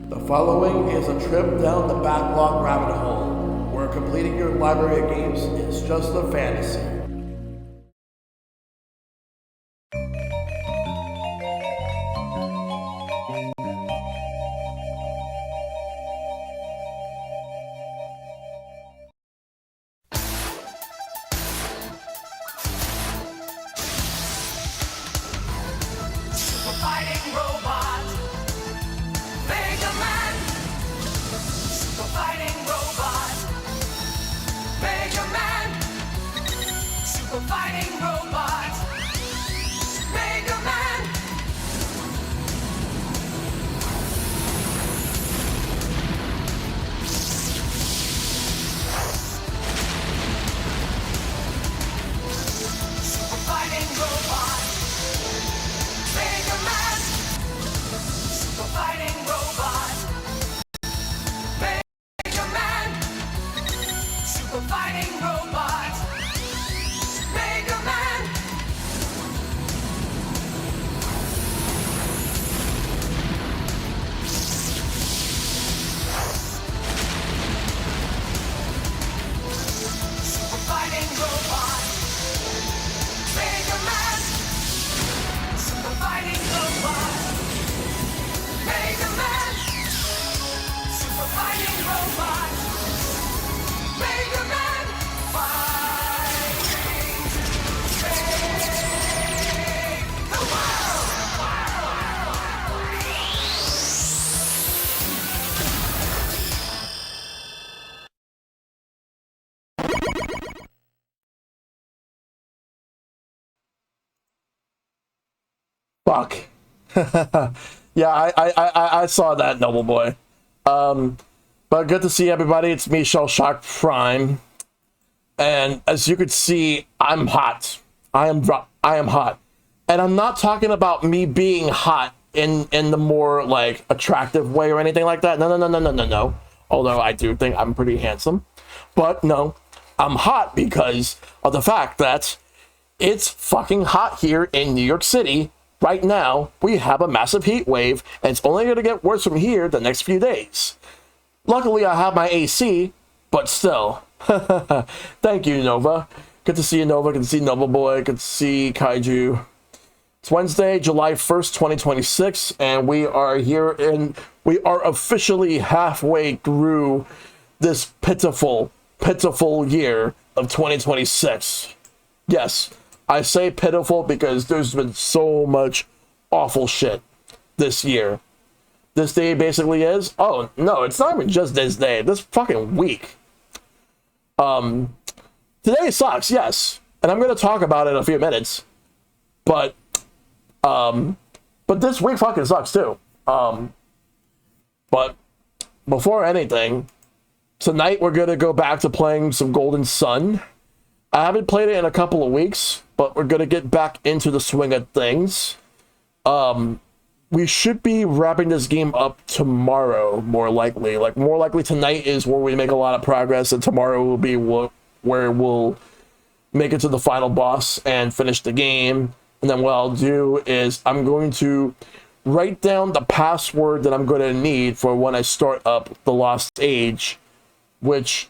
The following is a trip down the backlog rabbit hole, where completing your library of games is just a fantasy. Fighting robot, Mega Man. Super fighting robot, Mega Man. Super fighting robot, Mega Man. Super fighting robot, Mega Man. Super fighting robot, Mega Man. Super fighting robot, Mega Man. Super fighting robot, Mega Man. Super fighting robot, Mega Man. Super fighting robot, Mega Man. Fighting to save the world. Fuck. Yeah, I saw that, Noble Boy. But good to see everybody. It's me, ShellshockPrime. And as you could see, I'm hot. I am hot. And I'm not talking about me being hot in the more like attractive way or anything like that. No. Although I do think I'm pretty handsome. But no, I'm hot because of the fact that it's fucking hot here in New York City. Right now, we have a massive heat wave, and it's only going to get worse from here the next few days. Luckily, I have my AC, but still. Thank you, Nova. Good to see you, Nova. Good to see Noble Boy. Good to see Kaiju. It's Wednesday, July 1st, 2026, and we are here, and we are officially halfway through this pitiful year of 2026. Yes, I say pitiful because there's been so much awful shit this year. This day basically is, oh no, it's not even just this day, this fucking week. Today sucks, yes, and I'm gonna talk about it in a few minutes, but this week fucking sucks too. But before anything, tonight we're gonna go back to playing some Golden Sun. I haven't played it in a couple of weeks, but we're gonna get back into the swing of things. We should be wrapping this game up tomorrow, more likely. Like, more likely tonight is where we make a lot of progress, and tomorrow will be where we'll make it to the final boss and finish the game. And then what I'll do is I'm going to write down the password that I'm going to need for when I start up the Lost Age, which,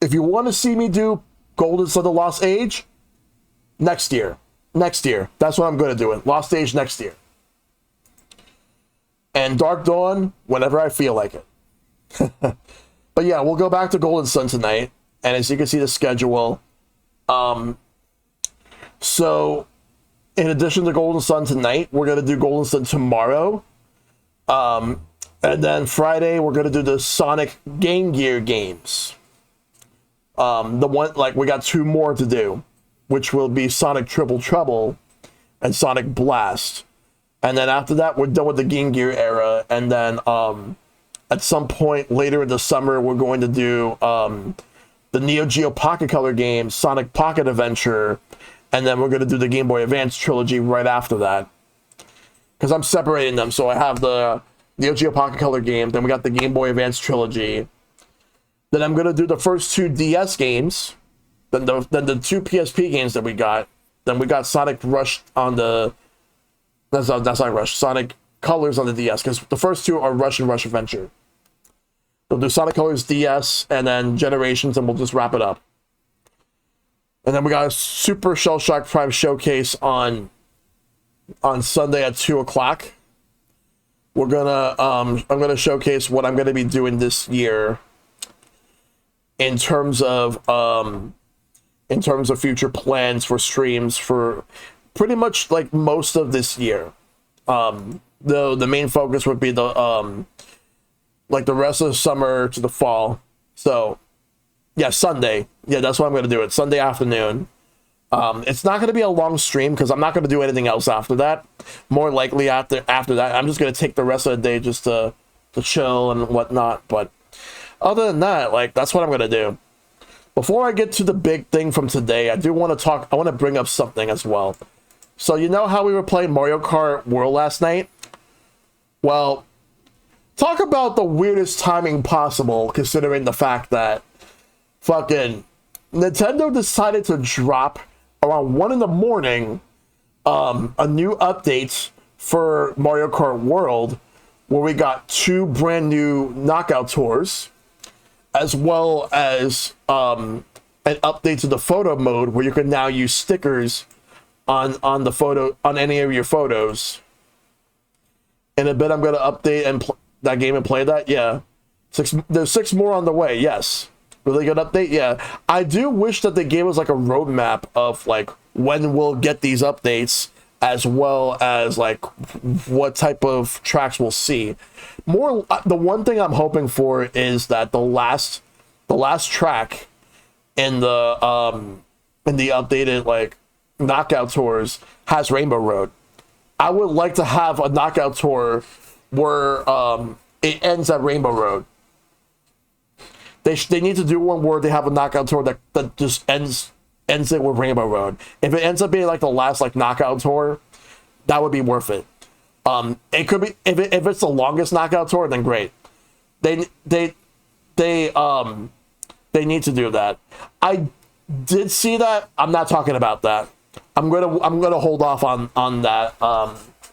if you want to see me do Golden Sun: The Lost Age, next year. That's what I'm going to do it. Lost Age next year. And Dark Dawn whenever I feel like it. But yeah, we'll go back to Golden Sun tonight. And as you can see the schedule, so in addition to Golden Sun tonight, we're going to do Golden Sun tomorrow. And then Friday, we're going to do the Sonic Game Gear games. The one, like, we got two more to do, which will be Sonic Triple Trouble and Sonic Blast. And then after that, we're done with the Game Gear era. And then at some point later in the summer, we're going to do the Neo Geo Pocket Color game, Sonic Pocket Adventure. And then we're going to do the Game Boy Advance trilogy right after that. Because I'm separating them. So I have the Neo Geo Pocket Color game. Then we got the Game Boy Advance trilogy. Then I'm going to do the first two DS games. Then the two PSP games that we got. Then we got Sonic Rush on the... That's not Rush. Sonic Colors on the DS, because the first two are Rush and Rush Adventure. They'll do Sonic Colors DS and then Generations, and we'll just wrap it up. And then we got a Super Shell Shock Prime showcase on Sunday at 2 o'clock. We're gonna I'm gonna showcase what I'm gonna be doing this year in terms of future plans for streams for pretty much like most of this year. The main focus would be the like the rest of the summer to the fall. So yeah, Sunday. Yeah, that's what I'm gonna do. It Sunday afternoon. It's not going to be a long stream because I'm not going to do anything else after that. More likely after that, I'm just going to take the rest of the day just to chill and whatnot. But other than that, like, that's what I'm going to do. Before I get to the big thing from today, I want to bring up something as well. So you know how we were playing Mario Kart World last night? Well, talk about the weirdest timing possible, considering the fact that fucking Nintendo decided to drop around 1 in the morning a new update for Mario Kart World, where we got 2 brand new knockout tours, as well as an update to the photo mode, where you can now use stickers on the photo, on any of your photos. In a bit, I'm going to update and that game and play that. Yeah, there's 6 more on the way. Yes. Really good update, yeah. I do wish that they gave us like a roadmap of like when we'll get these updates, as well as like what type of tracks we'll see. More, the one thing I'm hoping for is that the last track in the updated like knockout tours has Rainbow Road. I would like to have a knockout tour where it ends at Rainbow Road. They need to do one where they have a knockout tour that just ends it with Rainbow Road. If it ends up being like the last like knockout tour, that would be worth it. It could be if it's the longest knockout tour, then great. They need to do that. I did see that. I'm not talking about that. I'm gonna hold off on that,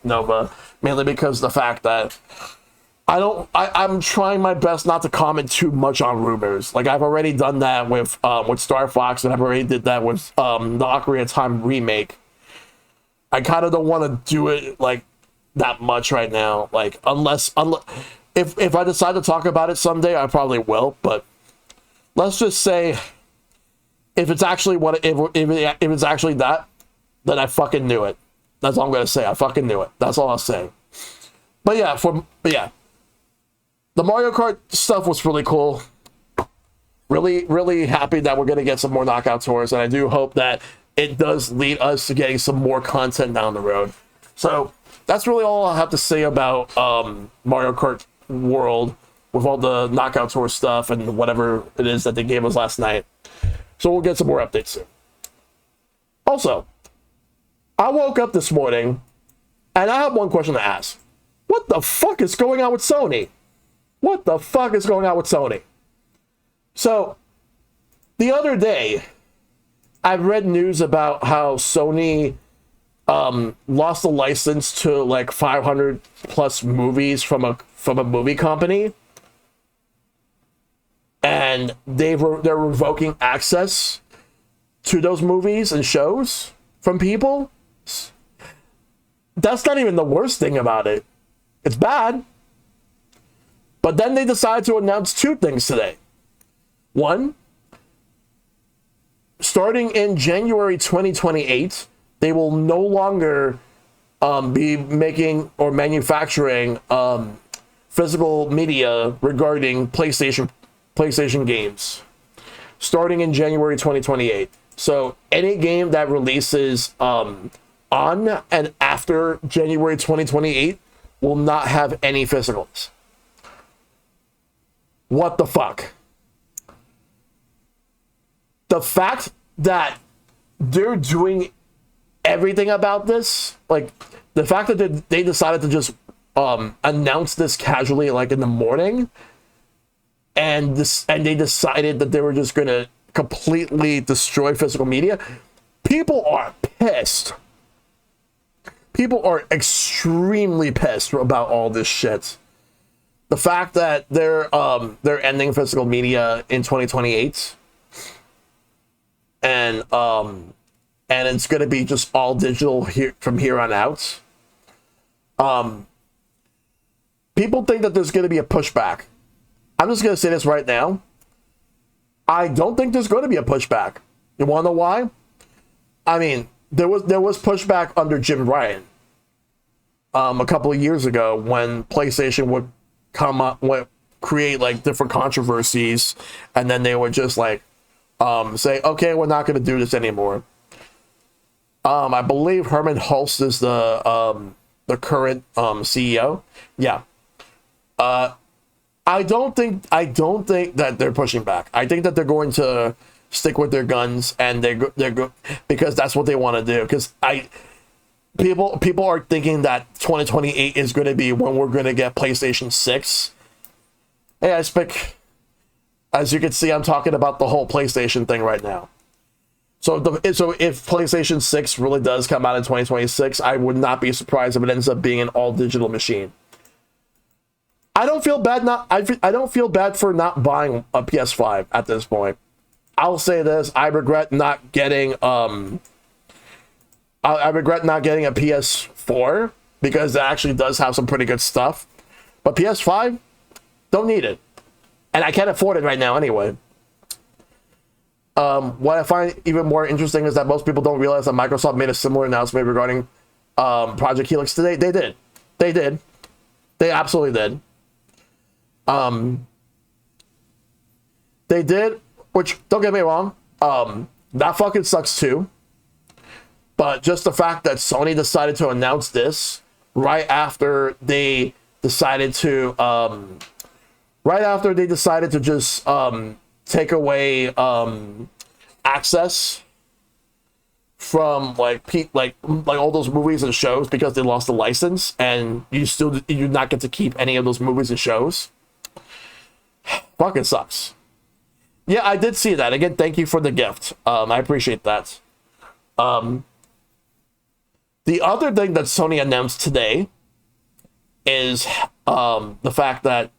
Nova, mainly because the fact that I'm trying my best not to comment too much on rumors. Like, I've already done that with Star Fox, and I've already did that with the Ocarina of Time remake. I kind of don't want to do it like that much right now. Like, unless if I decide to talk about it someday, I probably will. But let's just say if it's actually if it's actually that, then I fucking knew it. That's all I'm gonna say. I fucking knew it. That's all I'll say. But yeah. The Mario Kart stuff was really cool. Really, really happy that we're going to get some more knockout tours, and I do hope that it does lead us to getting some more content down the road. So that's really all I have to say about Mario Kart World with all the knockout tour stuff and whatever it is that they gave us last night. So we'll get some more updates soon. Also, I woke up this morning, and I have one question to ask. What the fuck is going on with Sony? What the fuck is going on with Sony? So, the other day, I read news about how Sony lost the license to like 500 plus movies from a movie company, and they're revoking access to those movies and shows from people. That's not even the worst thing about it. It's bad. But then they decided to announce 2 things today. One, starting in January 2028, they will no longer be making or manufacturing physical media regarding PlayStation games. Starting in January 2028. So any game that releases on and after January 2028 will not have any physicals. What the fuck? The fact that they're doing everything about this, like the fact that they decided to just announce this casually, like in the morning, and they decided that they were just gonna completely destroy physical media. People are pissed. people are extremely pissed about all this shit. The fact that they're ending physical media in 2028, and it's going to be just all digital from here on out. People think that there's going to be a pushback. I'm just going to say this right now. I don't think there's going to be a pushback. You want to know why? I mean, there was pushback under Jim Ryan a couple of years ago when PlayStation would come up, would create like different controversies, and then they would just like say, okay, we're not going to do this anymore. I believe Herman Hulst is the current CEO. Yeah. I don't think that they're pushing back. I think that they're going to stick with their guns, and they're because that's what they want to do. Because people are thinking that 2028 is going to be when we're going to get PlayStation 6. Hey, I speak. As you can see, I'm talking about the whole PlayStation thing right now. So if PlayStation 6 really does come out in 2026, I would not be surprised if it ends up being an all digital machine. I don't feel bad I don't feel bad for not buying a PS5 at this point. I'll say this: I regret not getting I regret not getting a PS4 because it actually does have some pretty good stuff. But PS5, don't need it, and I can't afford it right now anyway. What I find even more interesting is that most people don't realize that Microsoft made a similar announcement regarding Project Helix today. They did. They absolutely did. They did, which, don't get me wrong, that fucking sucks too. But just the fact that Sony decided to announce this right after they decided to just take away access from like all those movies and shows because they lost the license, and you do not get to keep any of those movies and shows. Fucking sucks. Yeah, I did see that. Again, thank you for the gift. I appreciate that. The other thing that Sony announced today is the fact that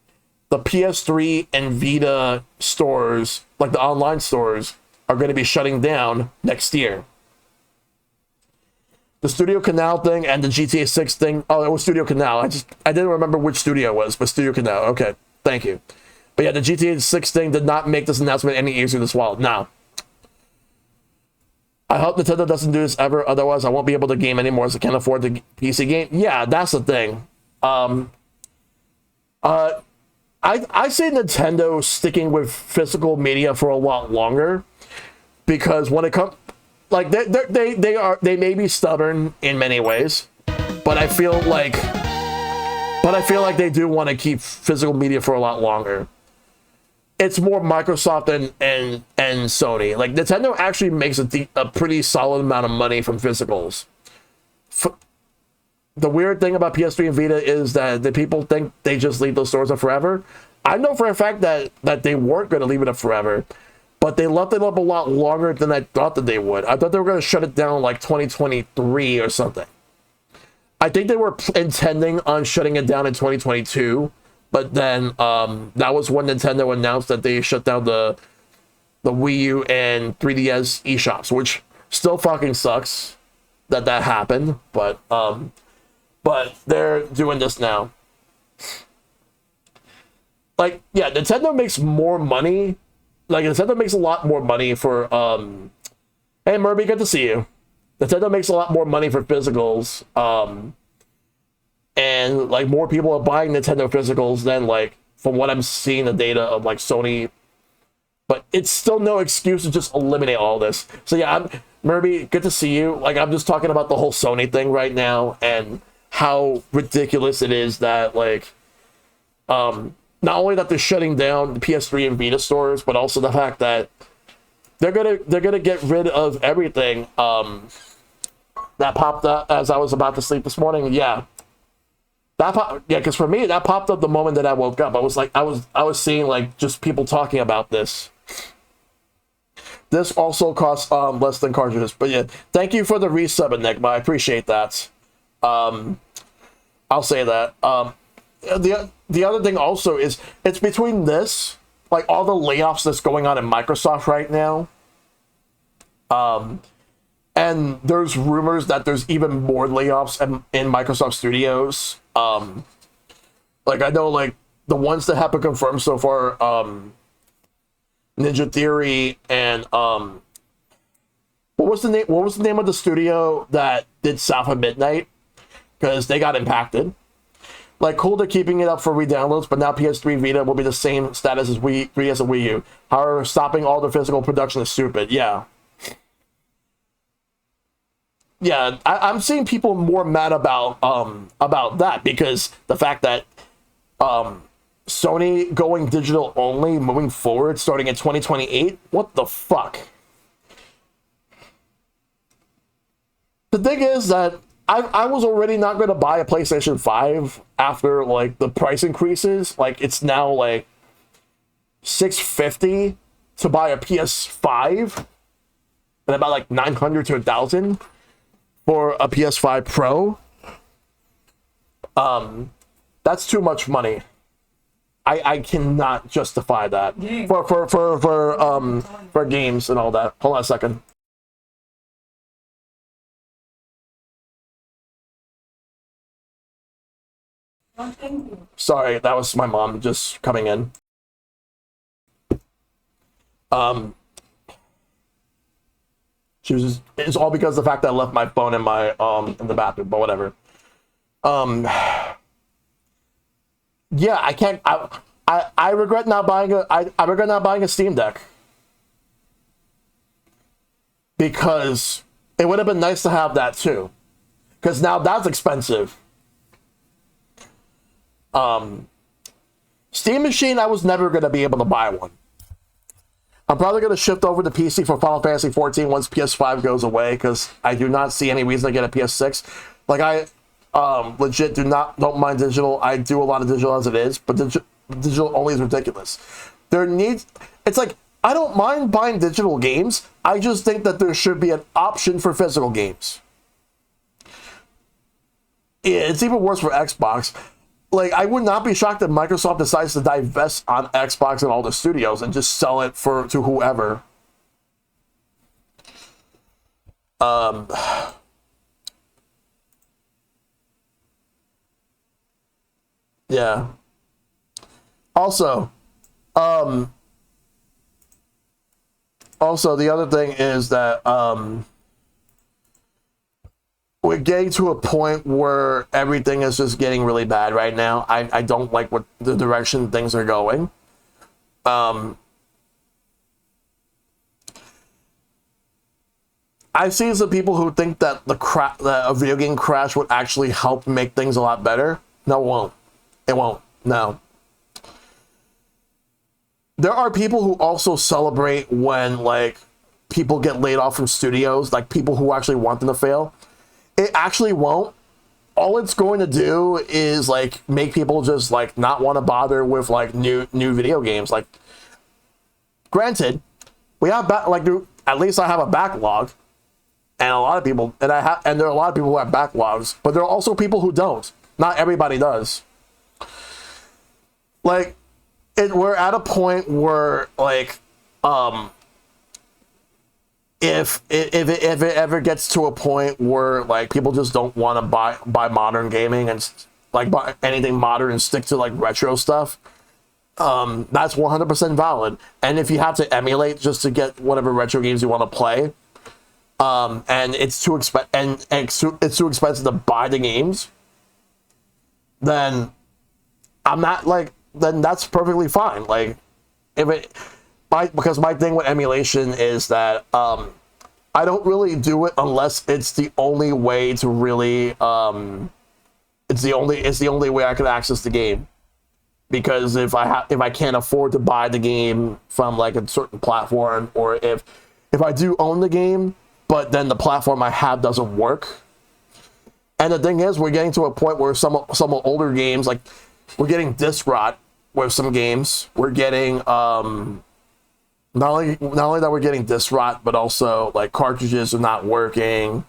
the PS3 and Vita stores, like the online stores, are going to be shutting down next year. The Studio Canal thing and the GTA 6 thing. Oh, it was Studio Canal. I didn't remember which studio it was, but Studio Canal. Okay, thank you. But yeah, the GTA 6 thing did not make this announcement any easier to swallow. Now, I hope Nintendo doesn't do this ever. Otherwise, I won't be able to game anymore as I can't afford the PC game. Yeah, that's the thing. I say Nintendo sticking with physical media for a lot longer, because when it comes, like they may be stubborn in many ways, but I feel like they do want to keep physical media for a lot longer. It's more Microsoft and Sony. Like, Nintendo actually makes a pretty solid amount of money from physicals. The weird thing about PS3 and Vita is that the people think they just leave those stores up forever. I know for a fact that they weren't going to leave it up forever, but they left it up a lot longer than I thought that they would. I thought they were going to shut it down like 2023 or something. I think they were intending on shutting it down in 2022, but then that was when Nintendo announced that they shut down the Wii U and 3DS eShops, which still fucking sucks that happened, but they're doing this now. Like, yeah, Nintendo makes more money. Like, Nintendo makes a lot more money for hey Murby, good to see you. Nintendo makes a lot more money for physicals. And like more people are buying Nintendo physicals than, like, from what I'm seeing the data of like Sony. But it's still no excuse to just eliminate all this. So yeah, Murby, good to see you. Like, I'm just talking about the whole Sony thing right now and how ridiculous it is that, like, not only that they're shutting down the PS3 and Vita stores, but also the fact that they're gonna get rid of everything that popped up as I was about to sleep this morning. Yeah. Because for me, that popped up the moment that I woke up. I was like, I was seeing like just people talking about this. This also costs less than cartridges. But yeah, thank you for the resub, Enigma. I appreciate that. I'll say that. The other thing also is it's between this, like all the layoffs that's going on in Microsoft right now. And there's rumors that there's even more layoffs in Microsoft Studios. Like I know, like the ones that have been confirmed so far, Ninja Theory and what was the name? What was the name of the studio that did South of Midnight? Because they got impacted. Like, cool, they're keeping it up for re-downloads, but now PS3 Vita will be the same status as 3DS and Wii U. However, stopping all the physical production is stupid. Yeah. Yeah, I'm seeing people more mad about that, because the fact that Sony going digital only moving forward starting in 2028. What the fuck? The thing is that I was already not going to buy a PlayStation 5 after like the price increases. Like it's now like $650 to buy a PS5 and about like $900 to $1,000 for a PS5 Pro. That's too much money. I cannot justify that for games and all that. Hold on a second. Sorry, that was my mom just coming in. It's all because of the fact that I left my phone in my in the bathroom, but whatever. Yeah, I can't. I regret not buying I regret not buying a Steam Deck, because it would have been nice to have that too, because now that's expensive. Steam Machine, I was never going to be able to buy one. I'm probably going to shift over to PC for Final Fantasy 14 once PS5 goes away, because I do not see any reason to get a PS6. Like, I legit don't mind digital. I do a lot of digital as it is, but digital only is ridiculous. It's like, I don't mind buying digital games. I just think that there should be an option for physical games. It's even worse for Xbox. Like, I would not be shocked if Microsoft decides to divest on Xbox and all the studios and just sell it to whoever. Yeah. Also, the other thing is that we're getting to a point where everything is just getting really bad right now. I don't like what the direction things are going. I see some people who think that that a video game crash would actually help make things a lot better. No, it won't. It won't. No. There are people who also celebrate when like people get laid off from studios, like people who actually want them to fail. It actually won't. All it's going to do is like make people just like not want to bother with like new video games. Like, granted, we have at least I have a backlog, and a lot of people, and there are a lot of people who have backlogs, but there are also people who don't. Not everybody does. Like, we're at a point where like if it ever gets to a point where like people just don't want to buy modern gaming and like buy anything modern and stick to like retro stuff, that's 100% valid. And if you have to emulate just to get whatever retro games you want to play, and it's too expensive to buy the games, then then that's perfectly fine. Like, because my thing with emulation is that I don't really do it unless it's the only way to really it's the only way I can access the game. Because if I can't afford to buy the game from like a certain platform, or if I do own the game but then the platform I have doesn't work. And the thing is, we're getting to a point where some older games, like we're getting disc rot with some games. We're getting not only that we're getting disc rot, but also like cartridges are not working.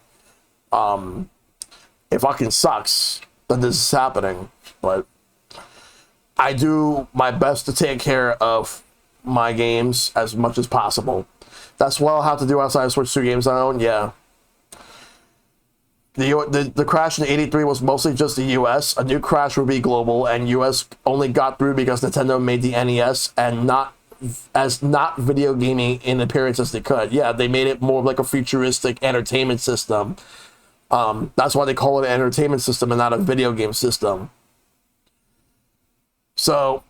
it fucking sucks that this is happening, but I do my best to take care of my games as much as possible. That's what I'll have to do outside of Switch 2 games I own, yeah. The crash in '83 was mostly just the US. A new crash would be global, and US only got through because Nintendo made the NES and not video gaming in appearance as they could. Yeah, they made it more like a futuristic entertainment system. That's why they call it an entertainment system and not a video game system. So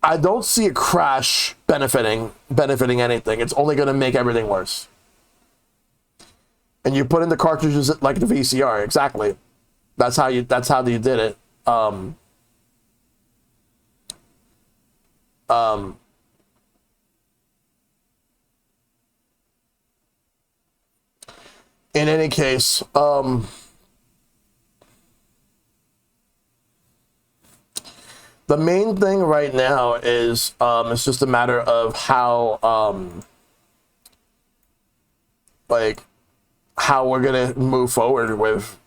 I don't see a crash benefiting anything. It's only going to make everything worse. And you put in the cartridges like the VCR, exactly. That's how you did it. In any case, the main thing right now is it's just a matter of how like how we're gonna move forward with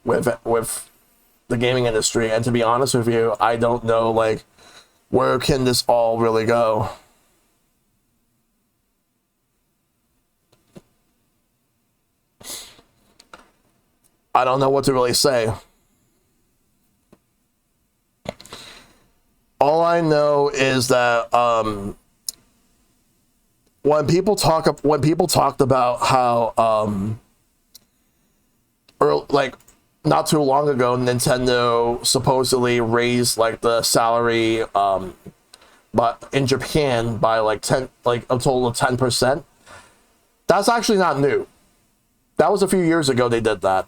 the gaming industry. And to be honest with you, I don't know like where can this all really go. I don't know what to really say. All I know is that when people talked about how like not too long ago Nintendo supposedly raised like the salary but in Japan by like a total of 10%. That's actually not new. That was a few years ago they did that.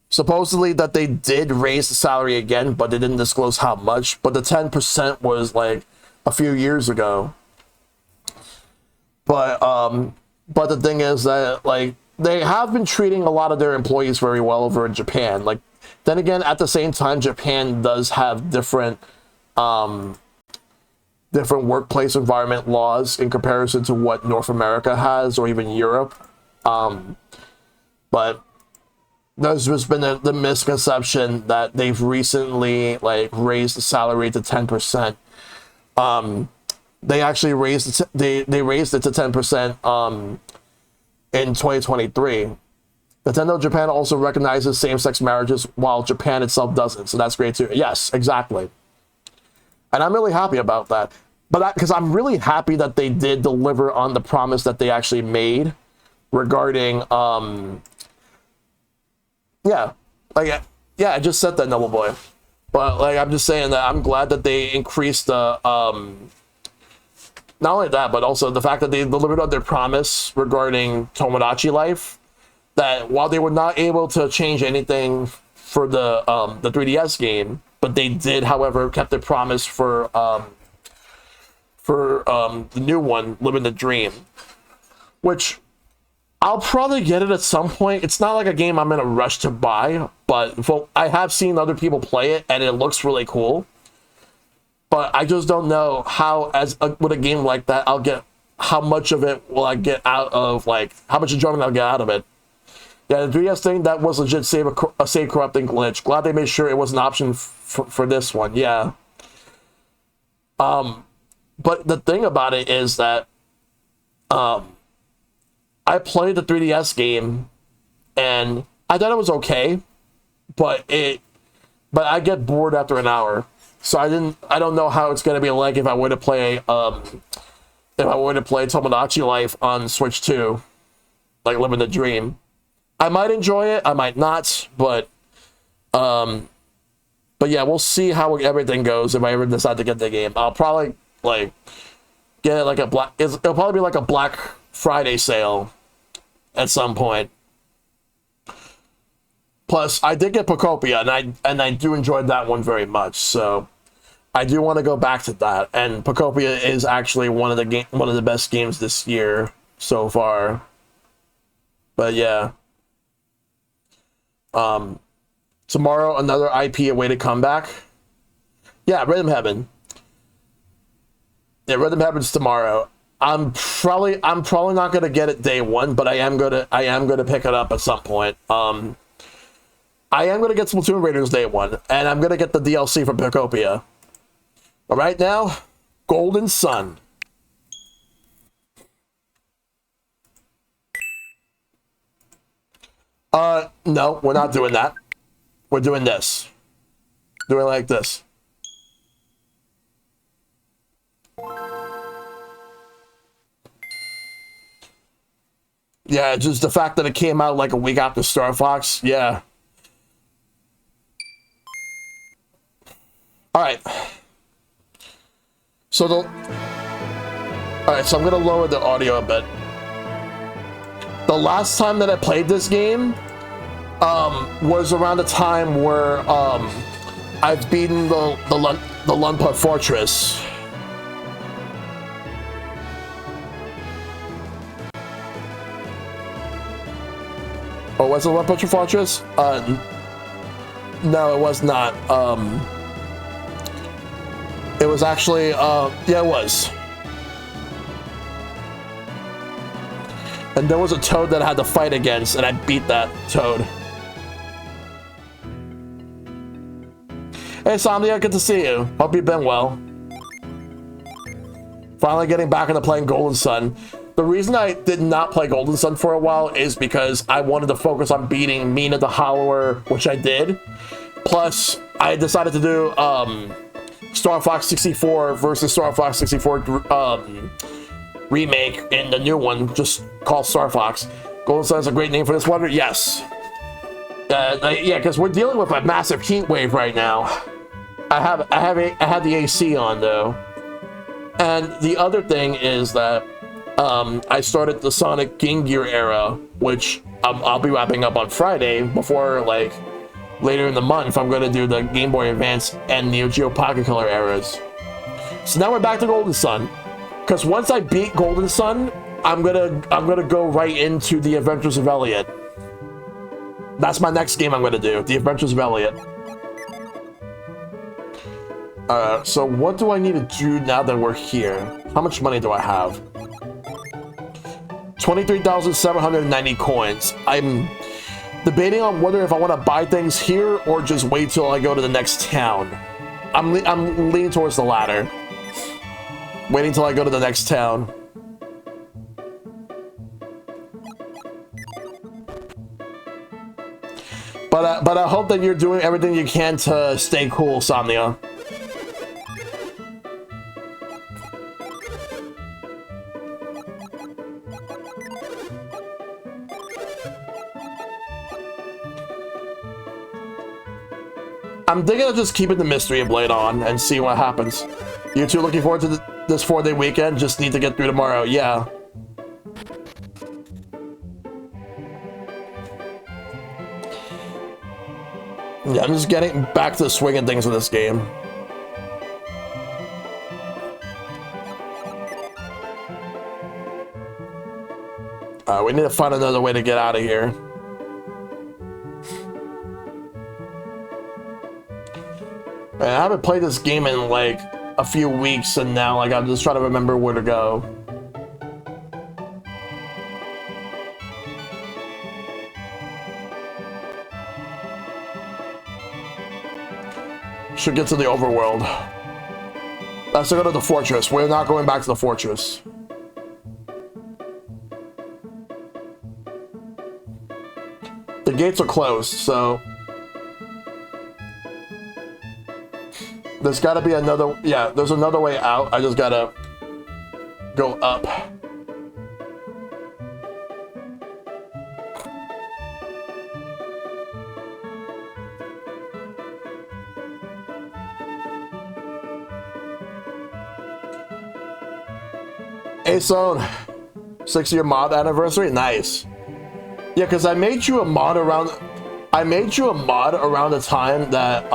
Supposedly that they did raise the salary again, but they didn't disclose how much. But the 10% was like a few years ago. But the thing is that like they have been treating a lot of their employees very well over in Japan. Like then again, at the same time, Japan does have different workplace environment laws in comparison to what North America has or even Europe. But there's just been the misconception that they've recently like raised the salary to 10%. They actually raised they raised it to 10% in 2023. Nintendo Japan also recognizes same-sex marriages while Japan itself doesn't, so that's great too. Yes, exactly. And I'm really happy about that. But because I'm really happy that they did deliver on the promise that they actually made regarding yeah, I just said that, Noble Boy. But like I'm just saying that I'm glad that they increased the not only that, but also the fact that they delivered on their promise regarding Tomodachi Life, that while they were not able to change anything for the 3DS game, but they did, however, kept their promise for the new one, Living the Dream, which I'll probably get it at some point. It's not like a game I'm in a rush to buy, but I have seen other people play it, and it looks really cool. But I just don't know how, with a game like that, how much of it will I get out of, like, how much enjoyment I'll get out of it. Yeah, the 3DS thing, that was legit a save corrupting glitch. Glad they made sure it was an option for this one, yeah. But the thing about it is that, I played the 3DS game, and I thought it was okay, but I get bored after an hour. So I don't know how it's gonna be like if I were to play Tomodachi Life on Switch 2, like Living the Dream. I might enjoy it, I might not, but yeah, we'll see how everything goes if I ever decide to get the game. I'll probably like get it like it'll probably be like a Black Friday sale at some point. Plus, I did get Pocopia, and I do enjoy that one very much. So I do want to go back to that. And Pocopia is actually one of the best games this year so far. But yeah, tomorrow another IP awaited comeback. Yeah, Rhythm Heaven. Yeah, Rhythm Heaven's tomorrow. I'm probably not gonna get it day one, but I am gonna pick it up at some point. I am going to get Splatoon Raiders Day 1, and I'm going to get the DLC from Picopia. But right now, Golden Sun. No, we're not doing that. We're doing this. Doing like this. Yeah, just the fact that it came out like a week after Star Fox. Yeah. All right. So all right, so I'm gonna lower the audio a bit. The last time that I played this game was around the time where I've beaten the Lunpa Fortress. Oh, was it Lunpa Fortress? No, it was not. It was actually, yeah, it was. And there was a toad that I had to fight against, and I beat that toad. Hey, Somnia, good to see you. Hope you've been well. Finally getting back into playing Golden Sun. The reason I did not play Golden Sun for a while is because I wanted to focus on beating Mina the Hollower, which I did. Plus, I decided to do Star Fox 64 versus Star Fox 64 remake in the new one, just called Star Fox. Golden Sun is a great name for this wonder. Yes. Yeah, because we're dealing with a massive heat wave right now. I had the AC on though, and the other thing is that I started the Sonic Game Gear era, which I'll be wrapping up on Friday. Before like later in the month, I'm gonna do the Game Boy Advance and Neo Geo Pocket Color eras. So now we're back to Golden Sun, because once I beat Golden Sun, I'm gonna go right into the Adventures of Elliot. That's my next game I'm gonna do, the Adventures of Elliot. So what do I need to do now that we're here? How much money do I have? 23,790 coins. I'm debating on whether if I want to buy things here or just wait till I go to the next town. I'm leaning towards the latter. Waiting till I go to the next town. But I hope that you're doing everything you can to stay cool, Somnia. I'm thinking of just keeping the Mystery Blade on and see what happens. You two looking forward to this 4-day weekend? Just need to get through tomorrow. Yeah. Yeah, I'm just getting back to the swing of things with this game. We need to find another way to get out of here. Man, I haven't played this game in like a few weeks, and now like I'm just trying to remember where to go. Should get to the overworld. Let's go to the fortress. We're not going back to the fortress. The gates are closed, so there's got to be another. Yeah, there's another way out. I just gotta go up. A-Zone, 6-year mod anniversary. Nice. Yeah, because I made you a mod around. I made you a mod around the time that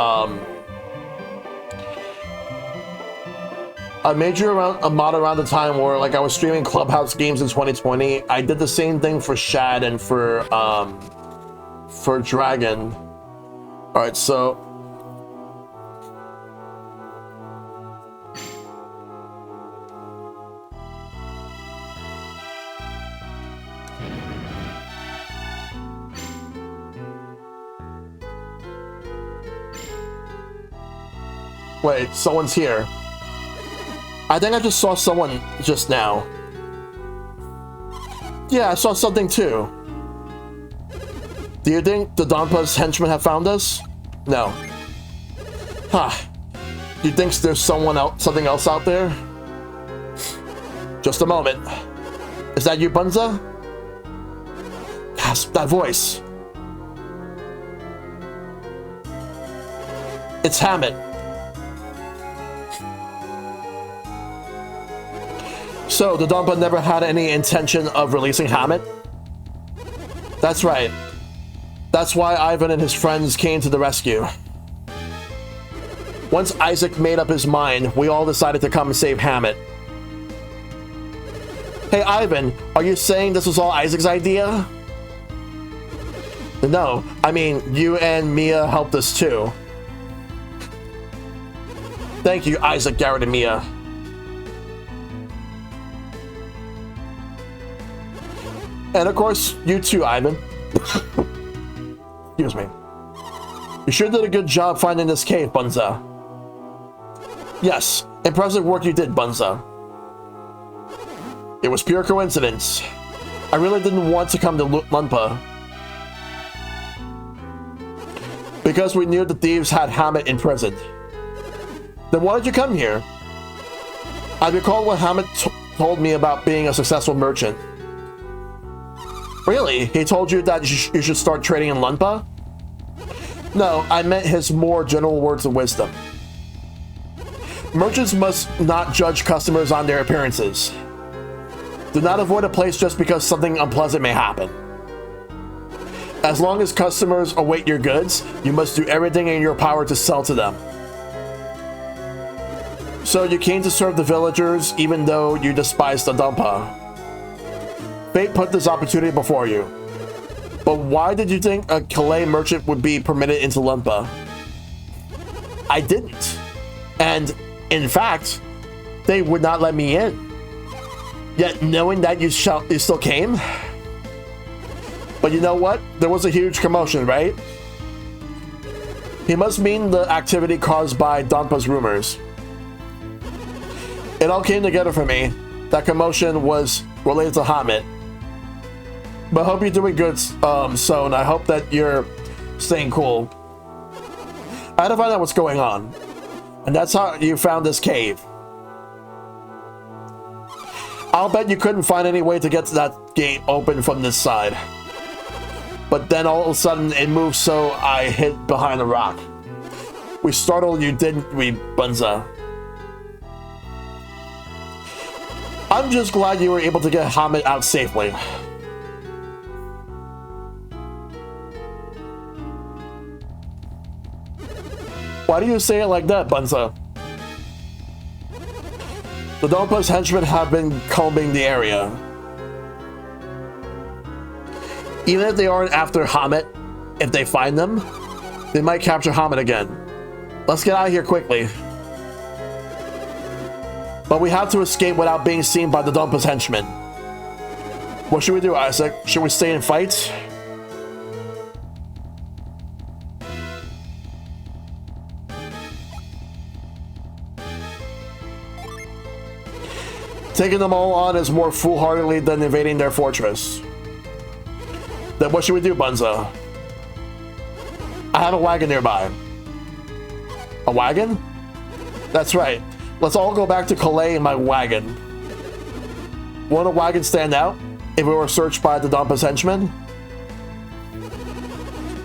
I made you a mod around the time where like I was streaming Clubhouse games in 2020. I did the same thing for Shad and for Dragon. All right, so. Wait, someone's here. I think I just saw someone just now. Yeah, I saw something too. Do you think the Donpa's henchmen have found us? No. Huh. Do you think there's something else out there? Just a moment. Is that you, Bunza? Gasp, that voice. It's Hammett. So, the Donpa never had any intention of releasing Hammett? That's right. That's why Ivan and his friends came to the rescue. Once Isaac made up his mind, we all decided to come and save Hammett. Hey Ivan, are you saying this was all Isaac's idea? No, I mean, you and Mia helped us too. Thank you, Isaac, Garrett, and Mia. And of course, you too, Ivan. Excuse me. You sure did a good job finding this cave, Bunza. Yes, impressive work you did, Bunza. It was pure coincidence. I really didn't want to come to Lunpa. Because we knew the thieves had Hammett imprisoned. Then why did you come here? I recall what Hammett told me about being a successful merchant. Really? He told you that you should start trading in Lunpa? No, I meant his more general words of wisdom. Merchants must not judge customers on their appearances. Do not avoid a place just because something unpleasant may happen. As long as customers await your goods, you must do everything in your power to sell to them. So you came to serve the villagers even though you despised the Donpa. Fate put this opportunity before you. But why did you think a Calais merchant would be permitted into Lunpa? I didn't. And, in fact, they would not let me in. Yet, knowing that you still came? But you know what? There was a huge commotion, right? He must mean the activity caused by Donpa's rumors. It all came together for me. That commotion was related to Hammett. But I hope you're doing good, Son. I hope that you're staying cool. I had to find out what's going on. And that's how you found this cave. I'll bet you couldn't find any way to get to that gate open from this side. But then all of a sudden it moved, so I hid behind a rock. We startled you, didn't we, Bunza? I'm just glad you were able to get Hammett out safely. Why do you say it like that, Bunza? The Donpa's henchmen have been combing the area. Even if they aren't after Hammett, if they find them, they might capture Hammett again. Let's get out of here quickly. But we have to escape without being seen by the Donpa's henchmen. What should we do, Isaac? Should we stay and fight? Taking them all on is more foolhardily than invading their fortress. Then what should we do, Bunza? I have a wagon nearby. A wagon? That's right. Let's all go back to Calais in my wagon. Won't a wagon stand out if we were searched by the Donpa's henchmen?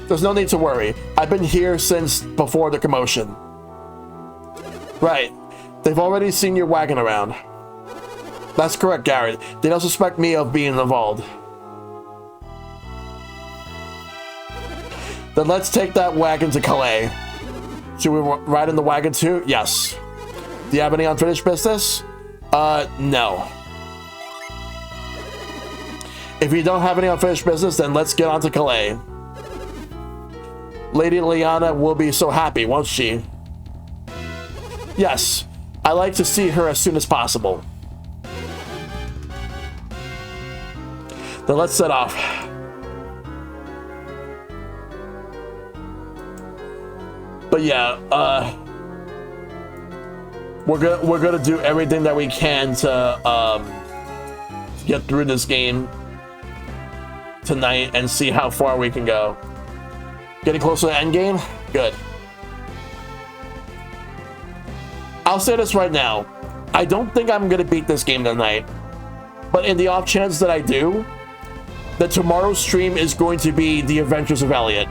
There's no need to worry. I've been here since before the commotion. Right. They've already seen your wagon around. That's correct, Garrett. They don't suspect me of being involved. Then let's take that wagon to Calais. Should we ride in the wagon too? Yes. Do you have any unfinished business? No. If you don't have any unfinished business, then let's get on to Calais. Lady Liana will be so happy, won't she? Yes. I'd like to see her as soon as possible. Then let's set off. But yeah, we're gonna do everything that we can to get through this game tonight and see how far we can go. Getting closer to the end game? Good. I'll say this right now. I don't think I'm gonna beat this game tonight. But in the off chance that I do, that tomorrow's stream is going to be The Adventures of Elliot.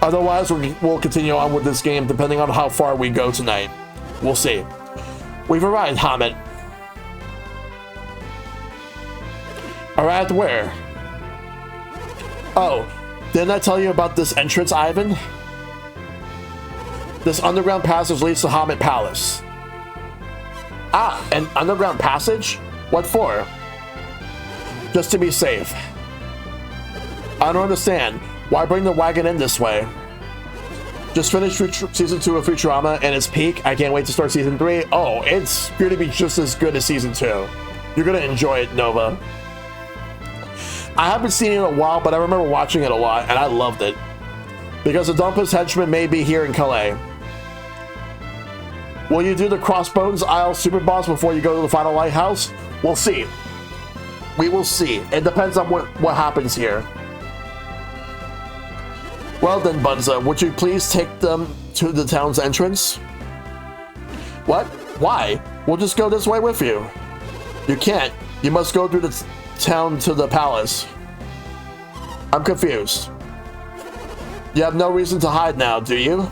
Otherwise, we'll continue on with this game depending on how far we go tonight. We'll see. We've arrived, Hamid. Arrived where? Oh, didn't I tell you about this entrance, Ivan? This underground passage leads to Hamid Palace. Ah, an underground passage? What for? Just to be safe. I don't understand. Why bring the wagon in this way? Just finished Season 2 of Futurama and its peak. I can't wait to start Season 3. Oh, it's going to be just as good as Season 2. You're going to enjoy it, Nova. I haven't seen it in a while, but I remember watching it a lot, and I loved it. Because the Dumpus henchman may be here in Calais. Will you do the Crossbones Isle Super Boss before you go to the final lighthouse? We'll see. We will see. It depends on what happens here. Well then, Bunza, would you please take them to the town's entrance? What? Why? We'll just go this way with you. You can't. You must go through the town to the palace. I'm confused. You have no reason to hide now, do you?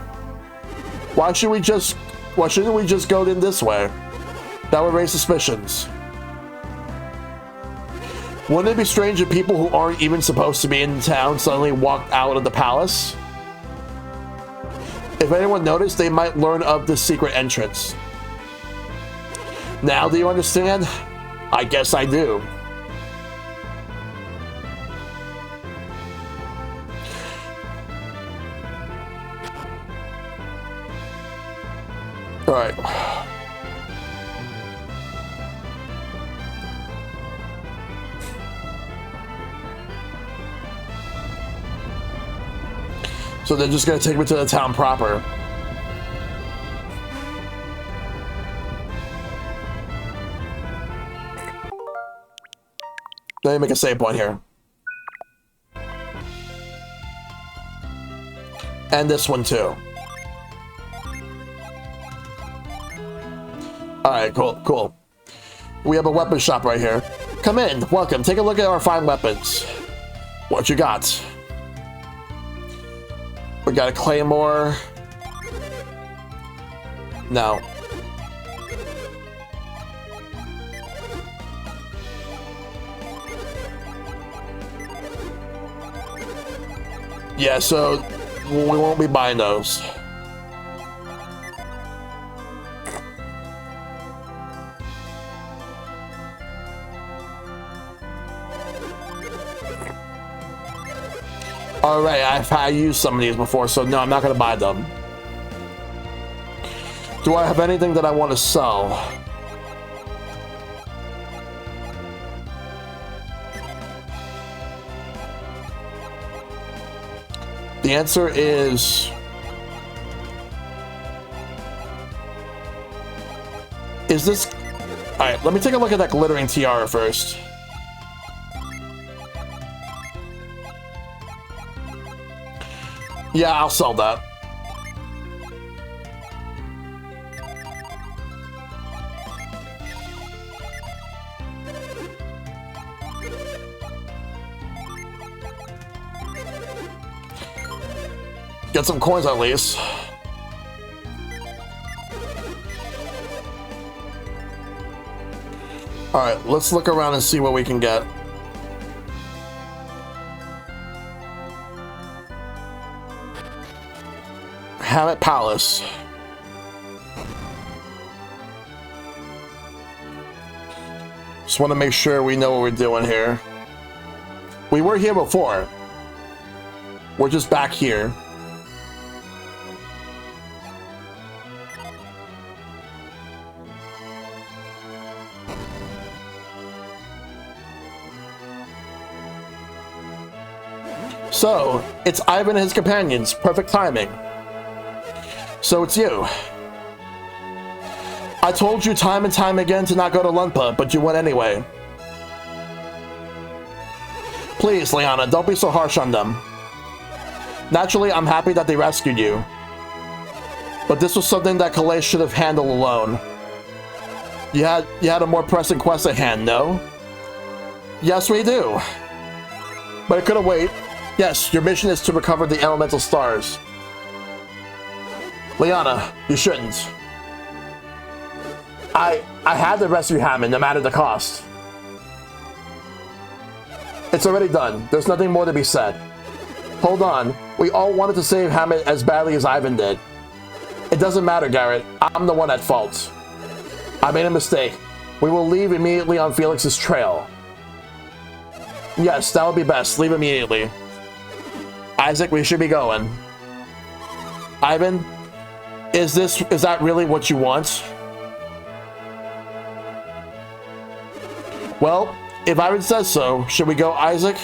Why shouldn't we just go in this way? That would raise suspicions. Wouldn't it be strange if people who aren't even supposed to be in town suddenly walked out of the palace? If anyone noticed, they might learn of the secret entrance. Now do you understand? I guess I do. All right. So they're just gonna take me to the town proper. Let me make a save point here. And this one too. Alright, cool. We have a weapon shop right here. Come in, welcome, take a look at our fine weapons. What you got? We got a claymore. No. Yeah, so we won't be buying those. Alright, I've used some of these before, so no, I'm not going to buy them. Do I have anything that I want to sell? The answer is... Is this... Alright, let me take a look at that glittering tiara first. Yeah, I'll sell that. Get some coins at least. Alright, let's look around and see what we can get. Hamid Palace. Just want to make sure we know what we're doing here. We were here before. We're just back here. So, it's Ivan and his companions. Perfect timing. So it's you. I told you time and time again to not go to Lunpa, but you went anyway. Please, Liana, don't be so harsh on them. Naturally, I'm happy that they rescued you. But this was something that Calais should have handled alone. You had a more pressing quest at hand, no? Yes, we do. But it couldn't wait. Yes, your mission is to recover the elemental stars. Liana, you shouldn't. I had to rescue Hammond, no matter the cost. It's already done. There's nothing more to be said. Hold on. We all wanted to save Hammond as badly as Ivan did. It doesn't matter, Garrett. I'm the one at fault. I made a mistake. We will leave immediately on Felix's trail. Yes, that would be best. Leave immediately. Isaac, we should be going. Ivan, is that really what you want? Well, if Ivan says so, should we go, Isaac?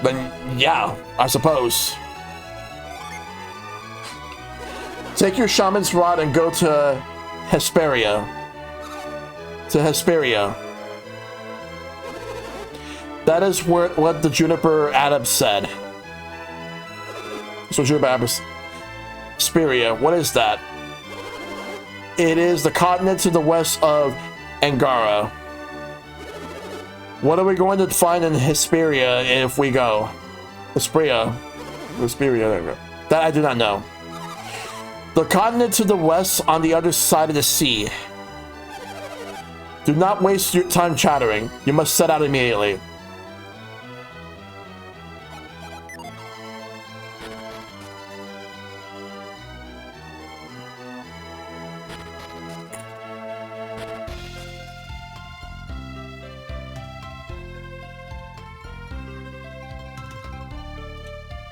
Then, yeah, I suppose. Take your shaman's rod and go to Hesperia. That is what the Juniper Adams said. So Juniper Adams. Hesperia, what is that? It is the continent to the west of Angara. What are we going to find in Hesperia if we go? Hesperia, there we go. That I do not know. The continent to the west on the other side of the sea. Do not waste your time chattering. You must set out immediately.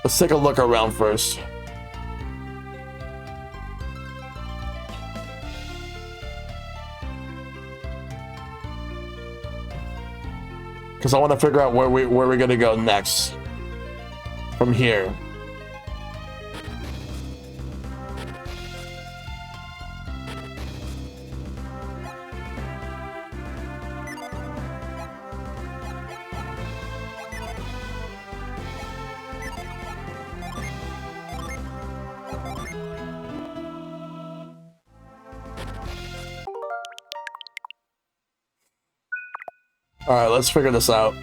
Let's take a look around first. Because I want to figure out where we're gonna go next from here. All right, let's figure this out.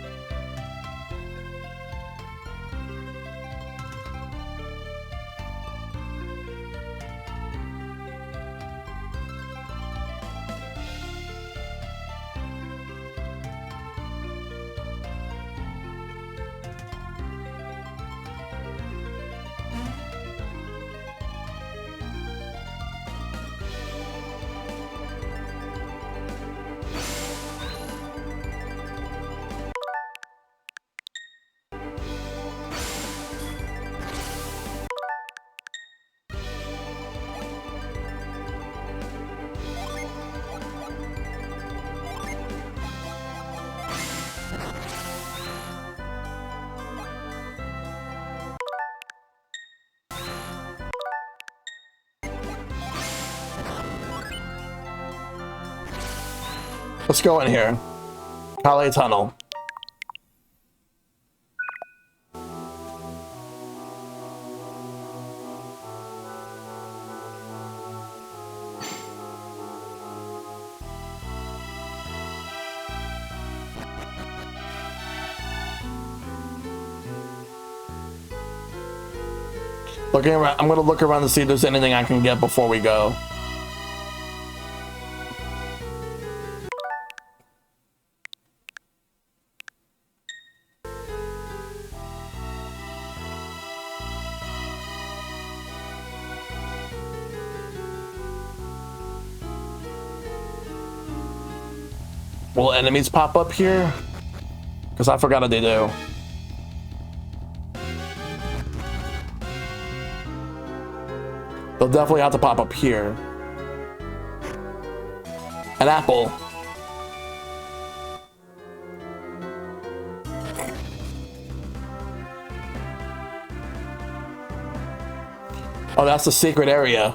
Let's go in here. Calais Tunnel. Looking around, I'm gonna look around to see if there's anything I can get before we go. Will enemies pop up here? Because I forgot what they do. They'll definitely have to pop up here. An apple. Oh, that's the secret area.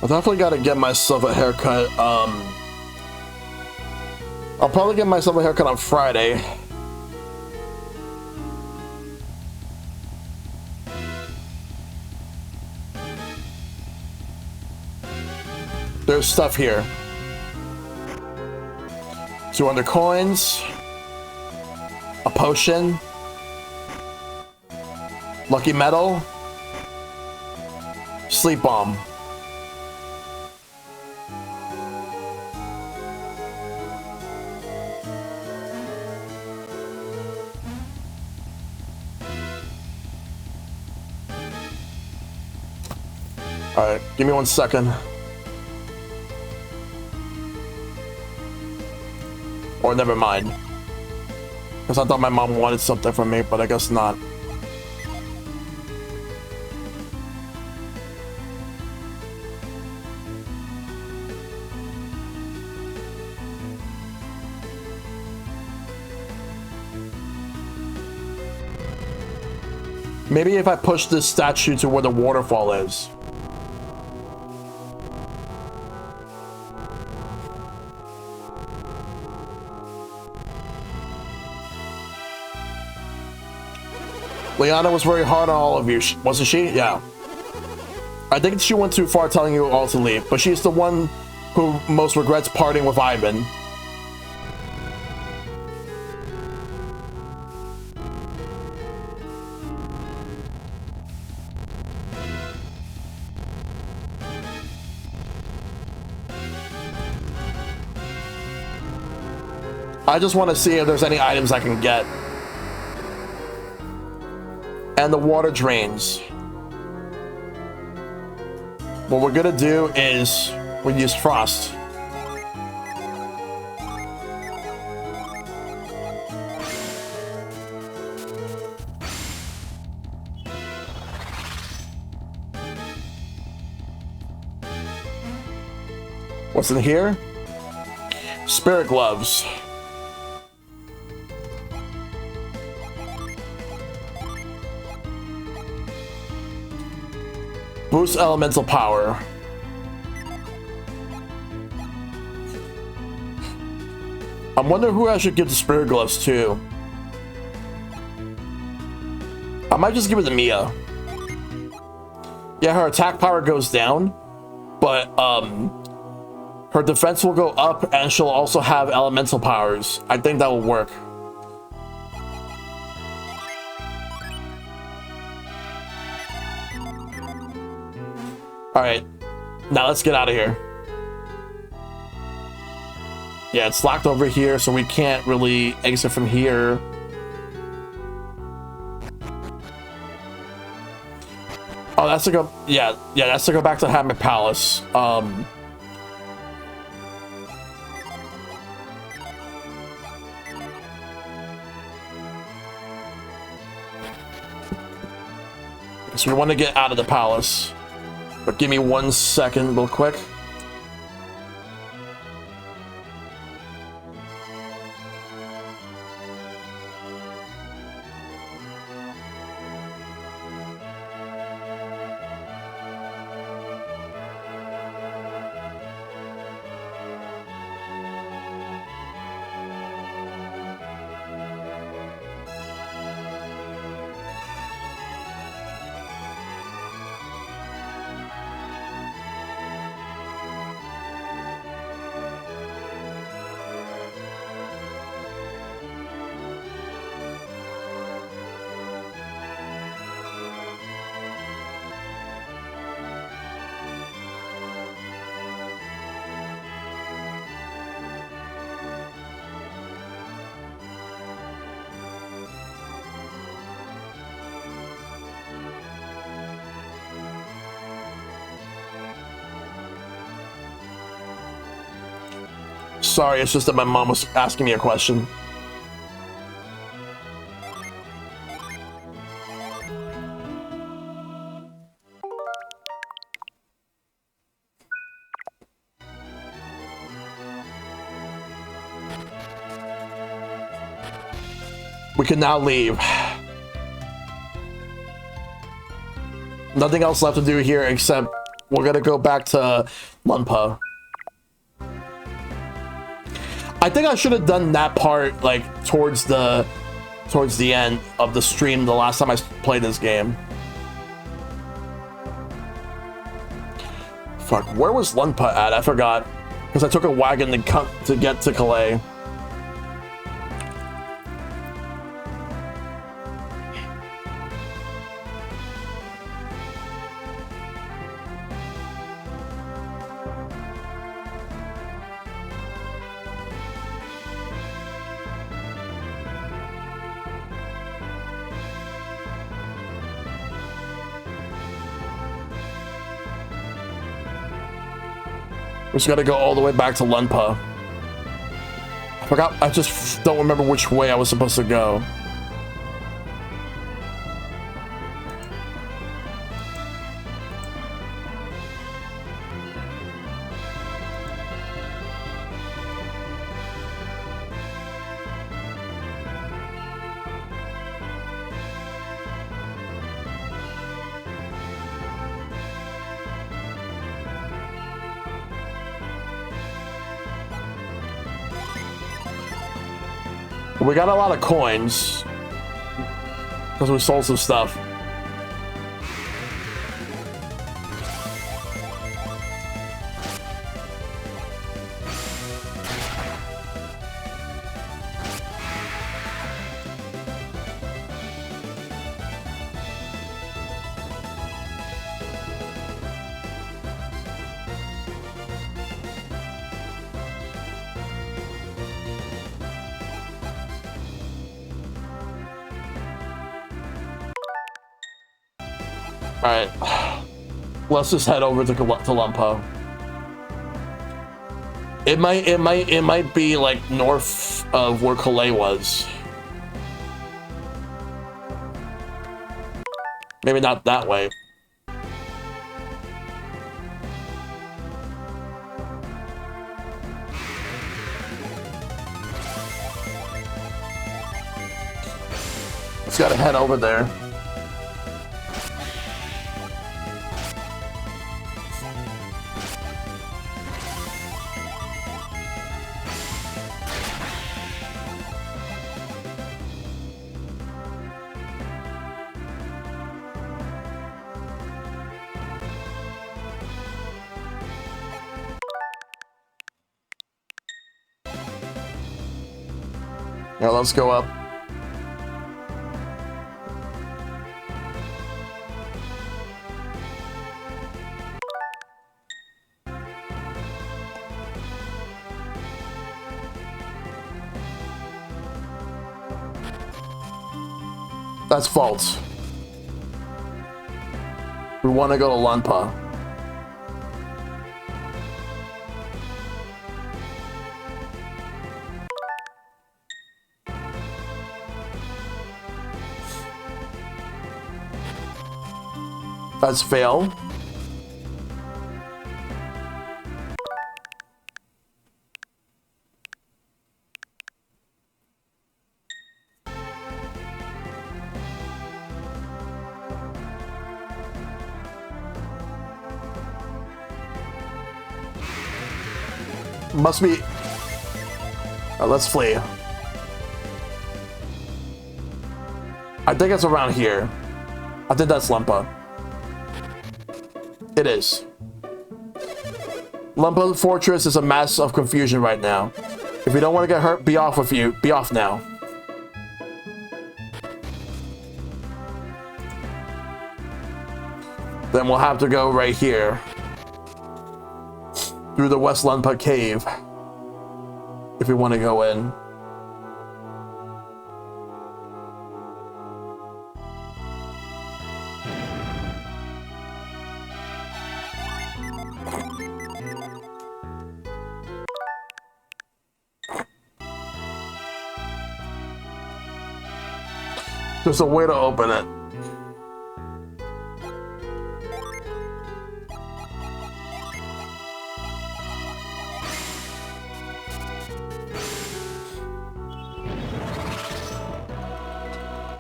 I definitely gotta get myself a haircut. I'll probably get myself a haircut on Friday. There's stuff here. 200 coins. A potion. Lucky metal. Sleep bomb. Alright, give me 1 second. Or never mind. Because I thought my mom wanted something from me, but I guess not. Maybe if I push this statue to where the waterfall is. Liana was very hard on all of you, wasn't she? Yeah. I think she went too far telling you all to leave, but she's the one who most regrets parting with Ivan. I just want to see if there's any items I can get. And the water drains. What we're gonna do is we use frost. What's in here? Spirit gloves. Boost elemental power. I'm wondering who I should give the spirit gloves to. I might just give it to Mia. Yeah, her attack power goes down, but her defense will go up and she'll also have elemental powers. I think that will work. Alright, now let's get out of here. Yeah, it's locked over here, so we can't really exit from here. Oh, that's to go, yeah, that's to go back to Hammock Palace. So we want to get out of the palace. But give me 1 second real quick. Sorry, it's just that my mom was asking me a question. We can now leave. Nothing else left to do here except we're gonna go back to Lunpa. I think I should have done that part like towards the end of the stream the last time I played this game. Fuck, where was Lunpa at? I forgot. Because I took a wagon to get to Calais. We just gotta go all the way back to Lunpa. I forgot, I just don't remember which way I was supposed to go. We got a lot of coins because we sold some stuff. Alright, let's just head over to Lumpo. It might be like north of where Calais was. Maybe not that way. Just gotta head over there. Yeah, let's go up. That's false. We want to go to Lunpa. That's fail. Must be. Let's flee. I think it's around here. I think that's Lumpa. It is. Lumpa Fortress is a mess of confusion right now. If you don't want to get hurt, be off with you. Be off now. Then we'll have to go right here. Through the West Lunpa Cave. If we want to go in. There's a way to open it.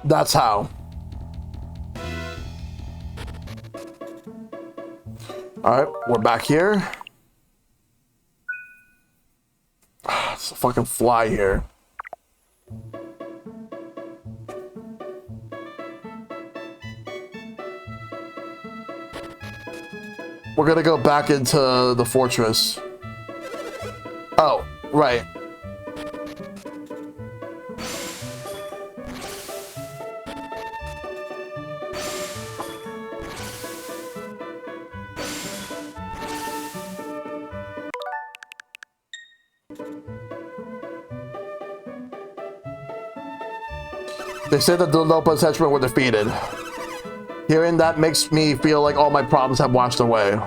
That's how. All right, we're back here. It's a fucking fly here. We're gonna go back into the fortress. Oh, right. They say that the Lopa's henchmen were defeated. Hearing that makes me feel like all my problems have washed away.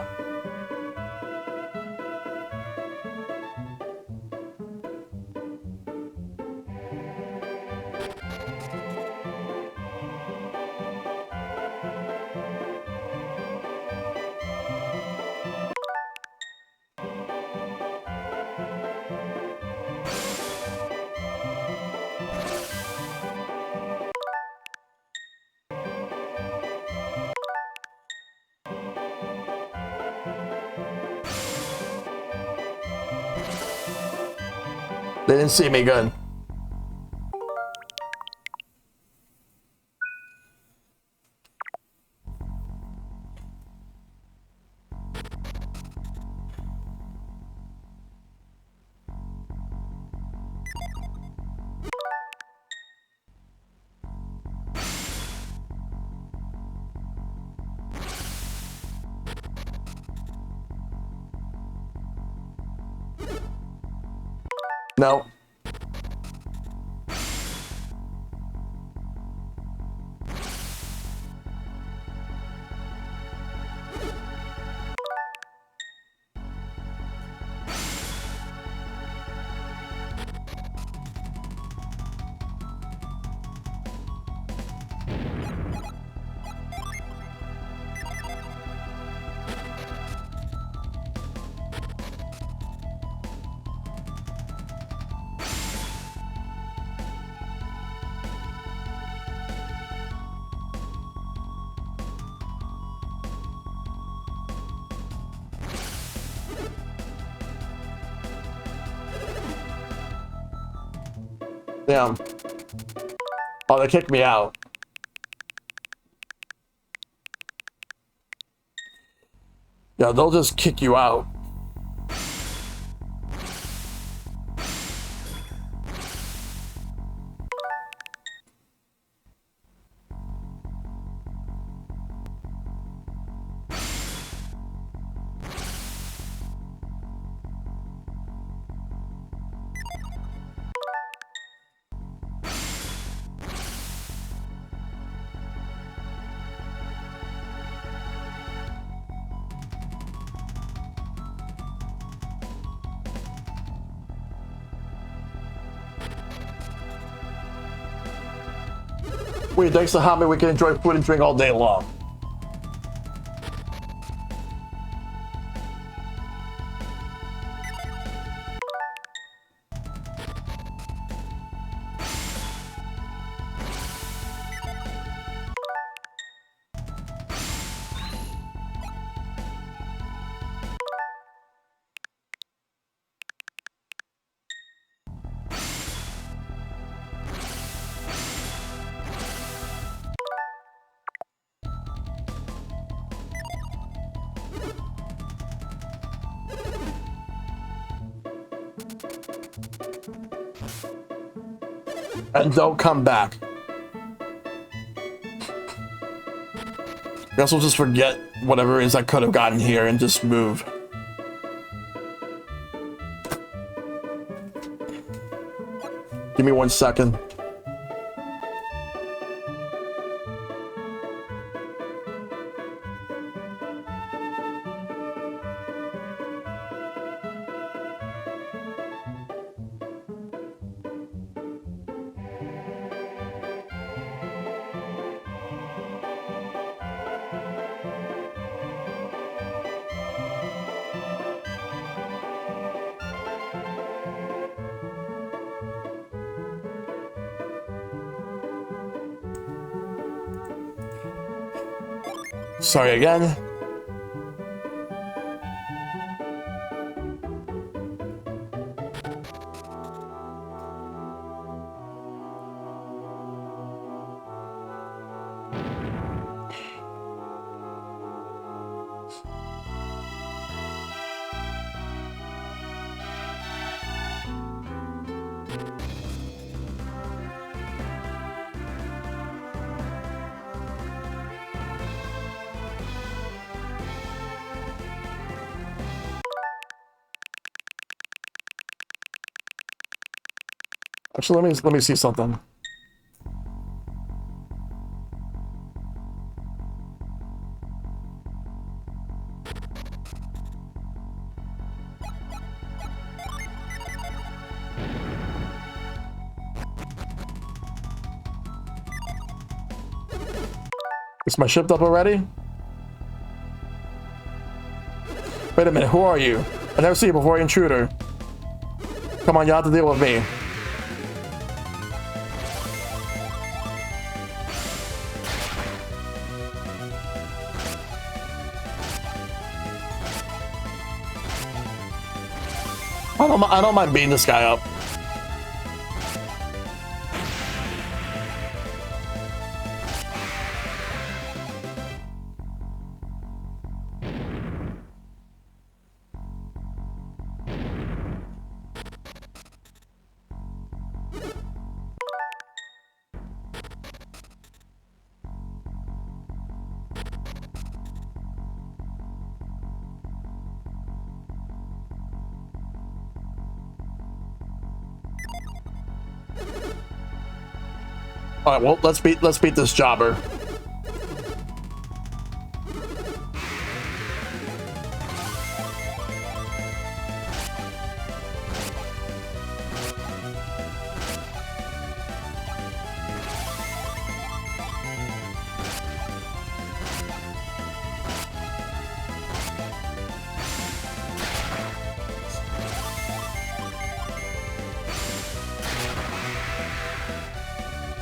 They didn't see me good. No. Damn. Oh, they kicked me out. Yeah, they'll just kick you out. Wait, thanks to Hami, we can enjoy food and drink all day long. And don't come back. Guess we'll just forget whatever it is I could have gotten here and just move. Give me 1 second. Sorry again. Actually, let me see something. Is my ship up already? Wait a minute, who are you? I never seen you before, intruder. Come on, you have to deal with me. I don't mind beating this guy up. All right, well, let's beat this jobber.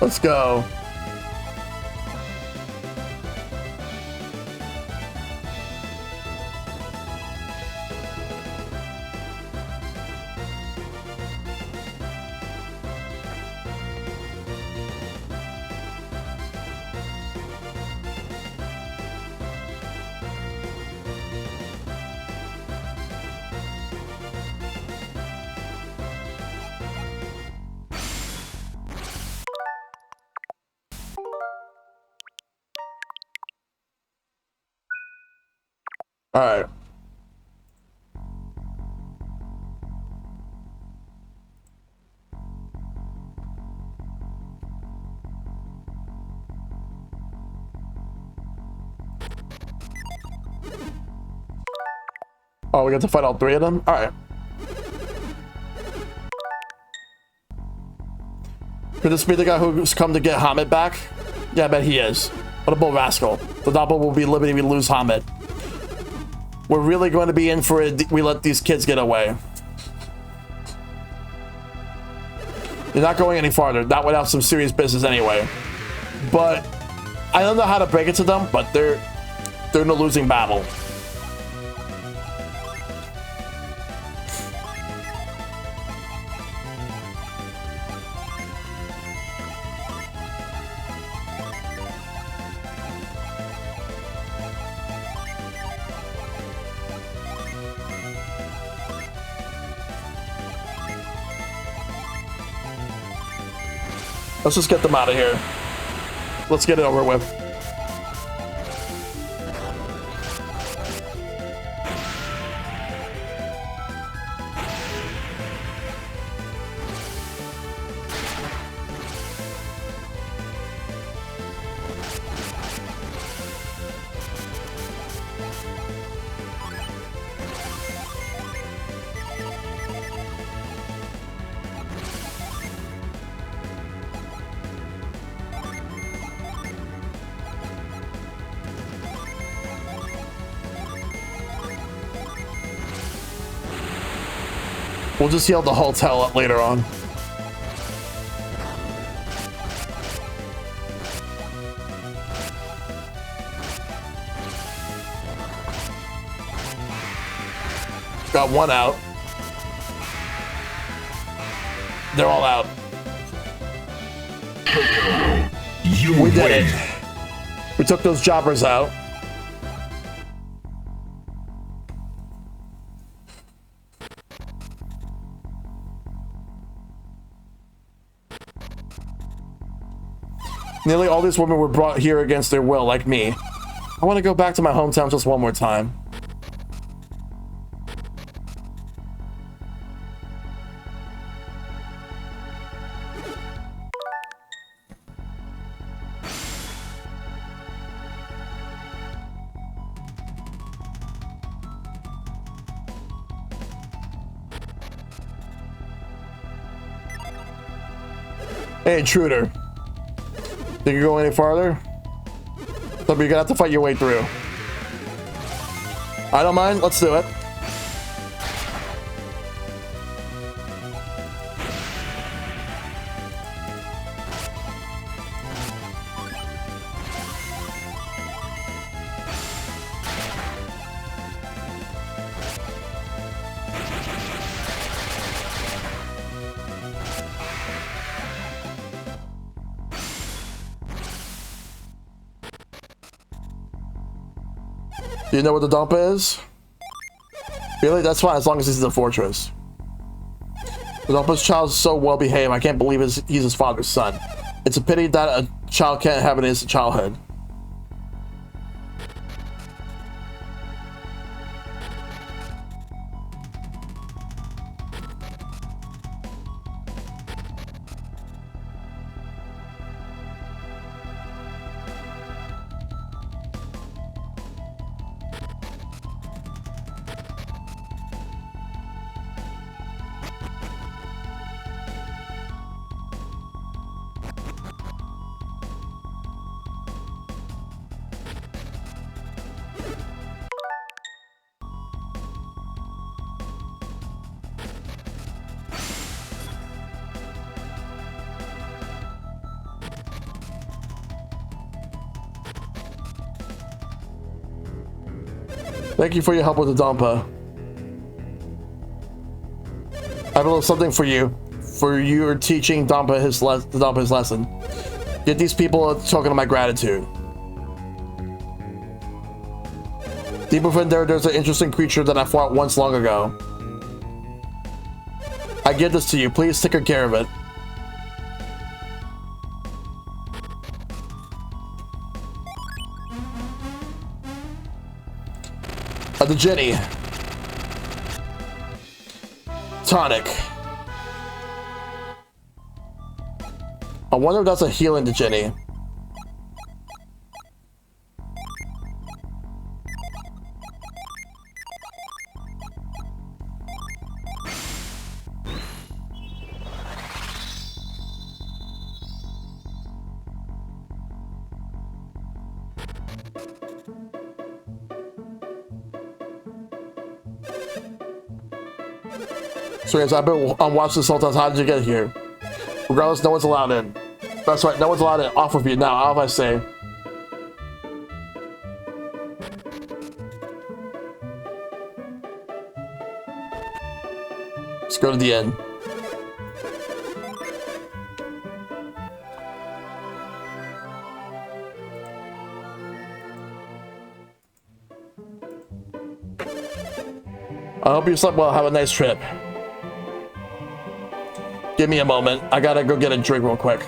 Let's go. All right. Oh, we got to fight all three of them? All right. Could this be the guy who's come to get Hamid back? Yeah, I bet he is. What a bull rascal. The Doppel will be liberty we lose Hamid. We're really going to be in for it. We let these kids get away. You're not going any farther. That would have some serious business anyway. But I don't know how to break it to them, but they're in a losing battle. Let's just get them out of here. Let's get it over with. We'll just yell the hotel up later on. Got one out. They're all out. We did it. We took those jobbers out. Nearly all these women were brought here against their will, like me. I want to go back to my hometown just one more time. Hey, intruder. Think you go any farther? So you're gonna have to fight your way through. I don't mind. Let's do it. Do you know what the dump is? Really? That's fine, as long as he's in the fortress. The Dumpa's child is so well behaved, I can't believe he's his father's son. It's a pity that a child can't have an innocent childhood. Thank you for your help with the Dampa. I have a little something for you. For your teaching Dampa his lesson. Get these people a token of my gratitude. Deep within there's an interesting creature that I fought once long ago. I give this to you. Please take good care of it. The Jenny. Tonic. I wonder if that's a healing to Jenny. So yes, I've been watching this whole time. How did you get here? Regardless, no one's allowed in. That's right, no one's allowed in. Off of you now, off I say. Let's go to the end. I hope you slept well. Have a nice trip. Give me a moment. I gotta go get a drink real quick.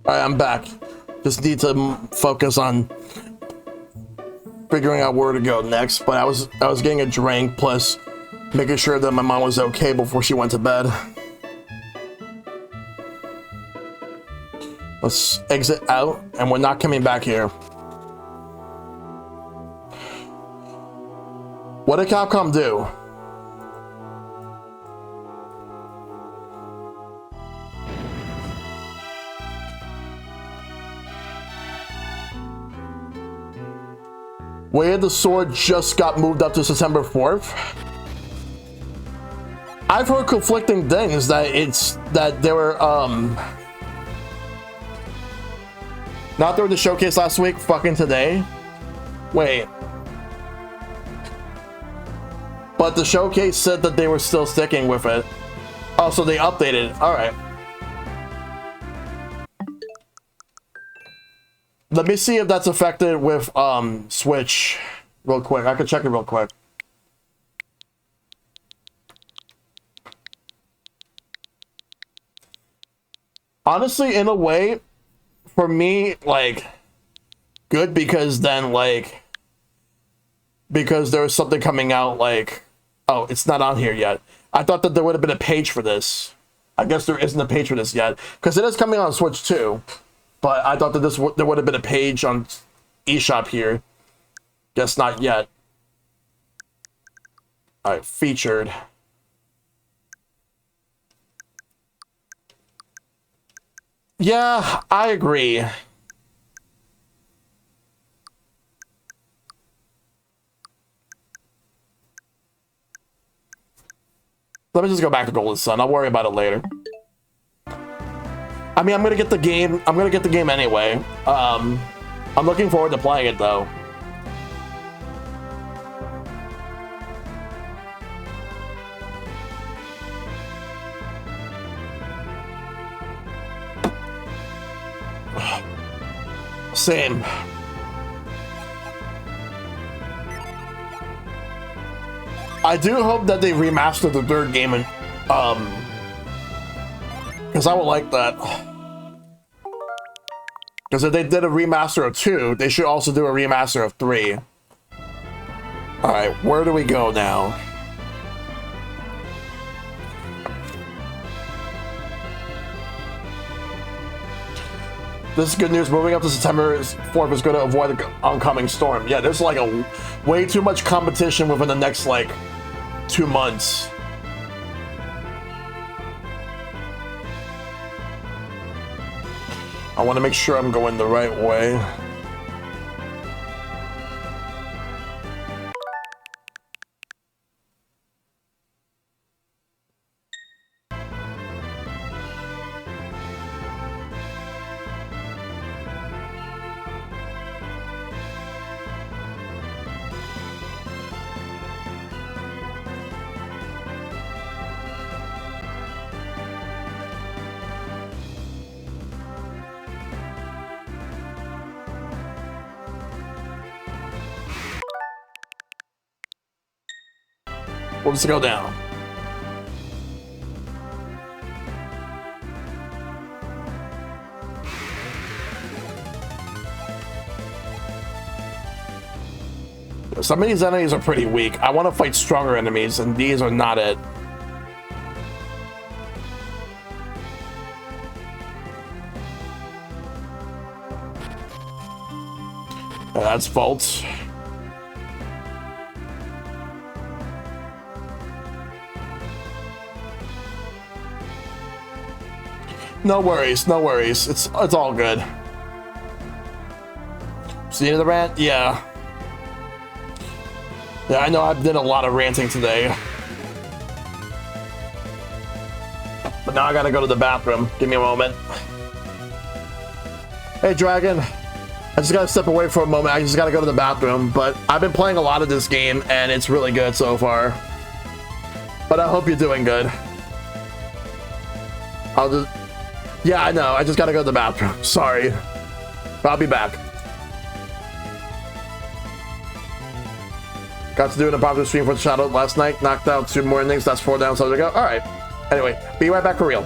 Alright, I'm back. Just need to focus on figuring out where to go next. But I was getting a drink, plus making sure that my mom was okay before she went to bed. Let's exit out, and we're not coming back here. What did Capcom do? Way of the Sword just got moved up to September 4th. I've heard conflicting things that they were not during the showcase last week, fucking today. Wait. But the showcase said that they were still sticking with it. Oh, so they updated it. Alright. Let me see if that's affected with Switch real quick. I can check it real quick. Honestly, in a way, for me, like, good, because then, like, because there was something coming out, like, oh, it's not on here yet. I thought that there would have been a page for this. I guess there isn't a page for this yet, because it is coming on Switch too. But I thought that there would have been a page on eShop here. Guess not yet. Alright, featured. Yeah, I agree. Let me just go back to Golden Sun. I'll worry about it later. I mean, I'm gonna get the game. I'm gonna get the game anyway. I'm looking forward to playing it though. Same. I do hope that they remaster the third game and because I would like that. Because if they did a remaster of 2, they should also do a remaster of 3. Alright, where do we go now? This is good news. Moving up to September 4th is going to avoid the oncoming storm. Yeah, there's like a way too much competition within the next like 2 months. I want to make sure I'm going the right way. We'll just go down. Some of these enemies are pretty weak. I want to fight stronger enemies, and these are not it. That's Vault. No worries, no worries. It's all good. See the end of the rant? Yeah. Yeah, I know I did a lot of ranting today. But now I gotta go to the bathroom. Give me a moment. Hey, Dragon. I just gotta step away for a moment. I just gotta go to the bathroom. But I've been playing a lot of this game, and it's really good so far. But I hope you're doing good. I'll just... Yeah, I know. I just gotta go to the bathroom. Sorry. But I'll be back. Got to do an impromptu stream for the Shadow last night. Knocked out 2 more innings. That's 4 down, so to go. Alright. Anyway, be right back for real.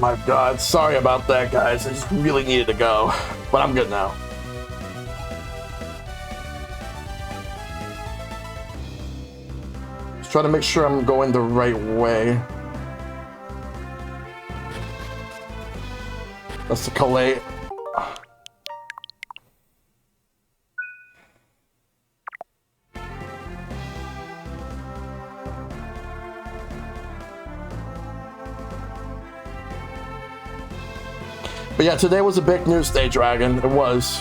my god, sorry about that, guys. I just really needed to go, but I'm good now. Just trying to make sure I'm going the right way. That's the Calais. But yeah, today was a big news day, Dragon. It was.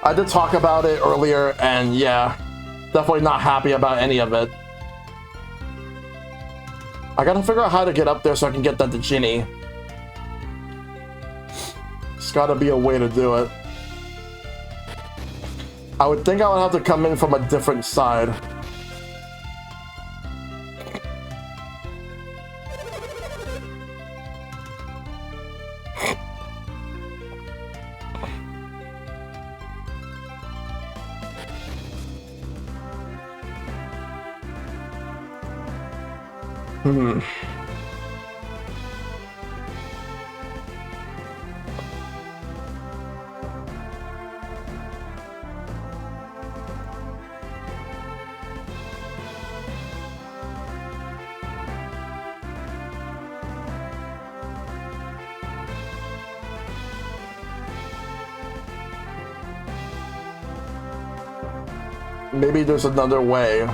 I did talk about it earlier, and yeah, definitely not happy about any of it. I gotta figure out how to get up there so I can get that to Ginny. There's gotta be a way to do it. I would think I would have to come in from a different side. Maybe there's another way.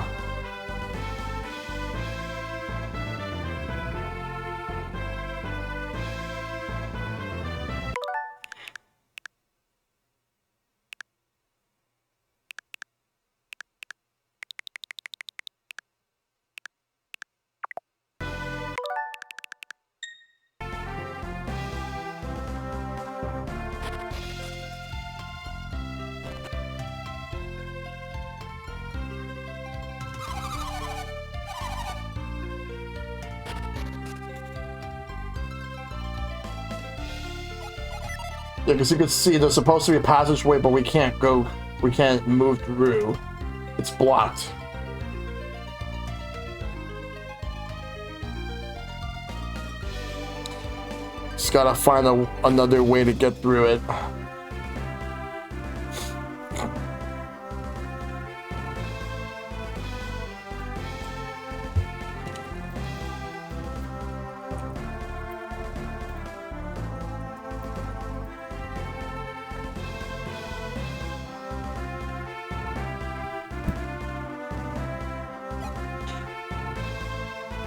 Yeah, because you can see there's supposed to be a passageway, but we can't go, we can't move through. It's blocked. Just gotta find another way to get through it.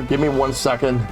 Give me 1 second.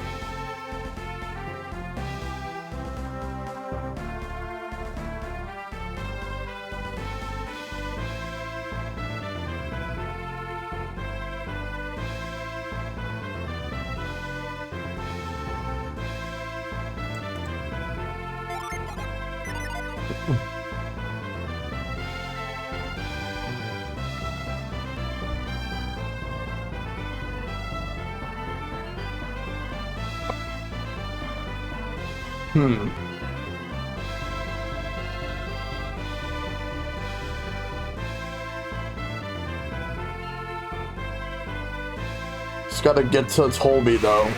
Just gotta get to Tolby though.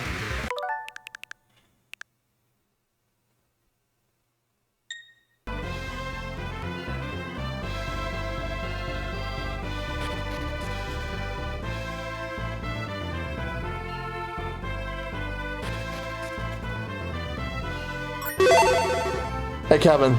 Hey, Kevin.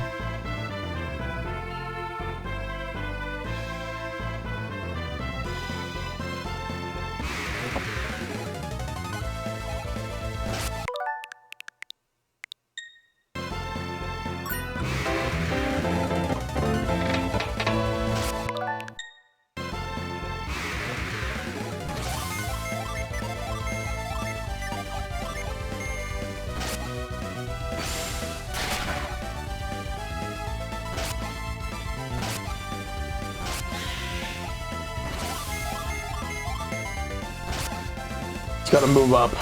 Gotta move up.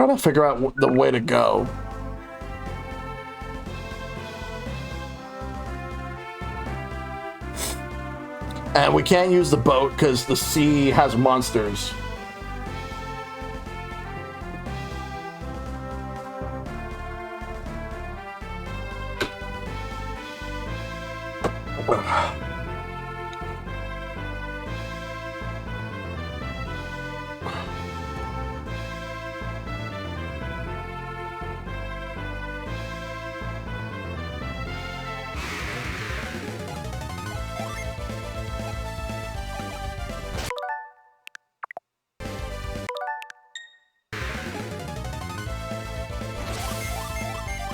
Trying to figure out the way to go. And we can't use the boat because the sea has monsters.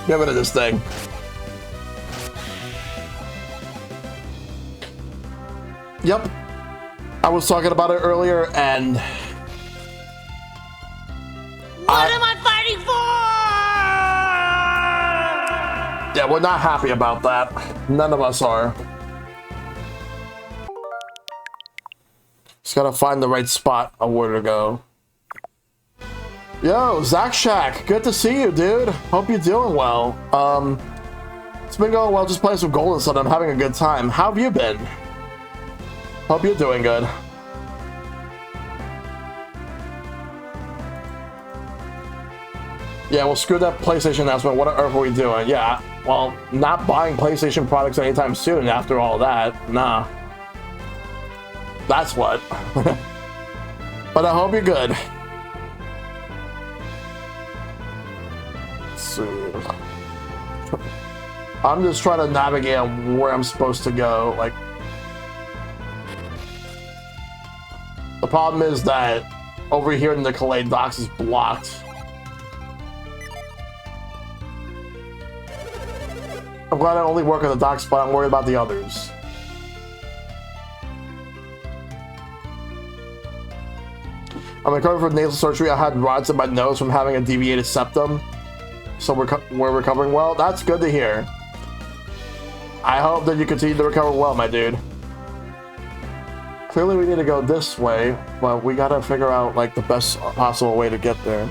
Get rid of this thing. Yep. I was talking about it earlier, and What am I fighting for? yeah, we're not happy about that. None of us are. Just gotta find the right spot of where to go. Yo, Zach Shack, good to see you, dude. Hope you're doing well. It's been going well, just playing some Golden Sun. I'm having a good time. How have you been? Hope you're doing good. Yeah, well, screw that PlayStation announcement. What on earth are we doing? Yeah, well, not buying PlayStation products anytime soon after all that. Nah. That's what. But I hope you're good. I'm just trying to navigate where I'm supposed to go. Like, the problem is that over here in the Calais docks is blocked. I'm glad I only work at the docks, but I'm worried about the others. I'm recovering from nasal surgery. I had rods in my nose from having a deviated septum. So we're recovering well. That's good to hear. I hope that you continue to recover well, my dude. Clearly we need to go this way, but we gotta figure out like the best possible way to get there.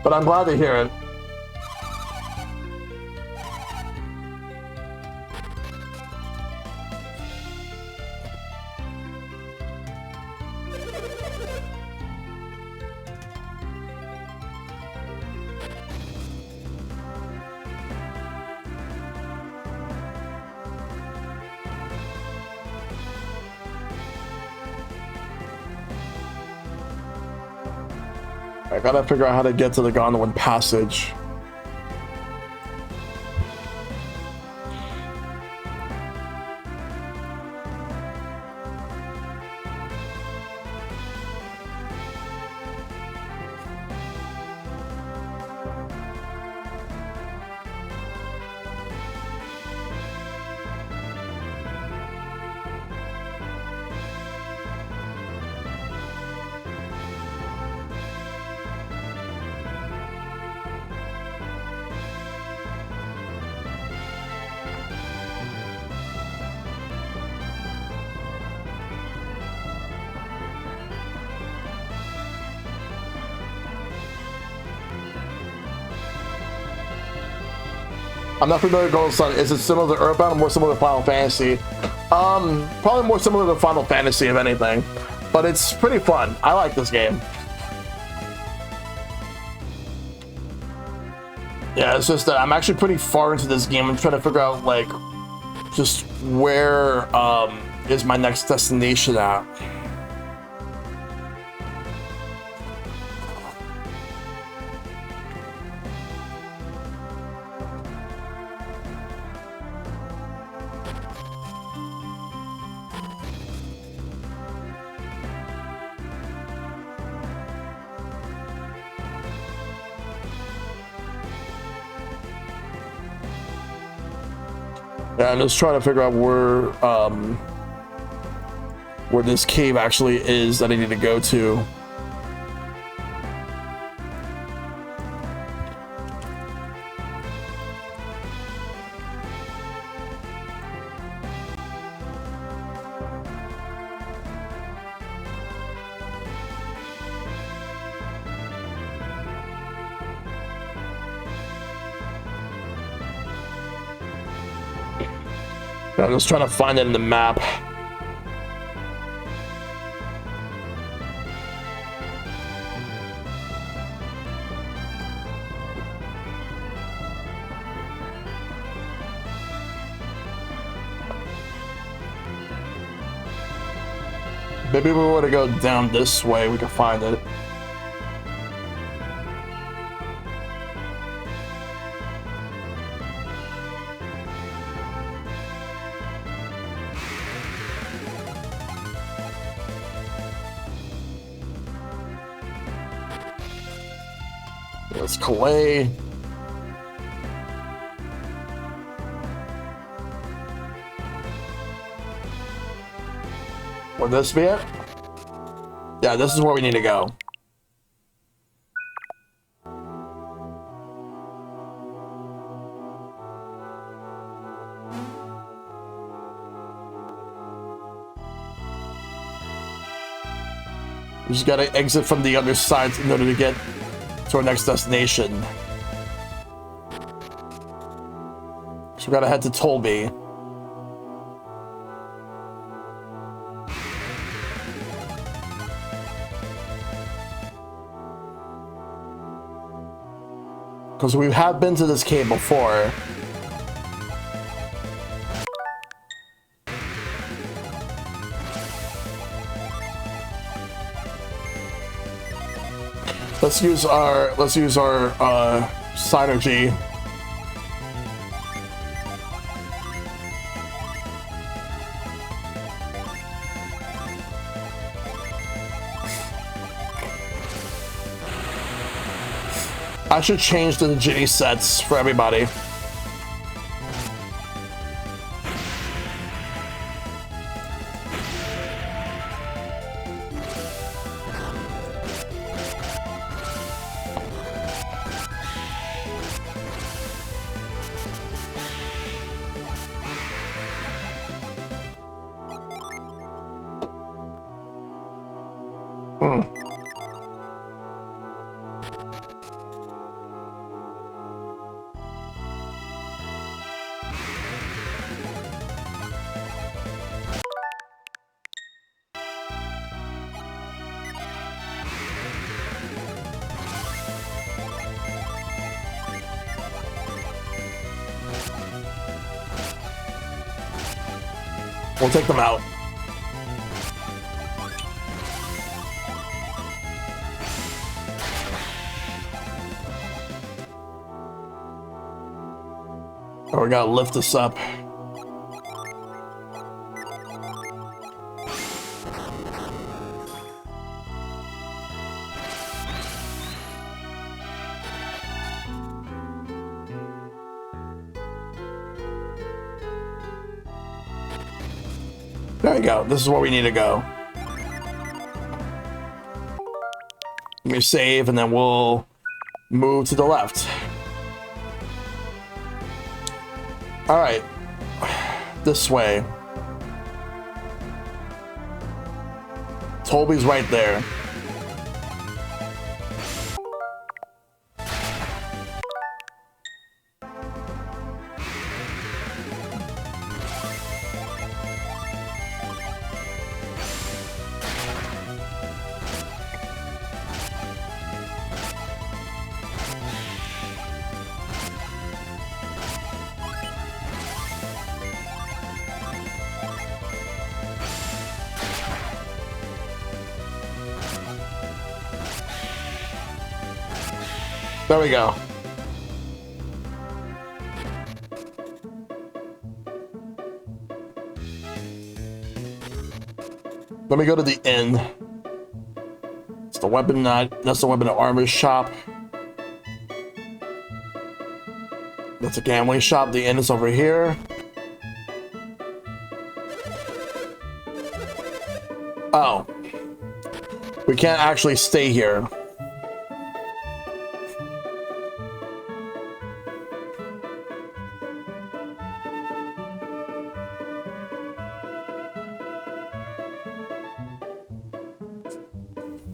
But I'm glad to hear it. I gotta figure out how to get to the Gondolin Passage. I'm not familiar with Golden Sun. Is it similar to Earthbound or more similar to Final Fantasy? Probably more similar to Final Fantasy, if anything. But it's pretty fun. I like this game. Yeah, it's just that I'm actually pretty far into this game. I'm trying to figure out, like, just where is my next destination at. Yeah, I'm just trying to figure out where this cave actually is that I need to go to. I'm just trying to find it in the map. Maybe we want to go down this way, we can find it. Let's Calais. Would this be it? Yeah, this is where we need to go. We just gotta exit from the other side in order to get to our next destination. So we gotta head to Tolby. Because we have been to this cave before. Let's use our synergy. I should change the Ginny sets for everybody. We'll take them out. Oh, we gotta lift this up. There we go. This is where we need to go. Let me save, and then we'll move to the left. All right. This way. Tolby's right there. There we go. Let me go to the inn. It's the weapon, that's the weapon and armor shop. That's a gambling shop. The inn is over here. Oh. We can't actually stay here.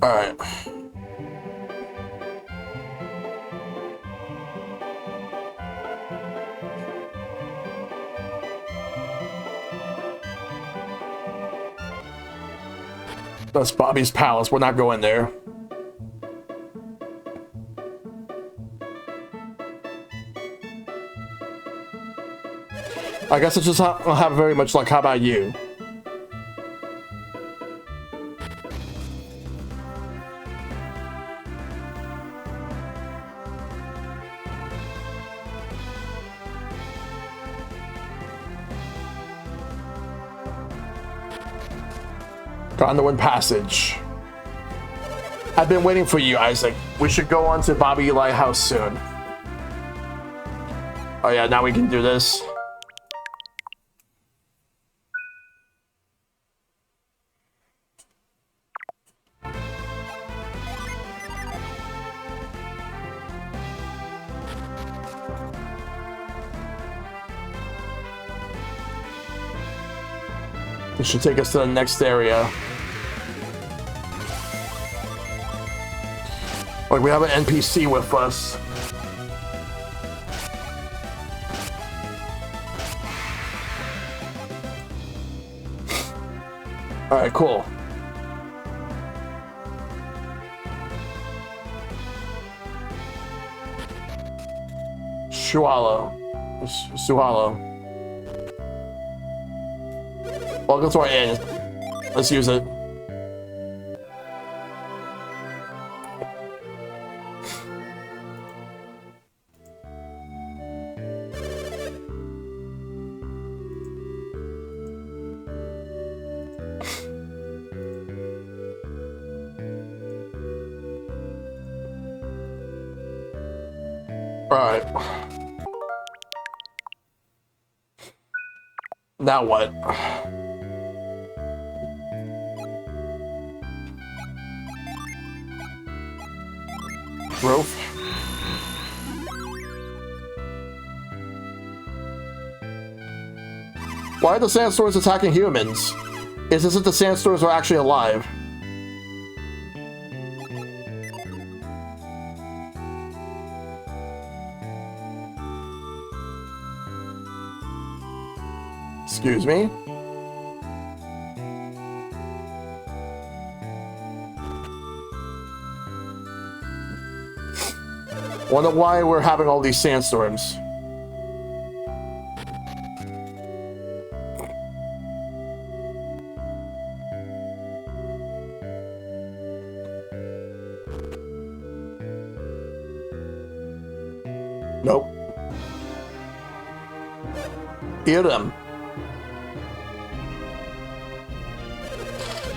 All right. That's Bobby's palace. We're not going there. I guess it's just not have very much luck. How about you? Gondolin Passage. I've been waiting for you, Isaac. We should go on to Bobby Lighthouse soon. Oh yeah, now we can do this. This should take us to the next area. Like, we have an NPC with us. Alright, cool. Suhalo. Welcome to our inn. Let's use it. Alright. Now what? Growth. Why are the sandstorms attacking humans? Is this if the sandstorms are actually alive? Excuse me? Wonder why we're having all these sandstorms. Nope. Hear them.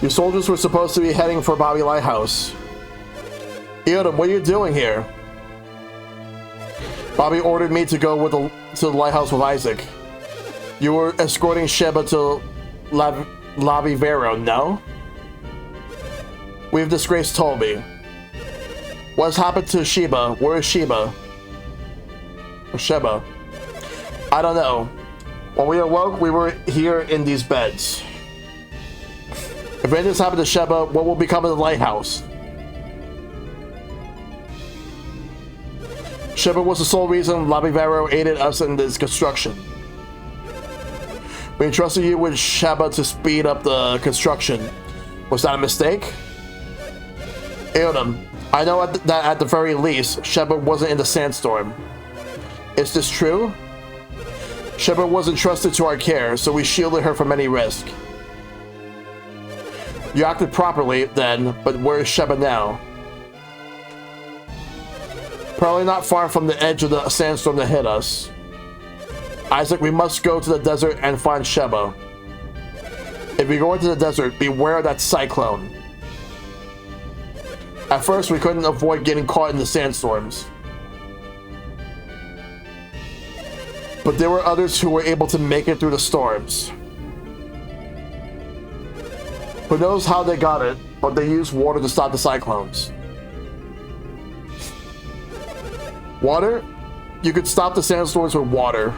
Your soldiers were supposed to be heading for Bobby Lighthouse. Eodom, what are you doing here? Bobby ordered me to go to the lighthouse with Isaac. You were escorting Sheba to Lobby Vero, no? We've disgraced Toby. What's happened to Sheba? Where is Sheba? Or Sheba? I don't know. When we awoke, we were here in these beds. If anything's happened to Sheba, what will become of the lighthouse? Sheba was the sole reason Lobby Vero aided us in this construction. We entrusted you with Sheba to speed up the construction. Was that a mistake? Eodom, I know that at the very least, Sheba wasn't in the sandstorm. Is this true? Sheba was entrusted to our care, so we shielded her from any risk. You acted properly then, but where is Sheba now? Probably not far from the edge of the sandstorm that hit us. Isaac, we must go to the desert and find Sheba. If we go into the desert, beware of that cyclone. At first, we couldn't avoid getting caught in the sandstorms. But there were others who were able to make it through the storms. Who knows how they got it, but they used water to stop the cyclones. Water? You could stop the sandstorms with water.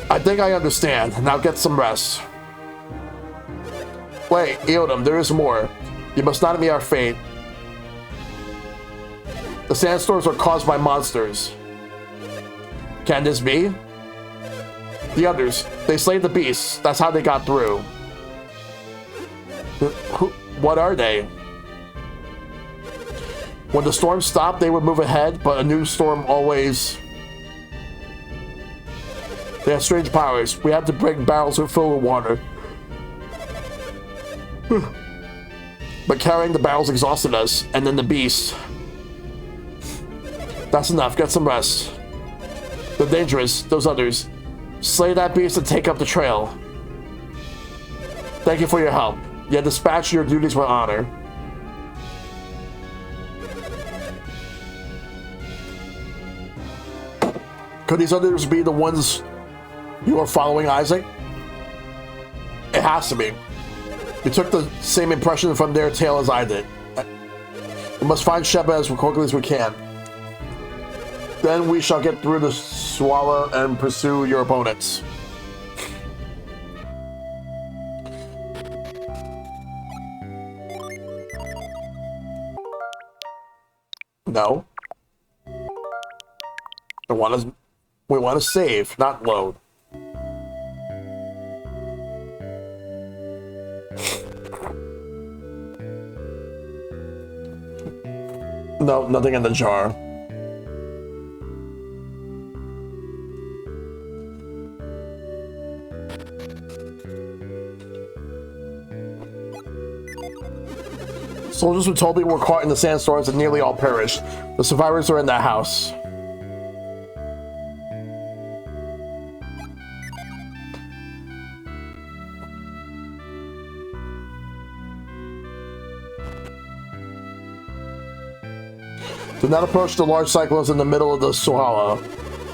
I think I understand. Now get some rest. Wait, Eodam, there is more. You must not meet our fate. The sandstorms are caused by monsters. Can this be? The others, they slayed the beasts. That's how they got through. What are they? When the storm stopped, they would move ahead, but a new storm always... They have strange powers. We had to bring barrels filled with water. But carrying the barrels exhausted us, and then the beast. That's enough. Get some rest. They're dangerous, those others. Slay that beast and take up the trail. Thank you for your help. You have dispatched your duties with honor. Could these others be the ones you are following, Isaac? It has to be. You took the same impression from their tale as I did. We must find Sheba as quickly as we can. Then we shall get through the Swallow and pursue your opponents. No. We want to save, not load. No, nothing in the jar. Soldiers who told me were caught in the sandstorms and nearly all perished. The survivors are in that house. Do not approach the large cyclones in the middle of the Swallow.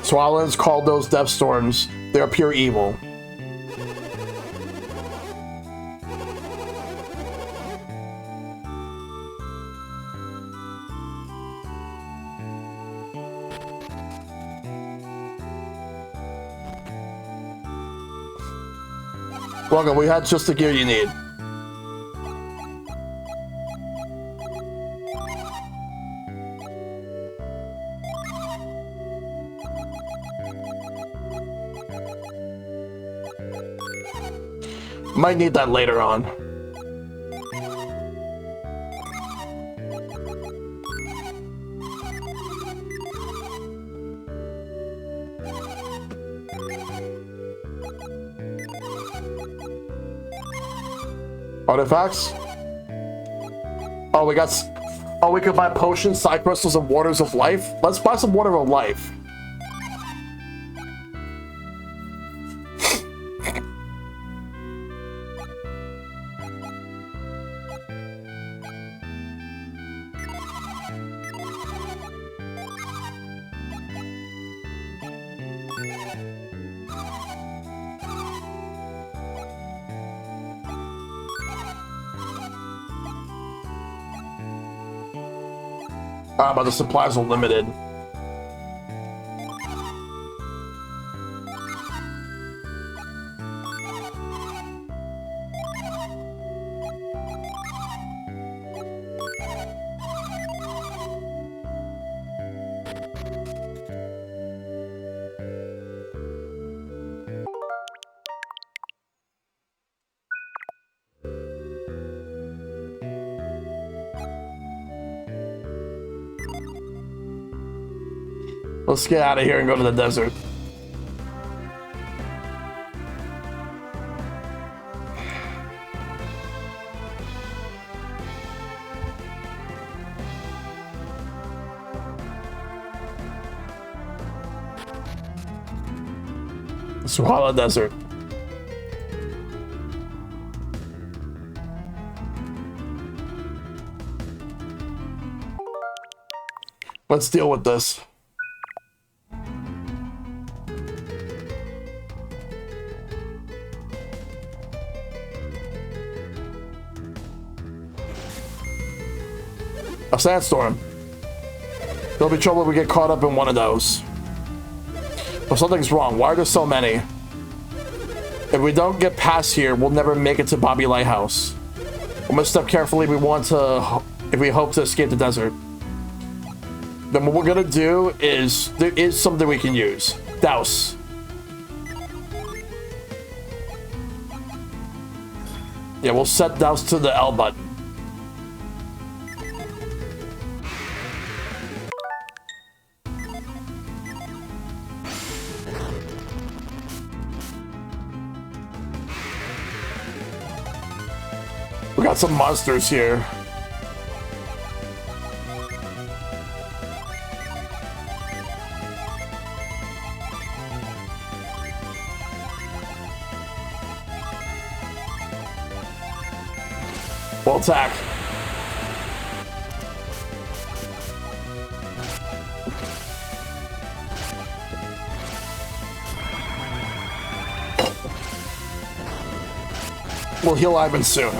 Swallowans called those death storms. They are pure evil. Welcome, we had just the gear you need. Might need that later on. Artifacts? Oh, we could buy potions, side crystals, and waters of life. Let's buy some water of life. But the supplies are limited. Let's get out of here and go to the desert. Swallow Desert. Let's deal with this. A sandstorm. There'll be trouble if we get caught up in one of those. But something's wrong. Why are there so many? If we don't get past here, we'll never make it to Bobby Lighthouse. We must step carefully if we hope to escape the desert. Then what we're gonna do is, there is something we can use. Douse. Yeah, we'll set douse to the L button. We got some monsters here. We'll attack. We'll heal Ivan soon.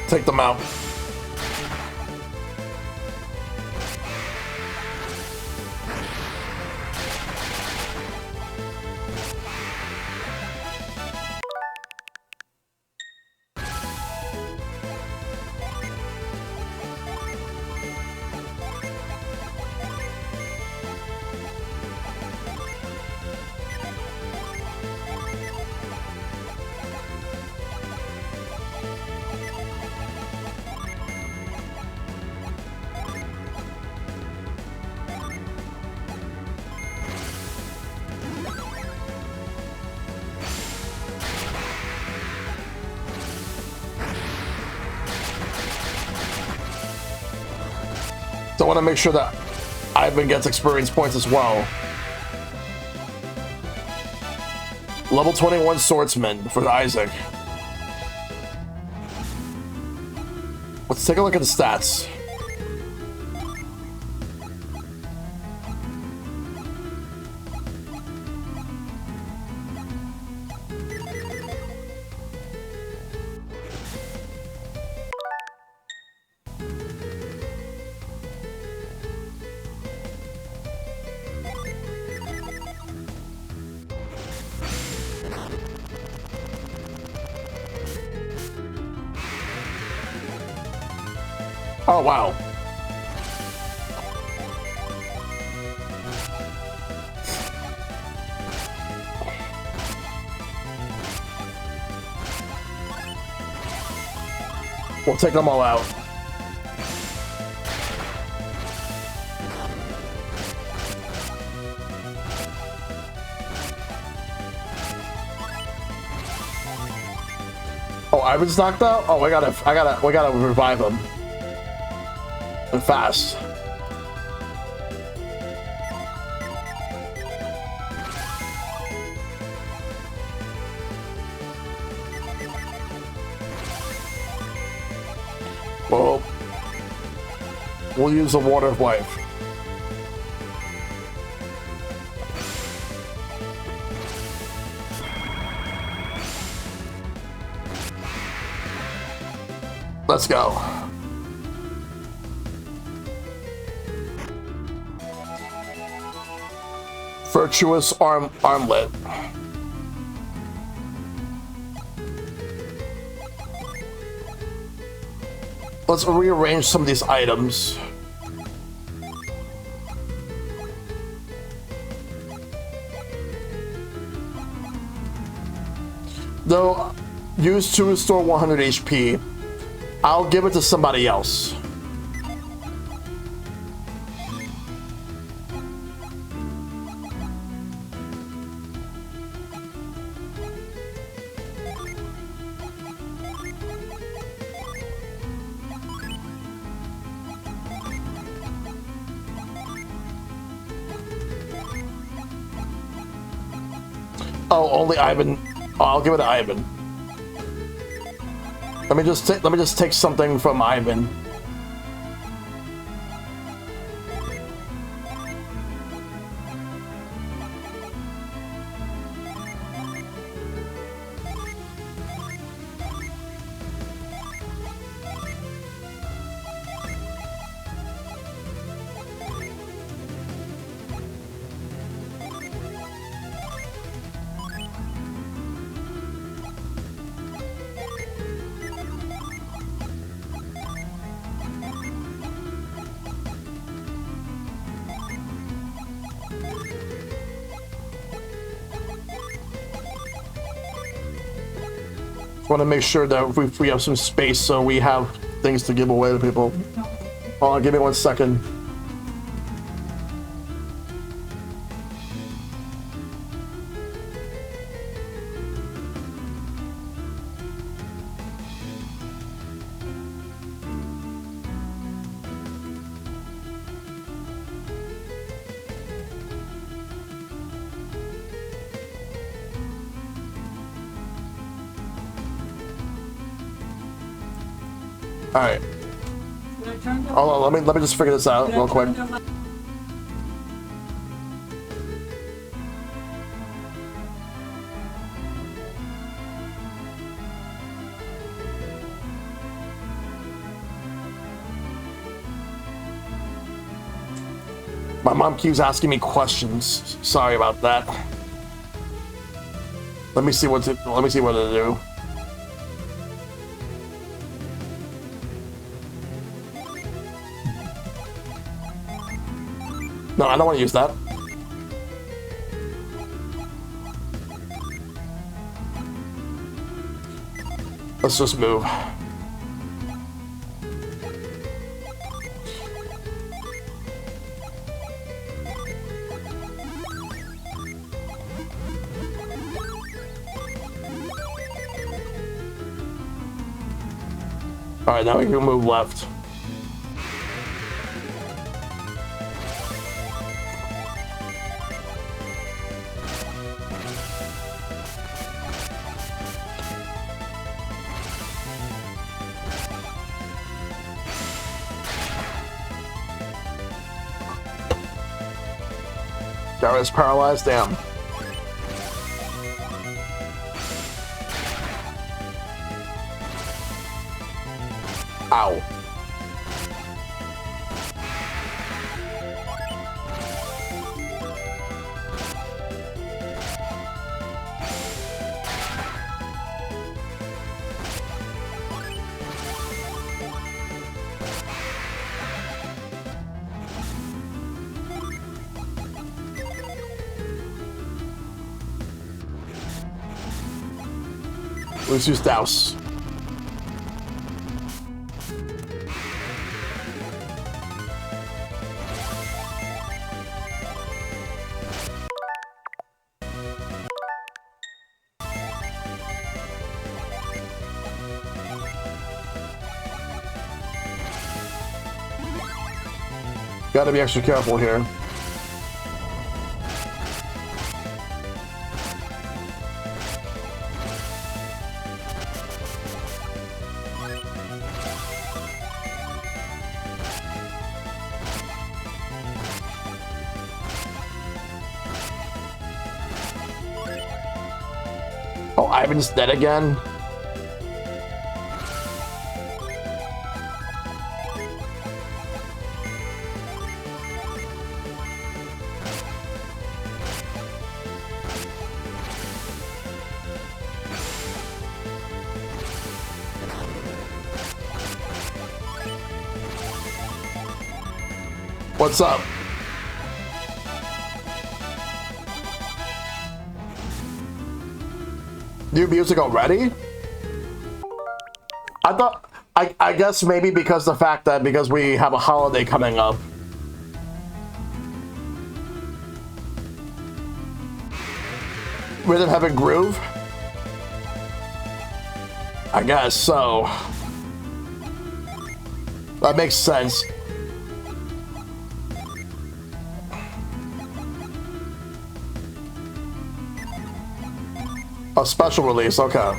Take them out. So I want to make sure that Ivan gets experience points as well. Level 21 swordsman for Isaac. Let's take a look at the stats. Oh, wow. We'll take them all out. Oh, Ivan's knocked out? Oh, we gotta revive him. And fast. Well, we'll use the water of life. Let's go. Virtuous armlet. Let's rearrange some of these items. Though, use to restore 100 HP. I'll give it to somebody else. Oh, only Ivan. Oh, I'll give it to Ivan. Let me just take something from Ivan. Just want to make sure that we have some space so we have things to give away to people. Hold on, give me 1 second. All right. Hold on, let me just figure this out real quick. My mom keeps asking me questions. Sorry about that. Let me see what to do. No, I don't want to use that. Let's just move. All right, now we can move left. That was paralyzed. Damn. Ow. Let's use douse. Gotta be extra careful here. Oh, Ivan's dead again? What's up? New music already? I guess maybe because the fact that because we have a holiday coming up. Rhythm Heaven Groove? I guess so. That makes sense. A special release, okay.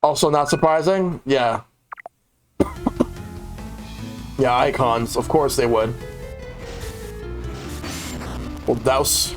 Also not surprising? Yeah. Yeah, icons. Of course they would. Well, douse.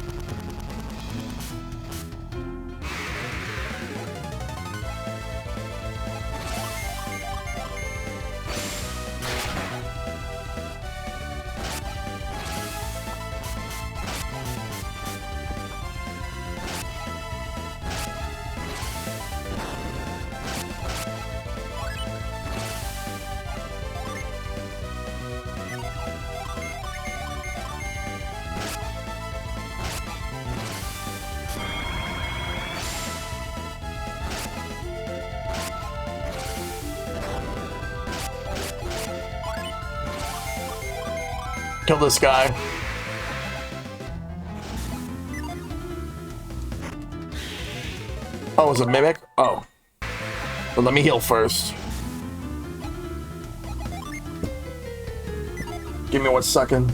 Kill this guy. Oh, it's a mimic? Oh. But let me heal first. Give me 1 second.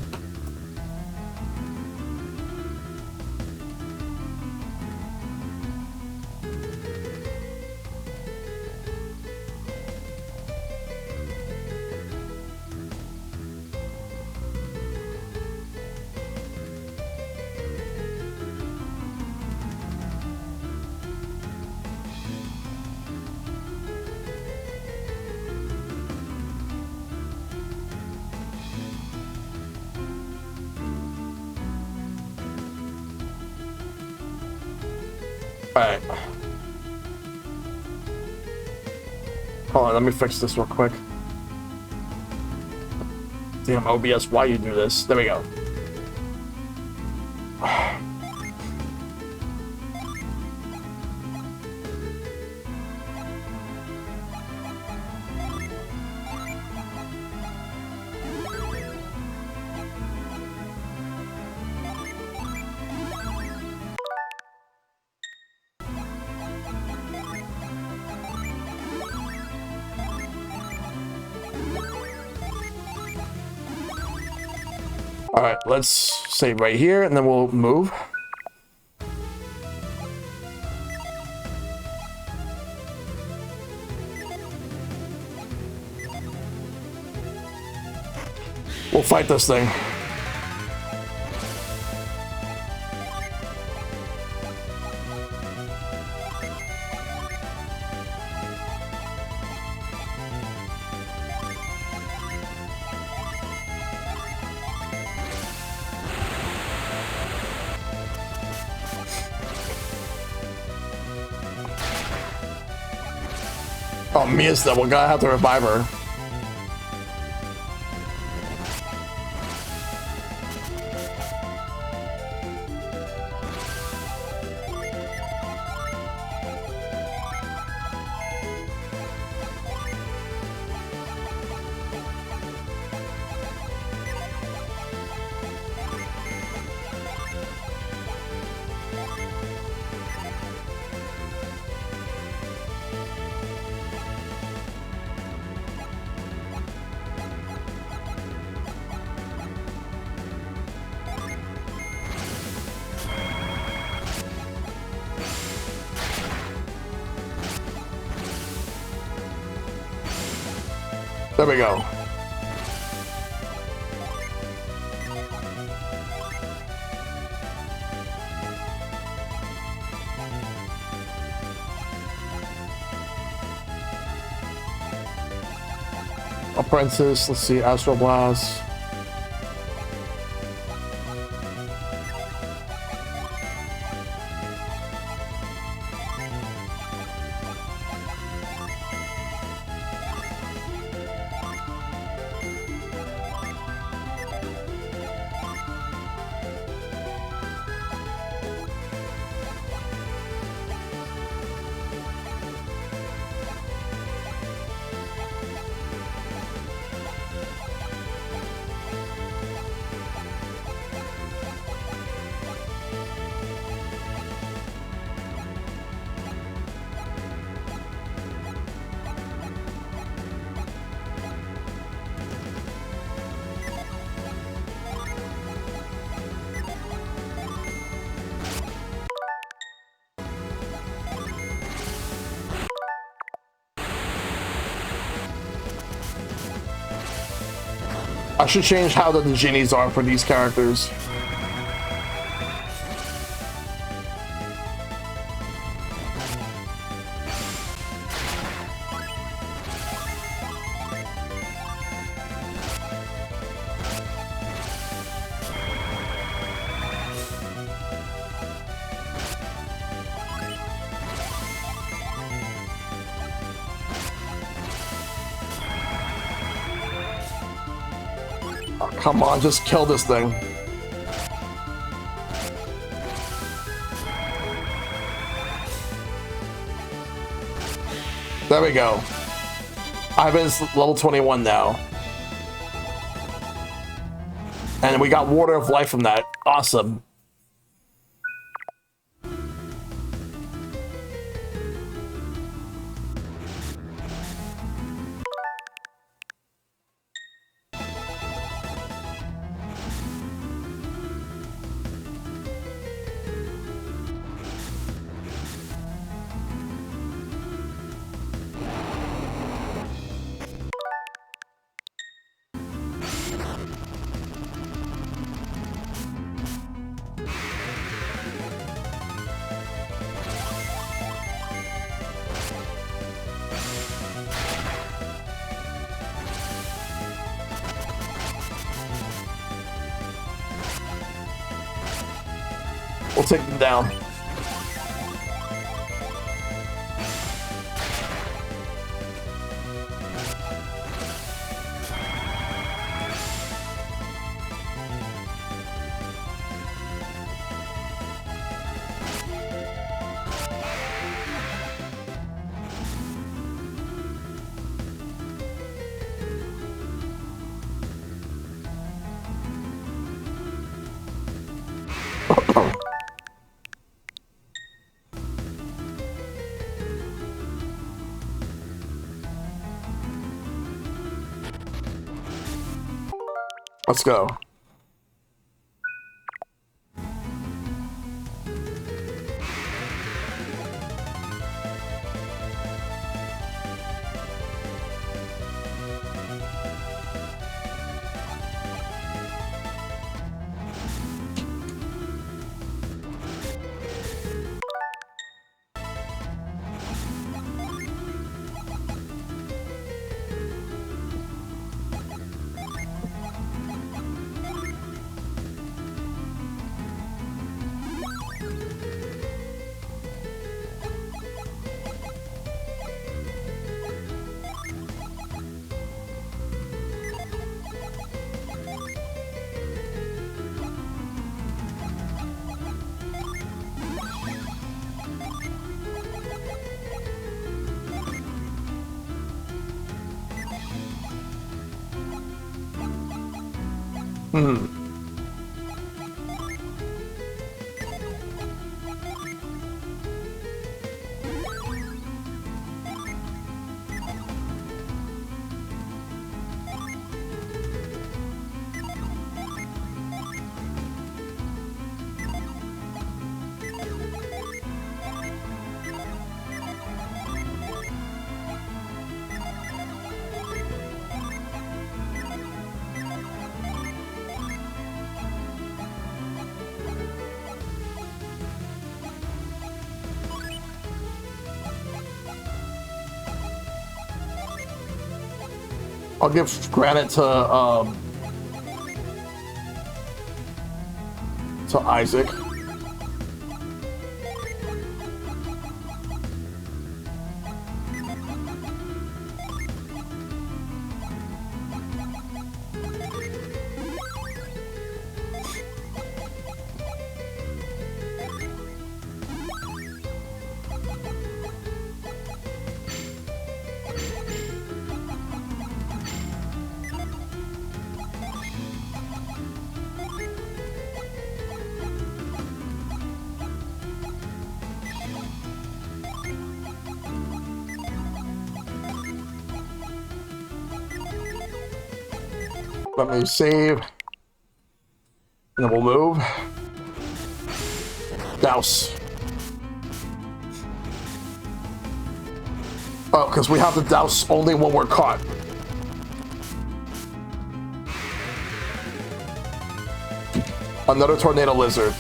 Alright. Hold on, let me fix this real quick. Damn, OBS, why you do this? There we go. Alright, let's save right here, and then we'll move. We'll fight this thing. Oh, Mia's that we're gonna have to revive her. There we go. Apprentice, let's see, Astral Blast. I should change how the genies are for these characters. Come on, just kill this thing. There we go. Ivan's level 21 now. And we got Water of Life from that. Awesome. We'll take them down. Let's go. I'll give granite to Isaac. Let me save. And then we'll move. Douse. Oh, because we have to douse only when we're caught. Another tornado lizard.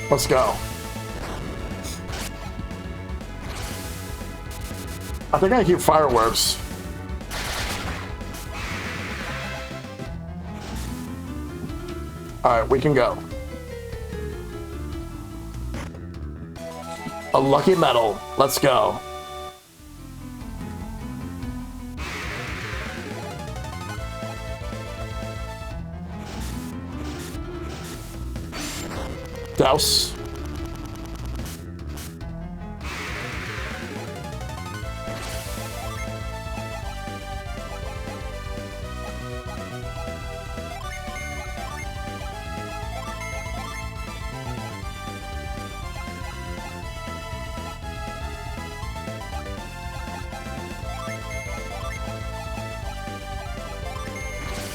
Let's go. I think I keep fireworks. Alright, we can go. A lucky medal. Let's go. Douse.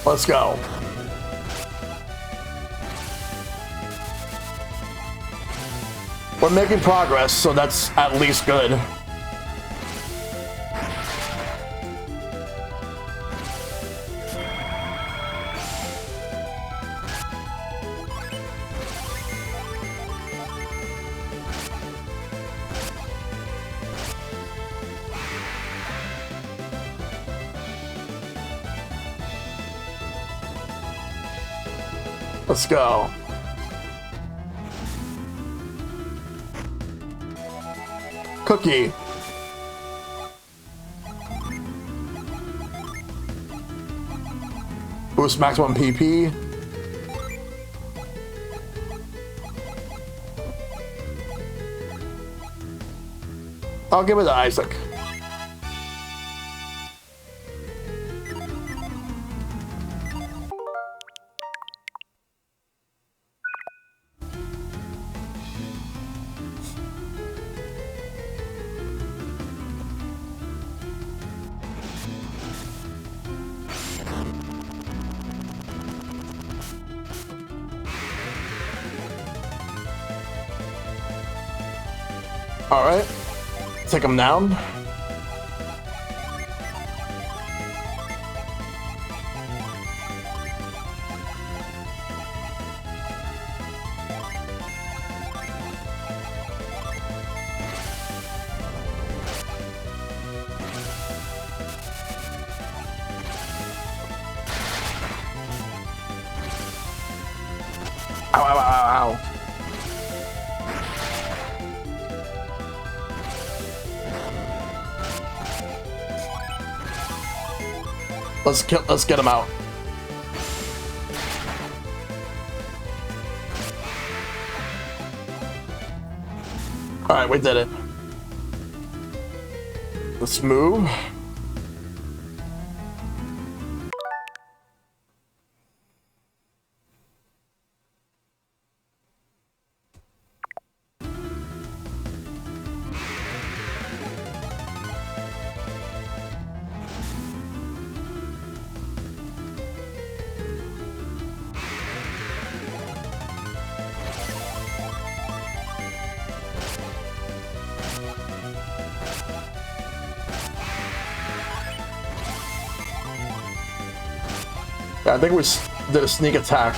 Let's go. We're making progress, so that's at least good. Let's go. Cookie. Boost maximum PP. I'll give it to Isaac. All right, take him down. Ow, ow, ow, ow. Let's get him out. All right, we did it. Let's move. Yeah, I think we did a sneak attack.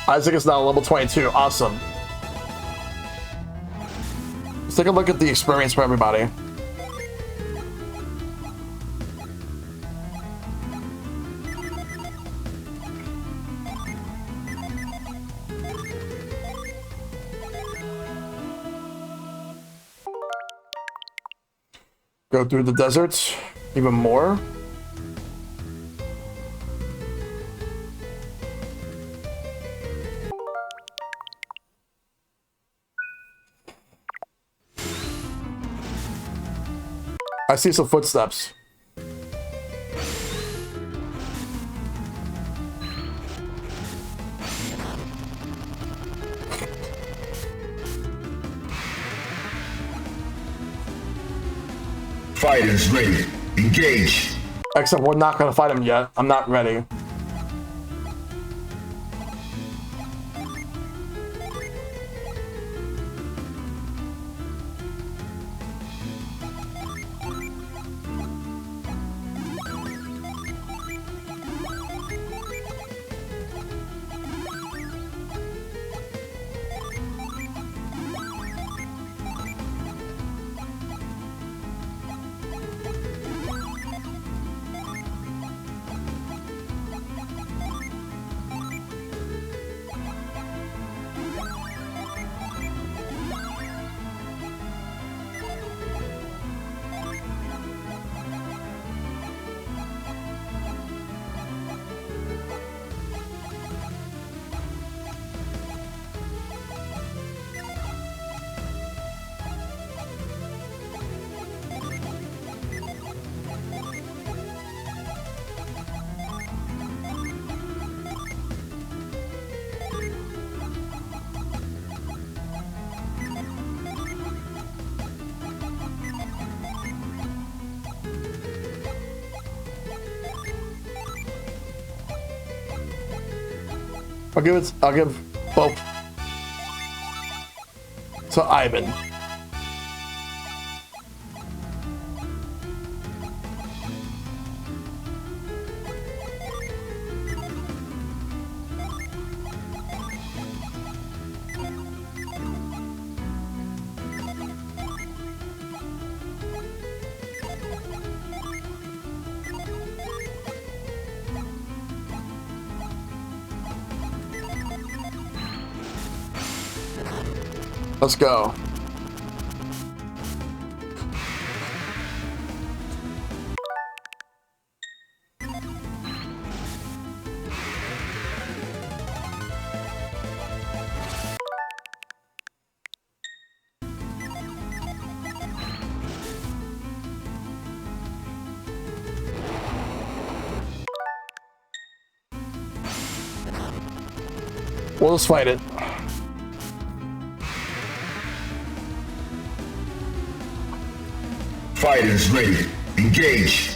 Isaac is now level 22. Awesome. Let's take a look at the experience for everybody. Go through the deserts even more. I see some footsteps. Fighters ready. Engage. Except we're not gonna fight him yet. I'm not ready. I'll give both to Ivan. Let's go. We'll just fight it. Fighters ready. Engage.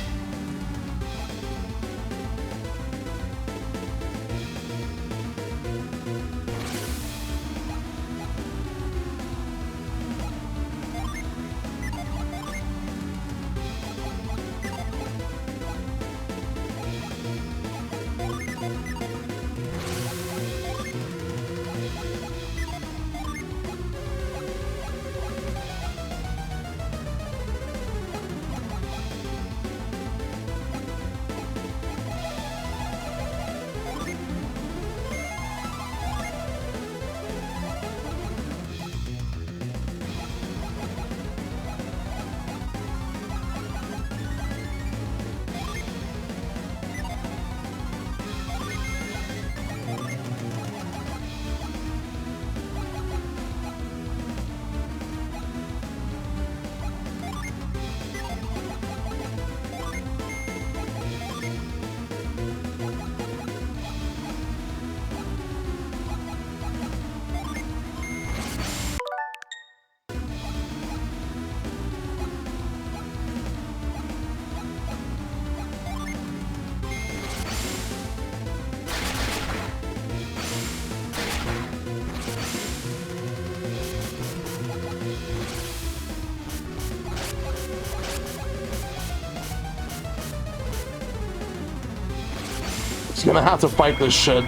He's gonna have to fight this shit.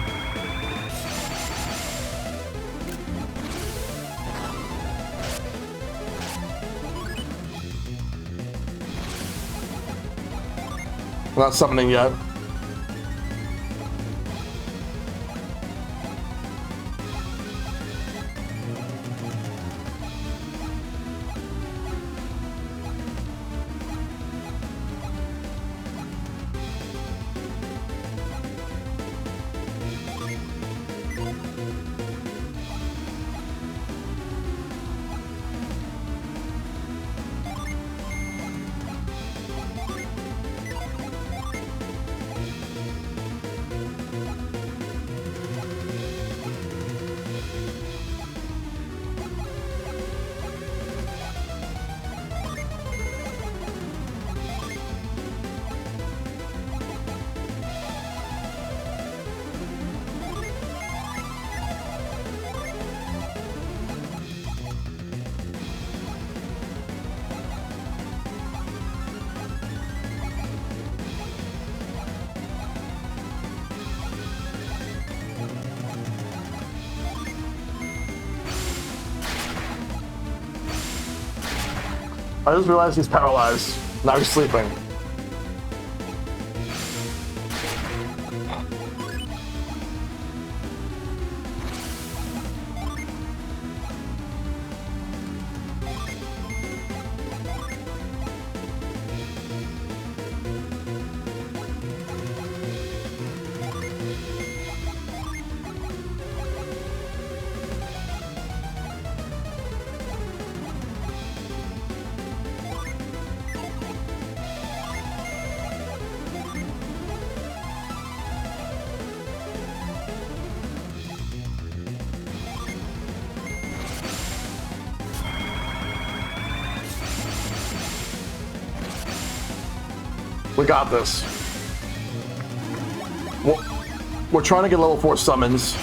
Not summoning yet. I just realized he's paralyzed. Now he's sleeping. We got this. we're trying to get level 4 summons.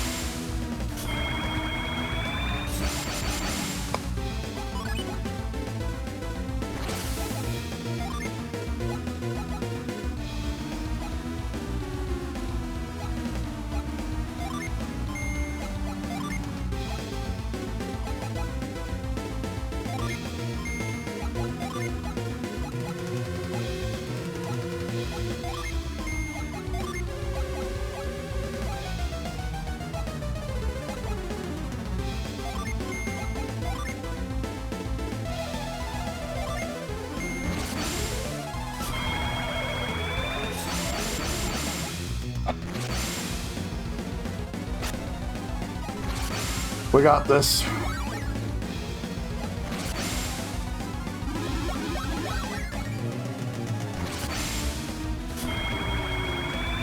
We got this.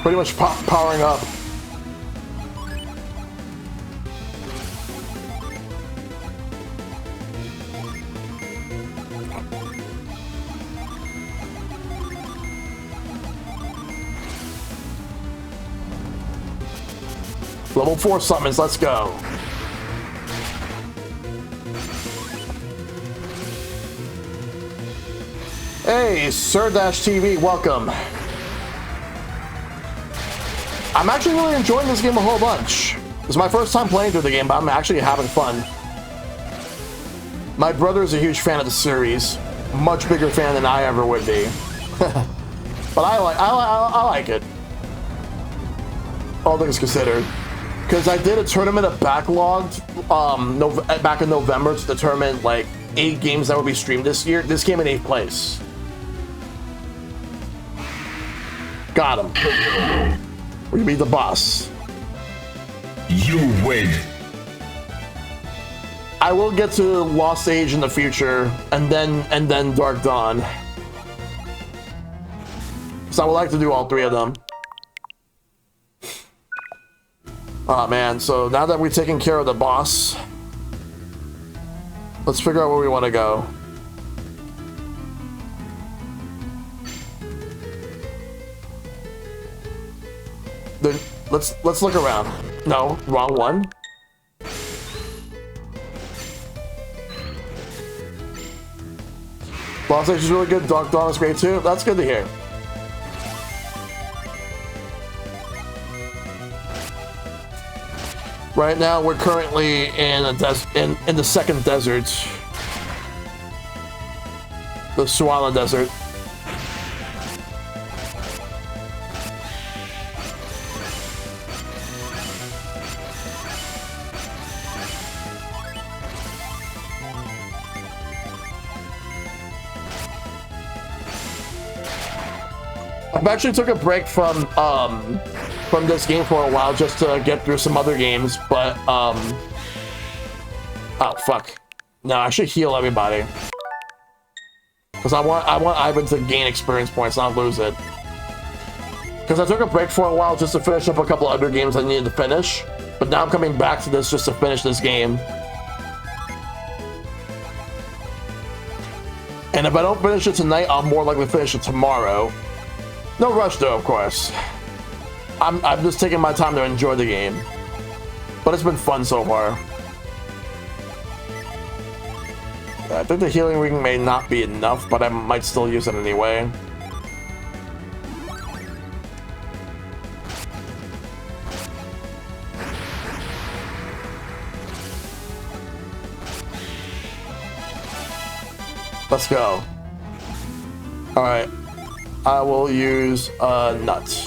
Pretty much powering up. Level 4 summons, let's go. Hey, Sir-TV, welcome. I'm actually really enjoying this game a whole bunch. It's my first time playing through the game, but I'm actually having fun. My brother is a huge fan of the series. Much bigger fan than I ever would be. But I like it. All things considered. Because I did a tournament of backlogged back in November to determine like 8 games that would be streamed this year. This came in 8th place. Got him. We beat the boss. You win. I will get to Lost Age in the future, and then Dark Dawn. So I would like to do all 3 of them. Oh man, so now that we've taken care of the boss, let's figure out where we want to go. Then let's look around. No, wrong one. Lost Age is really good. Dark Dawn is great too. That's good to hear. Right now, we're currently in a in the second desert, the Suala Desert. I've actually took a break from this game for a while just to get through some other games, but oh fuck. No, I should heal everybody. Because I want Ivan to gain experience points, not lose it. Because I took a break for a while just to finish up a couple other games I needed to finish, but now I'm coming back to this just to finish this game. And if I don't finish it tonight, I'll more likely finish it tomorrow. No rush though, of course. I'm just taking my time to enjoy the game. But it's been fun so far. I think the healing ring may not be enough, but I might still use it anyway. Let's go. Alright. I will use a nut.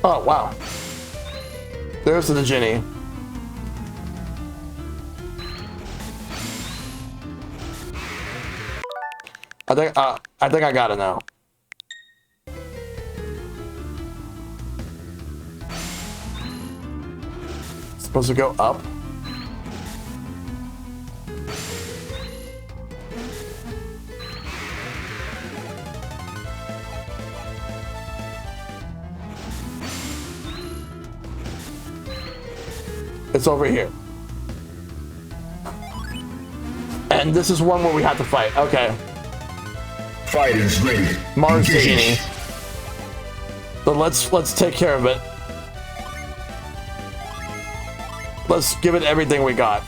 Oh, wow. There's the Ginny. I think I got it now. Supposed to go up. It's over here. And this is one where we have to fight. Okay. Fighters ready. Mars the Engage. Genie. So let's take care of it. Let's give it everything we got.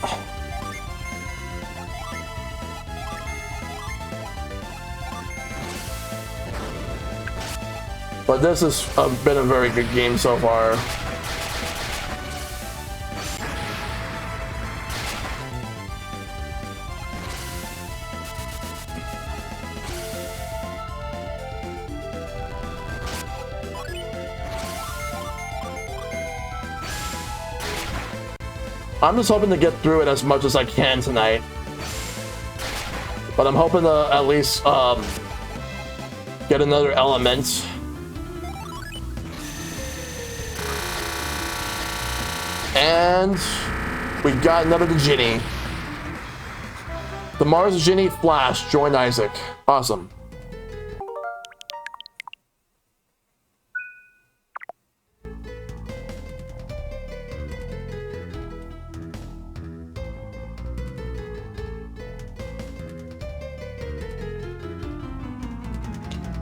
But this has been a very good game so far. I'm just hoping to get through it as much as I can tonight. But I'm hoping to at least get another element. And we got another Ginny. The Mars Ginny Flash joined Isaac. Awesome.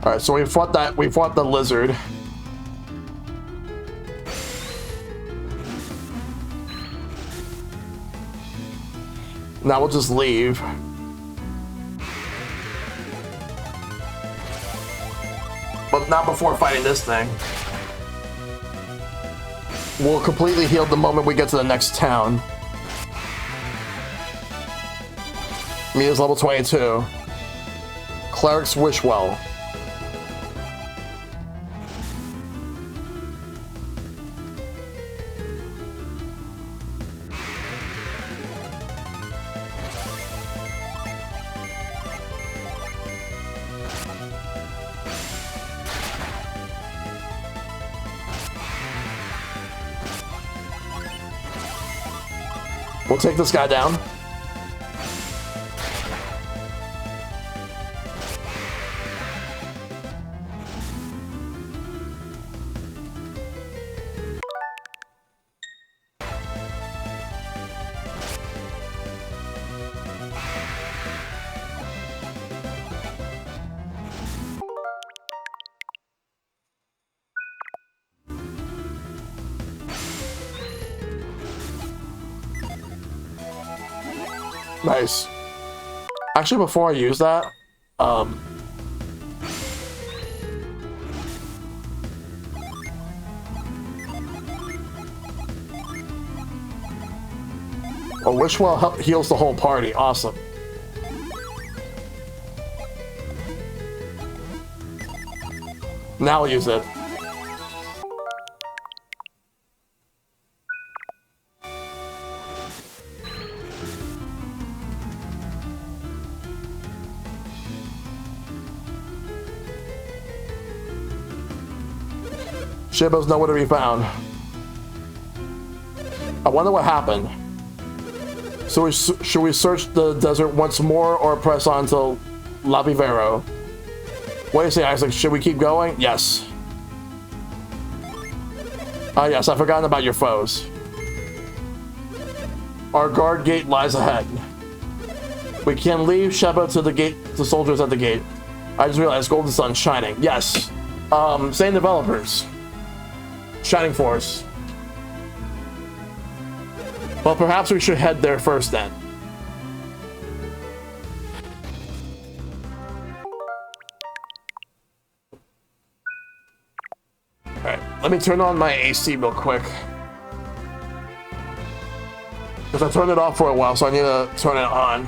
All right, so we fought the lizard. Now we'll just leave. But not before fighting this thing. We'll completely heal the moment we get to the next town. Mia's level 22. Cleric's Wishwell. We'll take this guy down. Nice. Actually, before I use that, a Wishwell heals the whole party. Awesome. Now I'll use it. Shibbo's nowhere to be found. I wonder what happened. So should we search the desert once more or press on to La Vivero? What do you say, Isaac? Should we keep going? Yes. Ah, yes, I've forgotten about your foes. Our guard gate lies ahead. We can leave Sheba to the gate, the soldiers at the gate. I just realized Golden Sun's shining. Yes. Same developers. Shining Force. Well, perhaps we should head there first then. Alright, let me turn on my AC real quick. Because I turned it off for a while, so I need to turn it on.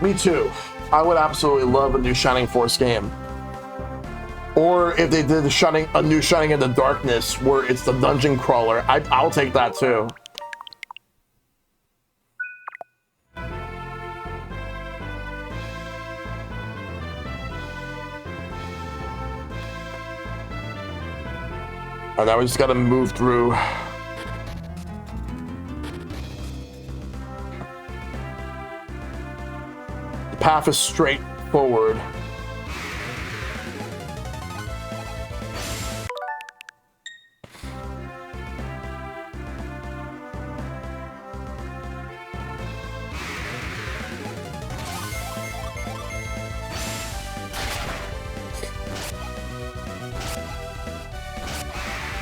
Me too. I would absolutely love a new Shining Force game. Or if they did a new Shining in the Darkness, where it's the dungeon crawler, I'll take that too. And now we just gotta move through. The path is straight forward.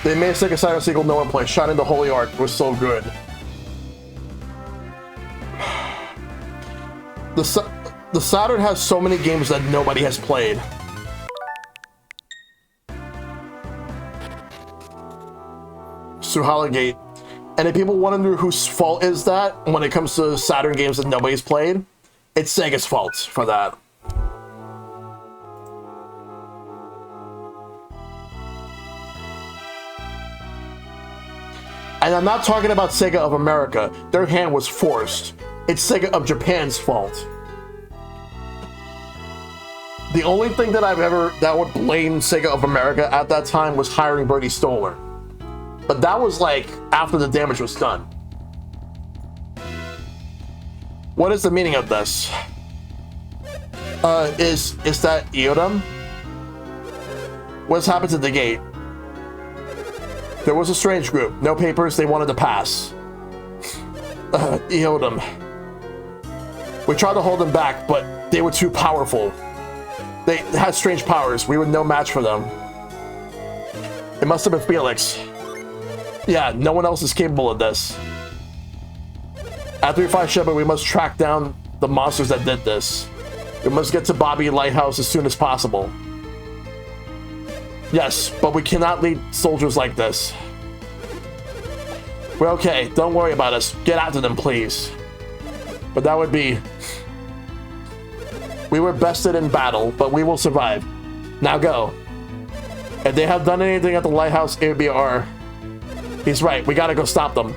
They made a second Saturn sequel no one played. Shining the Holy Ark was so good. The Saturn has so many games that nobody has played. Suhala Gate. And if people want to know whose fault is that when it comes to Saturn games that nobody's played, it's Sega's fault for that. And I'm not talking about Sega of America. Their hand was forced. It's Sega of Japan's fault. The only thing that that would blame Sega of America at that time was hiring Bernie Stoller. But that was like after the damage was done. What is the meaning of this? Is that Eodam? What's happened to the gate? There was a strange group. No papers, they wanted to pass. Eodam. We tried to hold them back, but they were too powerful. They had strange powers. We were no match for them. It must have been Felix. Yeah, no one else is capable of this. After we find Shepard, we must track down the monsters that did this. We must get to Bobby Lighthouse as soon as possible. Yes, but we cannot lead soldiers like this. We're okay. Don't worry about us. Get after them, please. But that would be... We were bested in battle, but we will survive. Now go. If they have done anything at the lighthouse, it would be our... He's right. We gotta go stop them.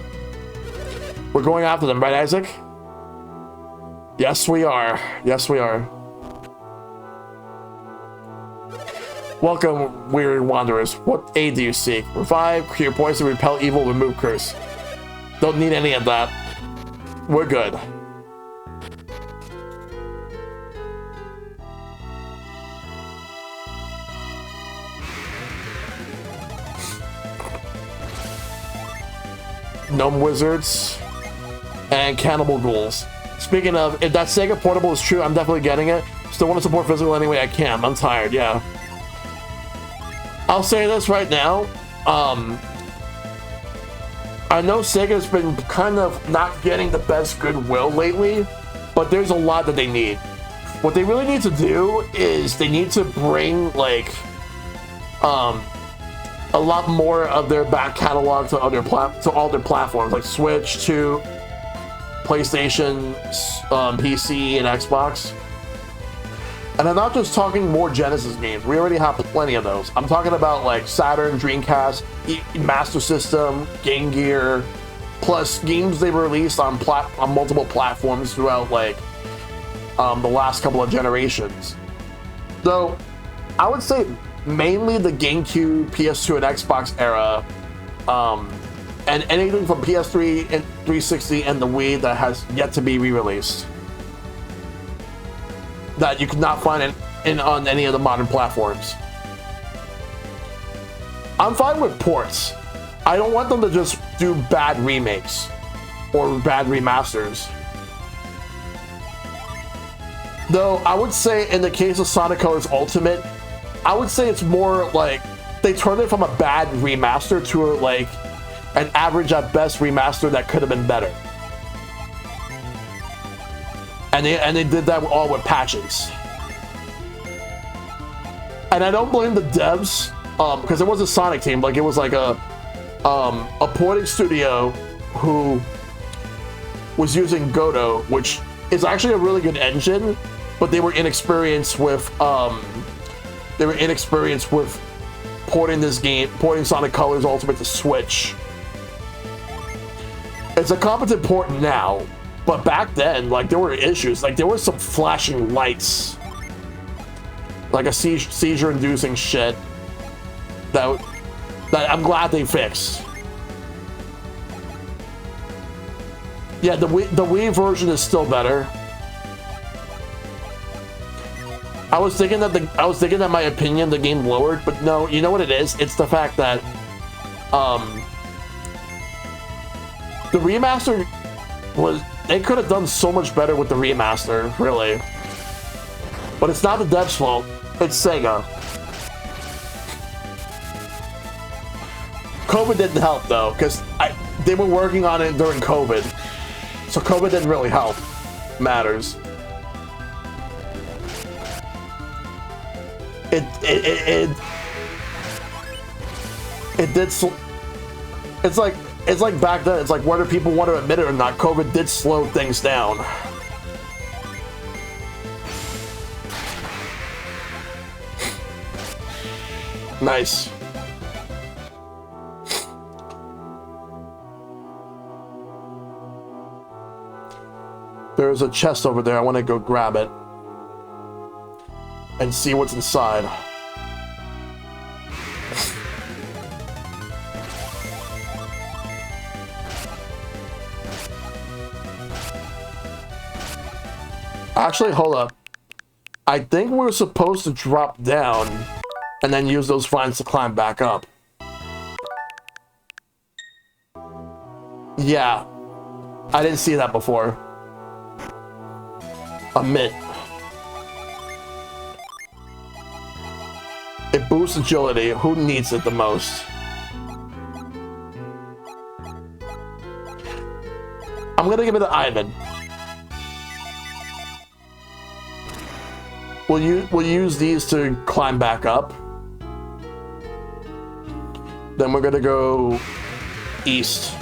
We're going after them, right, Isaac? Yes, we are. Yes, we are. Welcome, weary wanderers. What aid do you seek? Revive, cure poison, repel evil, remove curse. Don't need any of that. We're good. Gnome wizards and cannibal ghouls. Speaking of, if that Sega Portable is true, I'm definitely getting it. Still want to support physical any way I can. I'm tired, yeah. I'll say this right now. I know Sega's been kind of not getting the best goodwill lately, but there's a lot that they need. What they really need to do is they need to bring like a lot more of their back catalog to all their platforms, like Switch, to PlayStation, PC, and Xbox. And I'm not just talking more Genesis games. We already have plenty of those. I'm talking about like Saturn, Dreamcast, Master System, Game Gear, plus games they've released on multiple platforms throughout like the last couple of generations. Though I would say mainly the GameCube, PS2, and Xbox era, and anything from PS3 and 360 and the Wii that has yet to be re-released, that you could not find on any of the modern platforms. I'm fine with ports. I don't want them to just do bad remakes or bad remasters. Though I would say in the case of Sonic Colors Ultimate, I would say it's more like they turned it from a bad remaster to like an average at best remaster that could have been better. And they did that all with patches. And I don't blame the devs, because it was a Sonic team. Like it was like a porting studio who was using Godot, which It's actually a really good engine, but they were inexperienced with porting this game, porting Sonic Colors Ultimate to Switch. It's a competent port now, but back then, like, there were issues. Like, there were some flashing lights, like a seizure-inducing shit that I'm glad they fixed. Yeah, the Wii version is still better. I was thinking that my opinion the game lowered, but no, you know what it is? It's the fact that the remaster they could have done so much better with the remaster, really. But it's not the devs' fault, it's Sega. COVID didn't help though, because they were working on it during COVID. So COVID didn't really help matters. It did. It's like back then. It's like whether people want to admit it or not, COVID did slow things down. Nice. There's a chest over there. I want to go grab it and see what's inside. Actually, hold up. I think we're supposed to drop down and then use those vines to climb back up. Yeah. I didn't see that before. A mitt. It boosts agility. Who needs it the most? I'm gonna give it to Ivan. We'll use these to climb back up. Then we're gonna go east.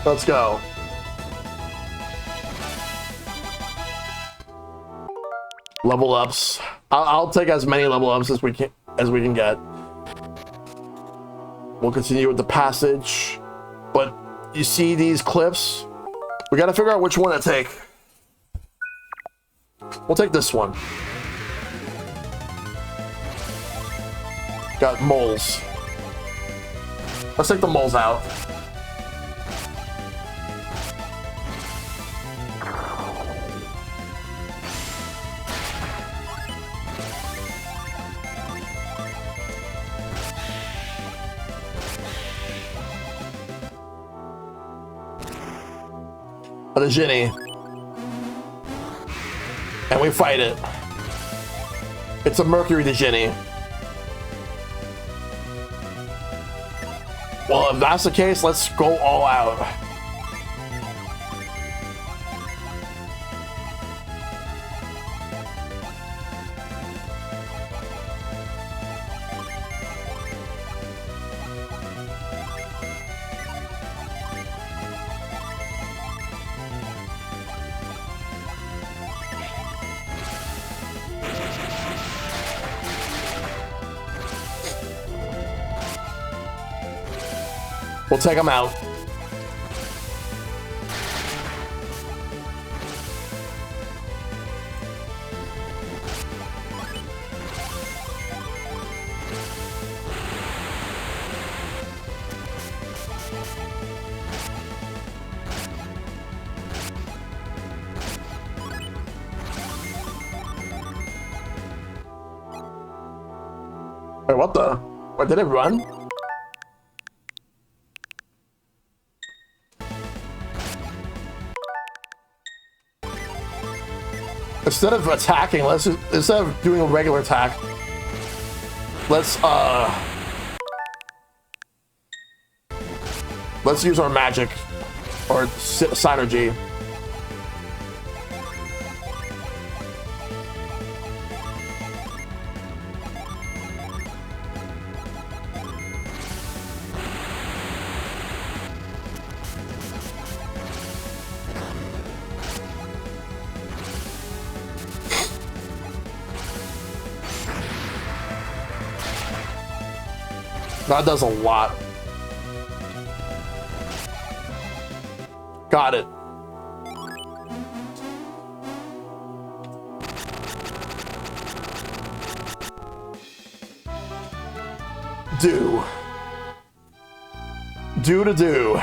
Let's go. Level ups. I'll take as many level ups as we can get. We'll continue with the passage, but you see these cliffs? We gotta figure out which one to take. We'll take this one. Got moles. Let's take the moles out. The Ginny, and we fight it. It's a Mercury the Ginny. Well, if that's the case, let's go all out. We'll take him out. Wait, what the? Wait, did it run? Instead of attacking, instead of doing a regular attack, let's use our magic or synergy. That does a lot. Got it. Do to do.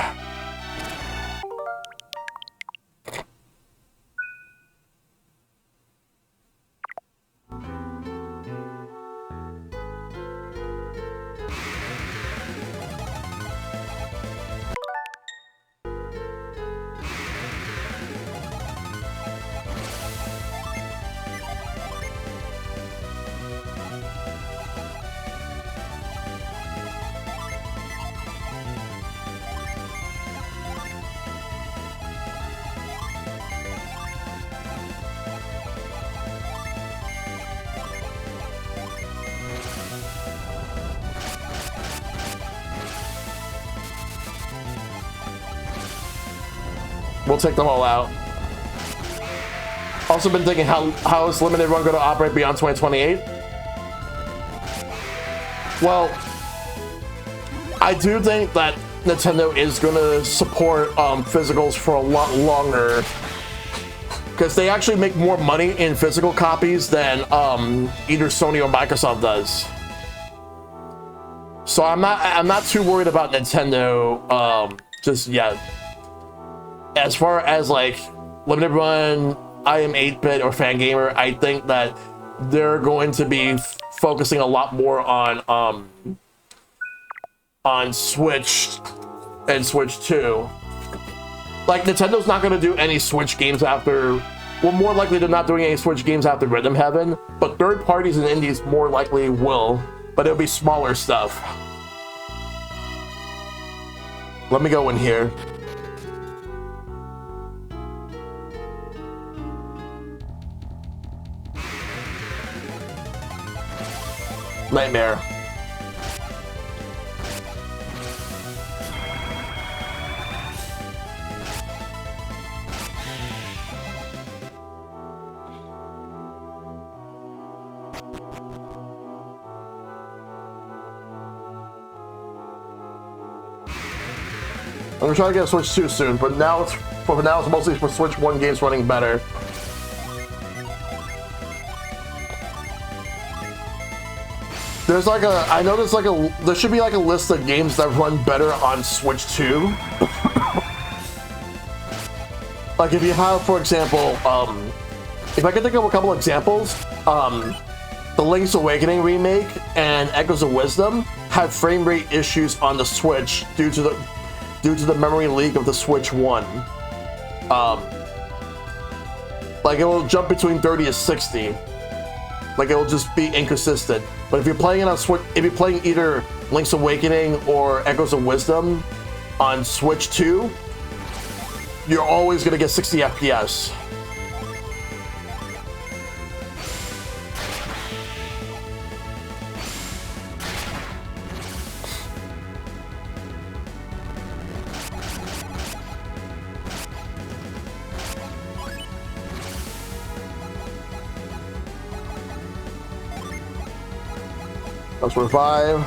We'll take them all out. Also been thinking how is limited run going to operate beyond 2028? Well, I do think that Nintendo is going to support physicals for a lot longer, because they actually make more money in physical copies than either Sony or Microsoft does. So I'm not too worried about Nintendo just yet. As far as like limited run, I am 8-bit or Fangamer, I think that they're going to be focusing a lot more on Switch and Switch 2. Like, Nintendo's not going to do any Switch games after, well, more likely they're not doing any Switch games after Rhythm Heaven, but third parties and indies more likely will, but it'll be smaller stuff. Let me go in here. Nightmare. I'm gonna try to get a Switch 2 soon, but now it's mostly for Switch 1 games running better. There's like I know there's like there should be like a list of games that run better on Switch 2. Like if you have, for example, if I could think of a couple examples, the Link's Awakening remake and Echoes of Wisdom had frame rate issues on the Switch due to the memory leak of the Switch 1. Like it will jump between 30 to 60. Like it will just be inconsistent. But if you're playing it on Switch, if you're playing either Link's Awakening or Echoes of Wisdom on Switch 2, you're always gonna get 60 FPS. Let's revive.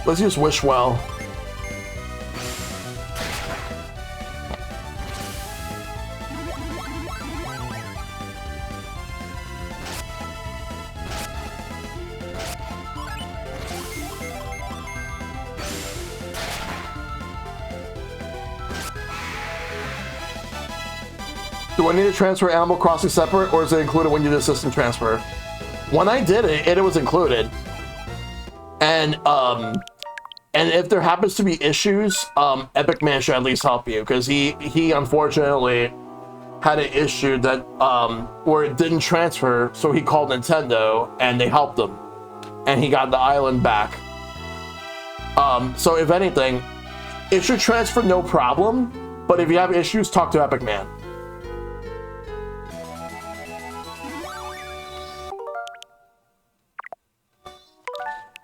Let's use Wish Well. Do I need to transfer Animal Crossing separate, or is it included when you do system transfer? When I did it, it was included. And if there happens to be issues, Epic Man should at least help you, because he unfortunately had an issue that where it didn't transfer, so he called Nintendo and they helped him, and he got the island back. So if anything, it should transfer no problem, but if you have issues, talk to Epic Man.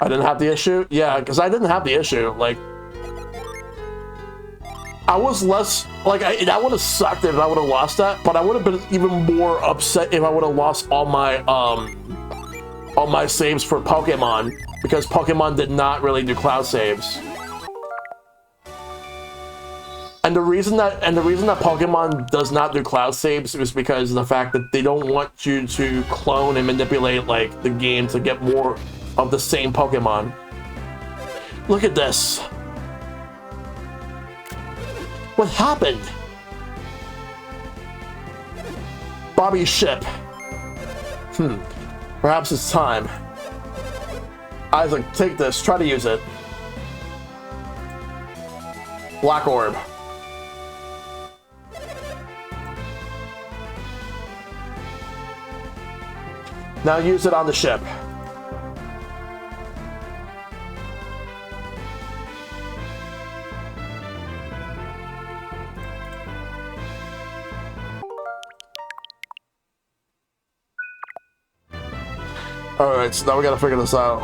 I didn't have the issue? Yeah, because I didn't have the issue. Like, I was less, like, that would have sucked if I would have lost that, but I would have been even more upset if I would have lost all my saves for Pokemon, because Pokemon did not really do cloud saves. And the reason that Pokemon does not do cloud saves is because of the fact that they don't want you to clone and manipulate, like, the game to get more of the same Pokemon. Look at this. What happened? Bobby's ship. Perhaps it's time. Isaac, take this. Try to use it. Black Orb. Now use it on the ship. Alright, so now we gotta figure this out.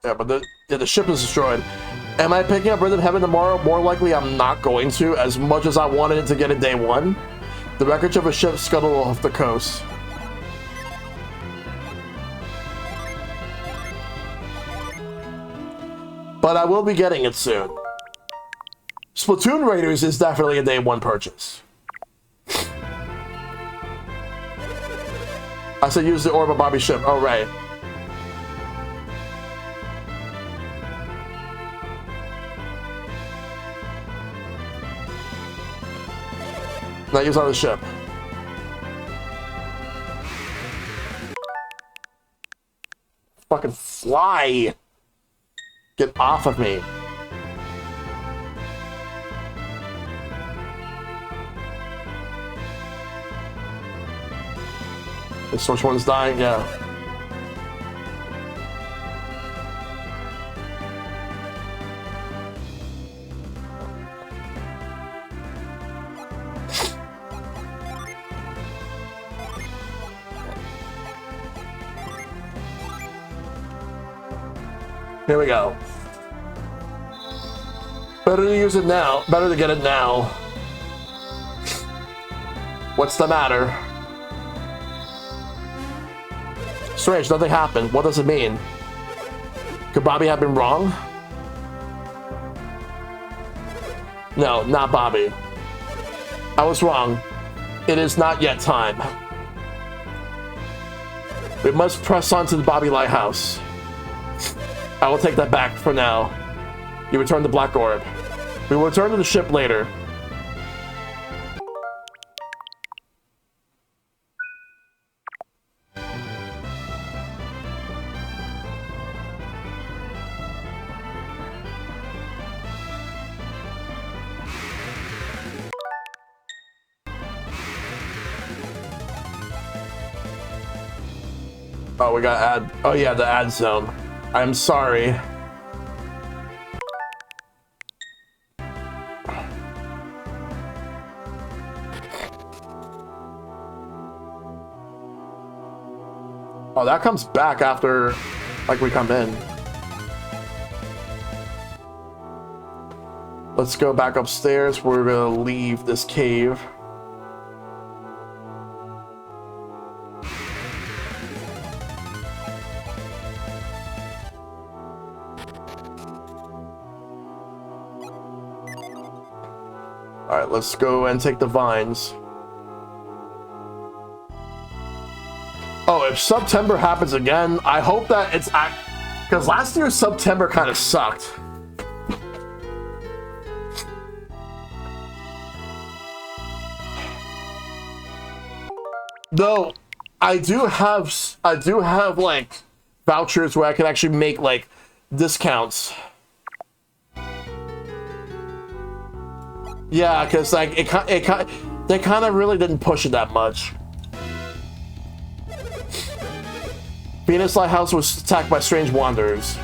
Yeah, but the ship is destroyed. Am I picking up Rhythm Heaven tomorrow? More likely I'm not going to, as much as I wanted it to get it day one. The wreckage of a ship scuttled off the coast. But I will be getting it soon. Splatoon Raiders is definitely a day one purchase. I said use the orb of Bobby's ship. Oh, right. Now use on the ship. Fucking fly! Get off of me. This which one's dying? Yeah. Here we go. Better to use it now. Better to get it now. What's the matter? Strange, nothing happened. What does it mean? Could Bobby have been wrong? No, not Bobby. I was wrong. It is not yet time. We must press on to the Bobby Lighthouse. I will take that back for now. You return the Black Orb. We will return to the ship later. Oh, we got ad. Oh yeah, the ad zone. I'm sorry. Oh, that comes back after, like, we come in. Let's go back upstairs. We're gonna leave this cave. All right, let's go and take the vines. Oh, if September happens again, I hope that it's because last year's September kind of sucked. Though I do have like vouchers where I can actually make like discounts. Yeah, because like they kind of really didn't push it that much. Venus Lighthouse was attacked by strange wanderers.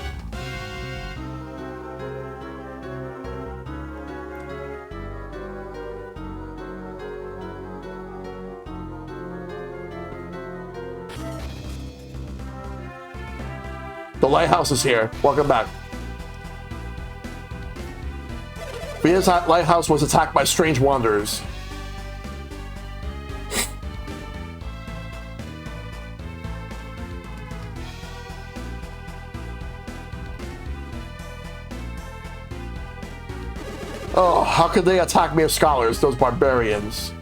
The lighthouse is here. Welcome back. Venus Lighthouse was attacked by strange wanderers. Oh, how could they attack mere scholars, those barbarians?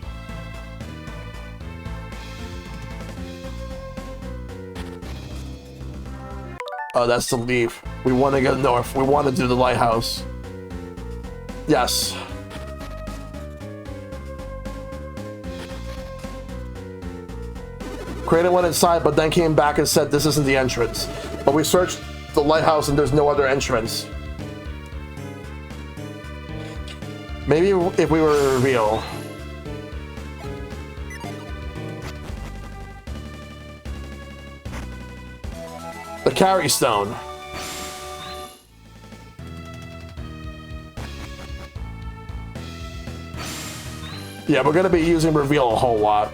Oh, that's the leave. We want to go north. We want to do the lighthouse. Yes. Kratos went inside, but then came back and said this isn't the entrance. But we searched the lighthouse and there's no other entrance. Maybe if we were real. The carry stone. Yeah, we're gonna be using reveal a whole lot.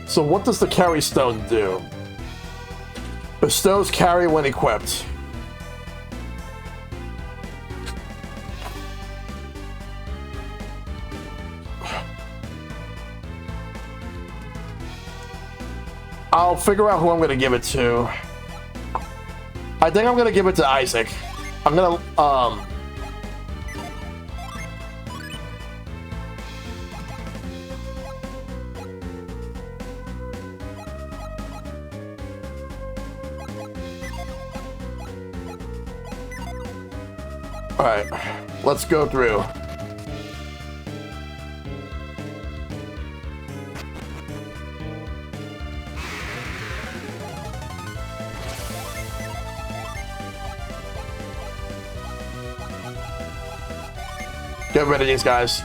So what does the carry stone do? Bestows carry when equipped. I'll figure out who I'm gonna give it to. I think I'm gonna give it to Isaac. I'm gonna all right, let's go through. Get rid of these guys.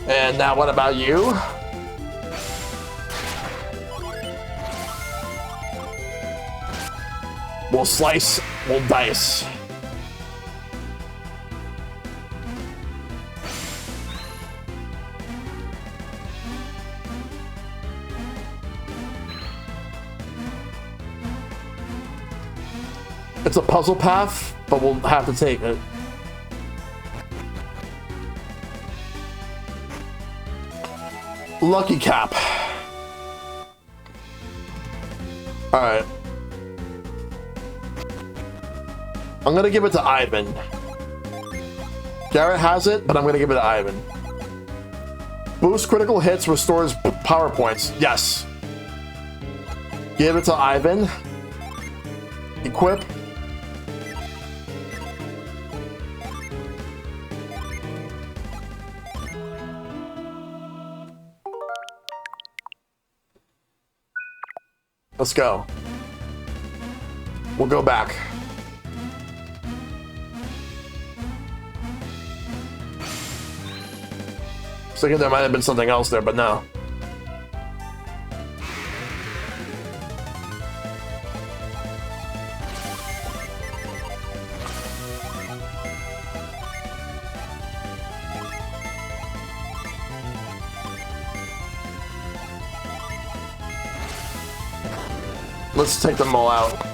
And now what about you? We'll slice, we'll dice. It's a puzzle path, but we'll have to take it. Lucky Cap. All right. I'm gonna give it to Ivan. Garrett has it, but I'm gonna give it to Ivan. Boost critical hits, restores power points. Yes. Give it to Ivan. Equip. Let's go. We'll go back. thinking there might have been something else there, but no. Let's take them all out.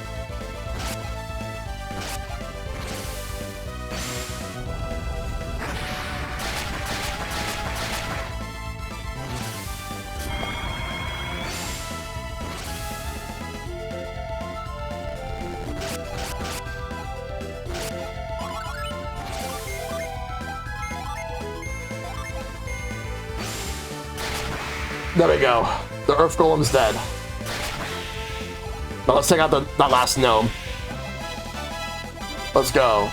There we go. The Earth Golem's dead. Now let's take out that last gnome. Let's go.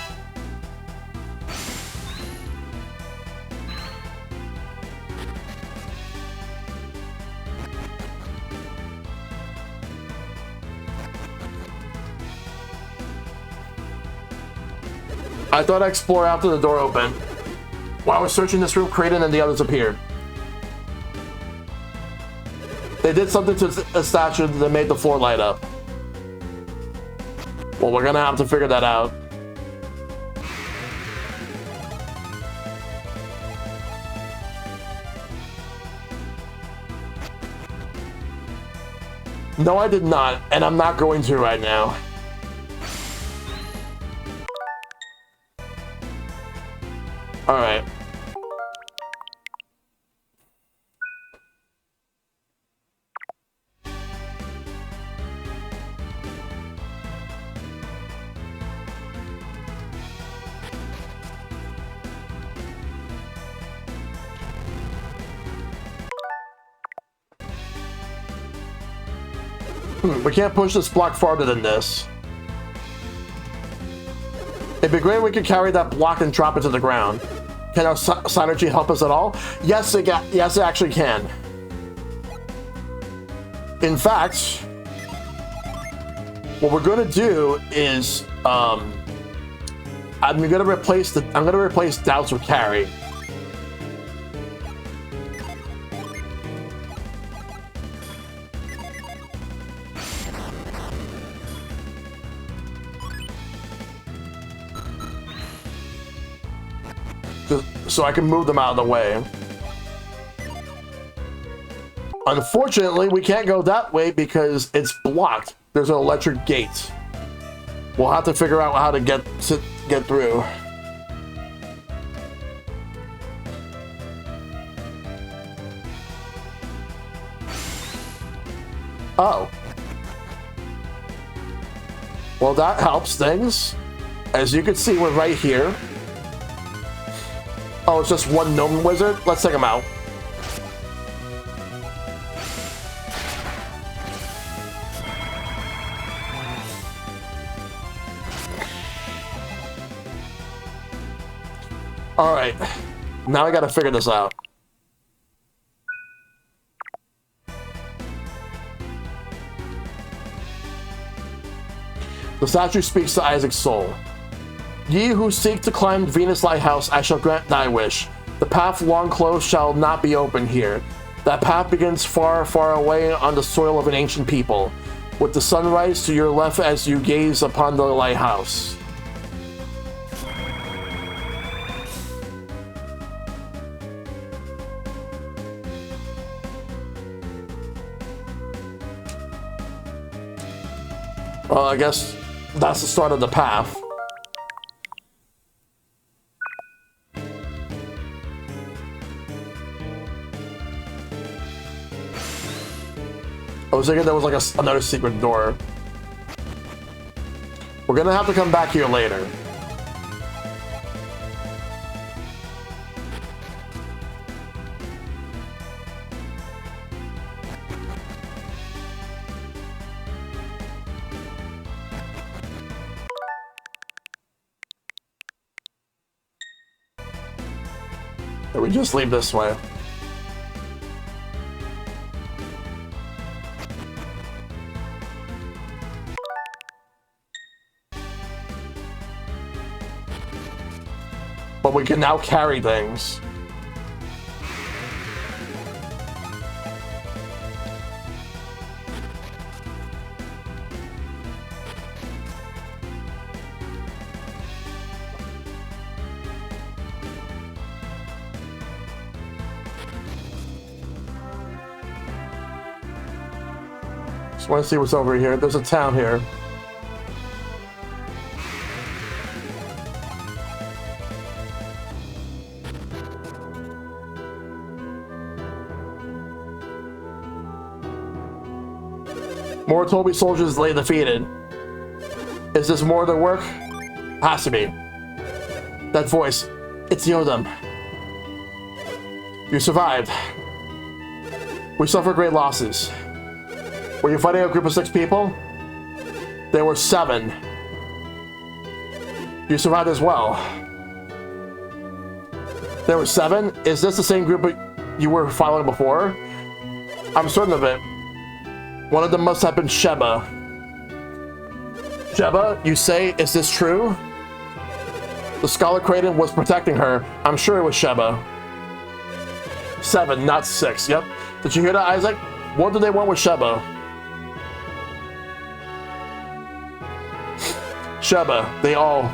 I thought I'd explore after the door opened. While I was searching this room, Kraden and the others appeared. They did something to a statue that made the floor light up. Well, we're gonna have to figure that out. No, I did not, and I'm not going to right now. All right. We can't push this block farther than this. It'd be great if we could carry that block and drop it to the ground. Can our synergy help us at all? Yes, it actually can. In fact, what we're going to do is I'm going to replace doubts with carry. So I can move them out of the way. Unfortunately, we can't go that way because it's blocked. There's an electric gate. We'll have to figure out how to get through. Oh. Well, that helps things. As you can see, we're right here. Oh, it's just one gnome wizard? Let's take him out. Alright. Now I gotta figure this out. The statue speaks to Isaac's soul. Ye who seek to climb Venus Lighthouse, I shall grant thy wish. The path long closed shall not be open here. That path begins far, far away on the soil of an ancient people, with the sunrise to your left as you gaze upon the lighthouse. Well, I guess that's the start of the path. I was thinking there was like another secret door. We're gonna have to come back here later. Or we just leave this way. But we can now carry things. Just want to see what's over here. There's a town here. Moritobi soldiers lay defeated. Is this more of their work? Has to be. That voice, it's Yodam. You survived. We suffered great losses. Were you fighting a group of 6 people? There were 7. You survived as well. There were 7? Is this the same group you were following before? I'm certain of it. One of them must have been Sheba. Sheba, you say, is this true? The Scholar Kraden was protecting her. I'm sure it was Sheba. 7, not 6. Yep. Did you hear that, Isaac? What do they want with Sheba? Sheba, they all...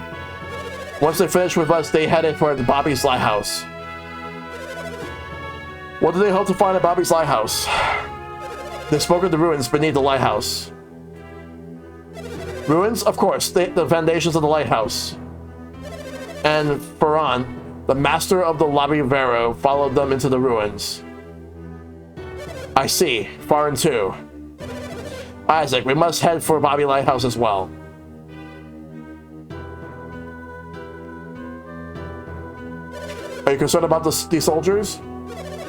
Once they finished with us, they headed for the Bobby's Lighthouse. What do they hope to find at Bobby's Lighthouse? They spoke of the ruins beneath the lighthouse. Ruins? Of course, the foundations of the lighthouse. And Ferran, the master of the Labivero, followed them into the ruins. I see. Farin too. Isaac, we must head for Bobby Lighthouse as well. Are you concerned about these soldiers?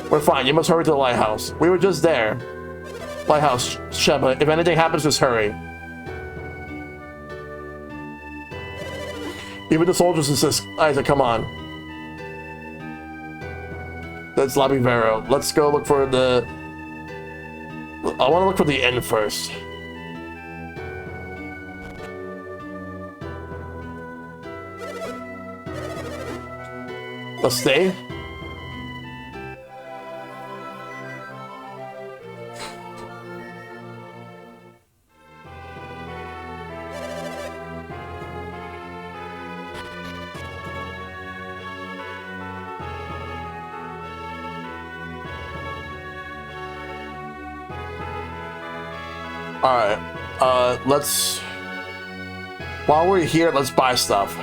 We're fine. You must hurry to the lighthouse. We were just there. Lighthouse, Sheba. If anything happens, just hurry. Even the soldiers insist. Isaac, come on. That's Labivero. Let's go look for the... I want to look for the inn first. Let's stay. Alright, let's... While we're here, let's buy stuff.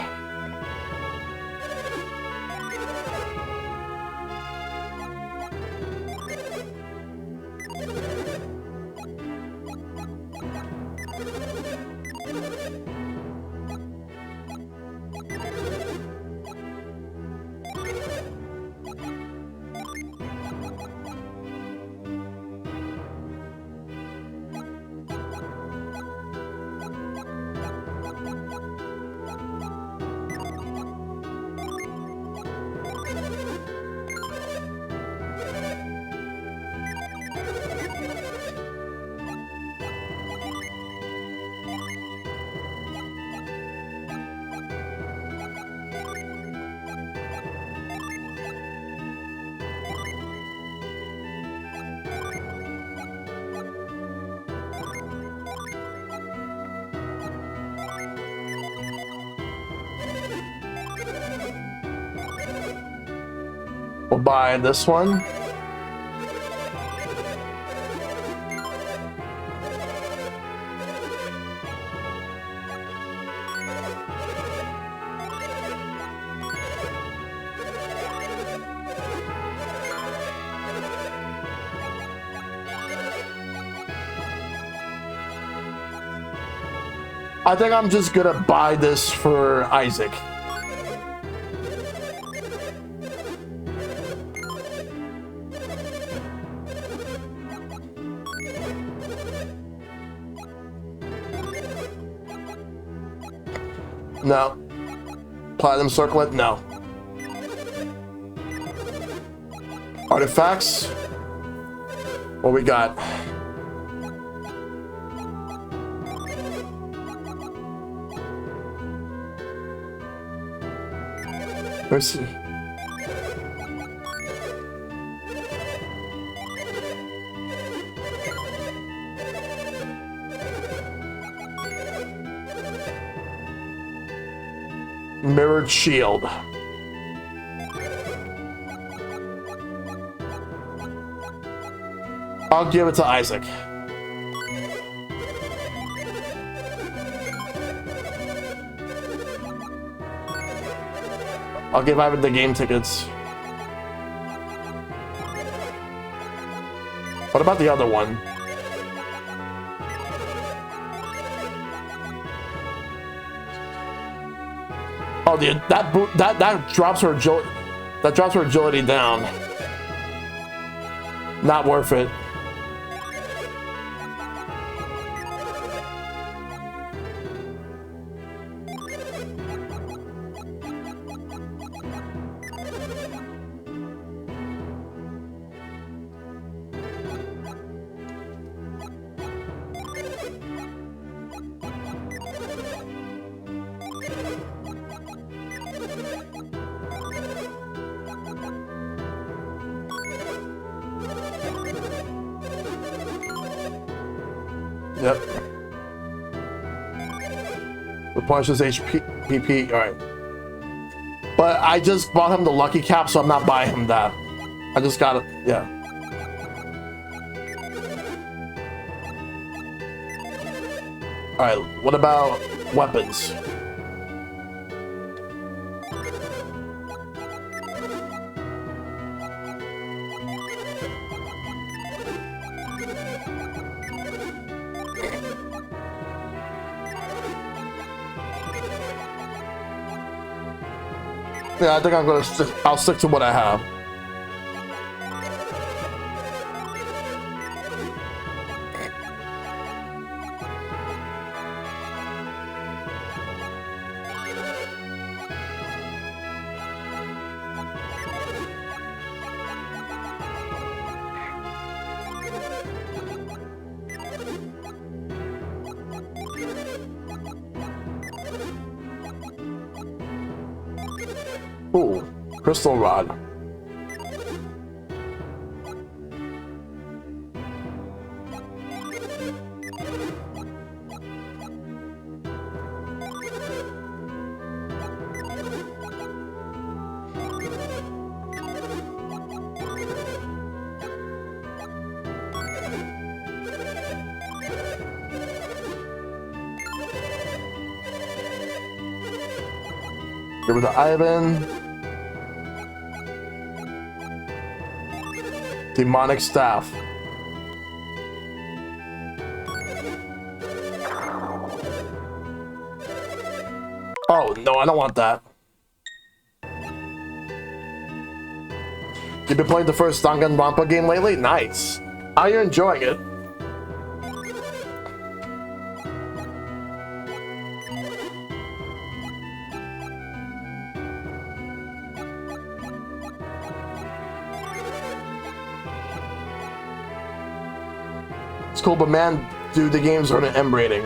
We'll buy this one. I think I'm just gonna buy this for Isaac. No. Platinum circlet? No. Artifacts? What we got? Let's see. Mirrored shield. I'll give it to Isaac. I'll give Ivan the game tickets. What about the other one? Oh, that drops her agility. That drops her agility down. Not worth it. Yep. Replenishes HP. Alright. But I just bought him the lucky cap, so I'm not buying him that. I just got it. Yeah. Alright, what about weapons? Yeah, I think I'm gonna I'll stick to what I have. Ooh, crystal rod. Give it to Ivan. Demonic staff. Oh, no, I don't want that. You've been playing the first Danganronpa game lately? Nice. How are you enjoying it? It's cool, but man, dude, the games are an M rating.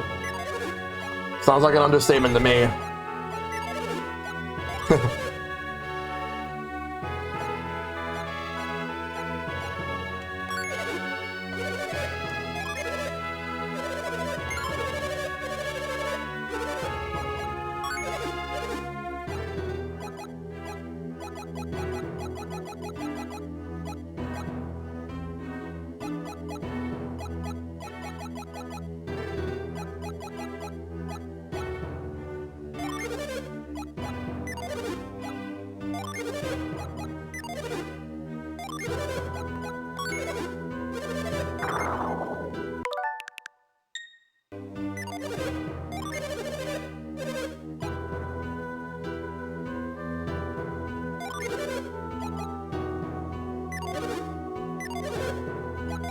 Sounds like an understatement to me.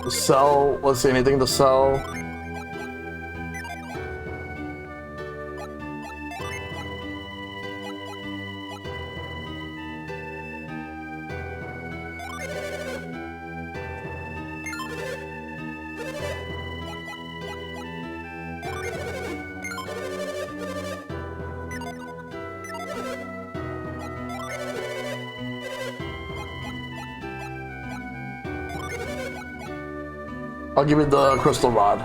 Sell, let's see, anything to sell? I'll give you the crystal rod.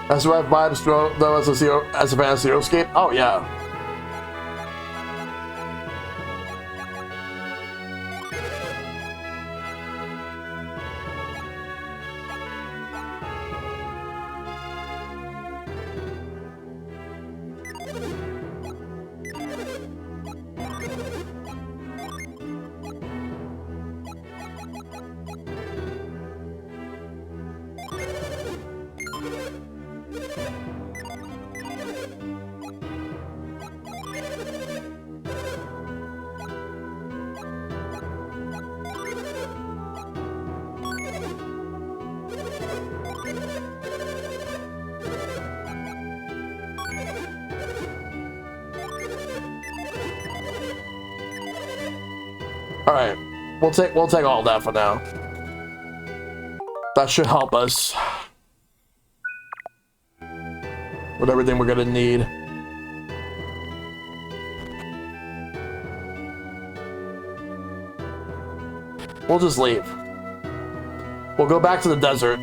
That's the right vibes though as a fan of Zero Escape. Oh yeah. All right, we'll take all that for now. That should help us with everything we're gonna need. We'll just leave. We'll go back to the desert.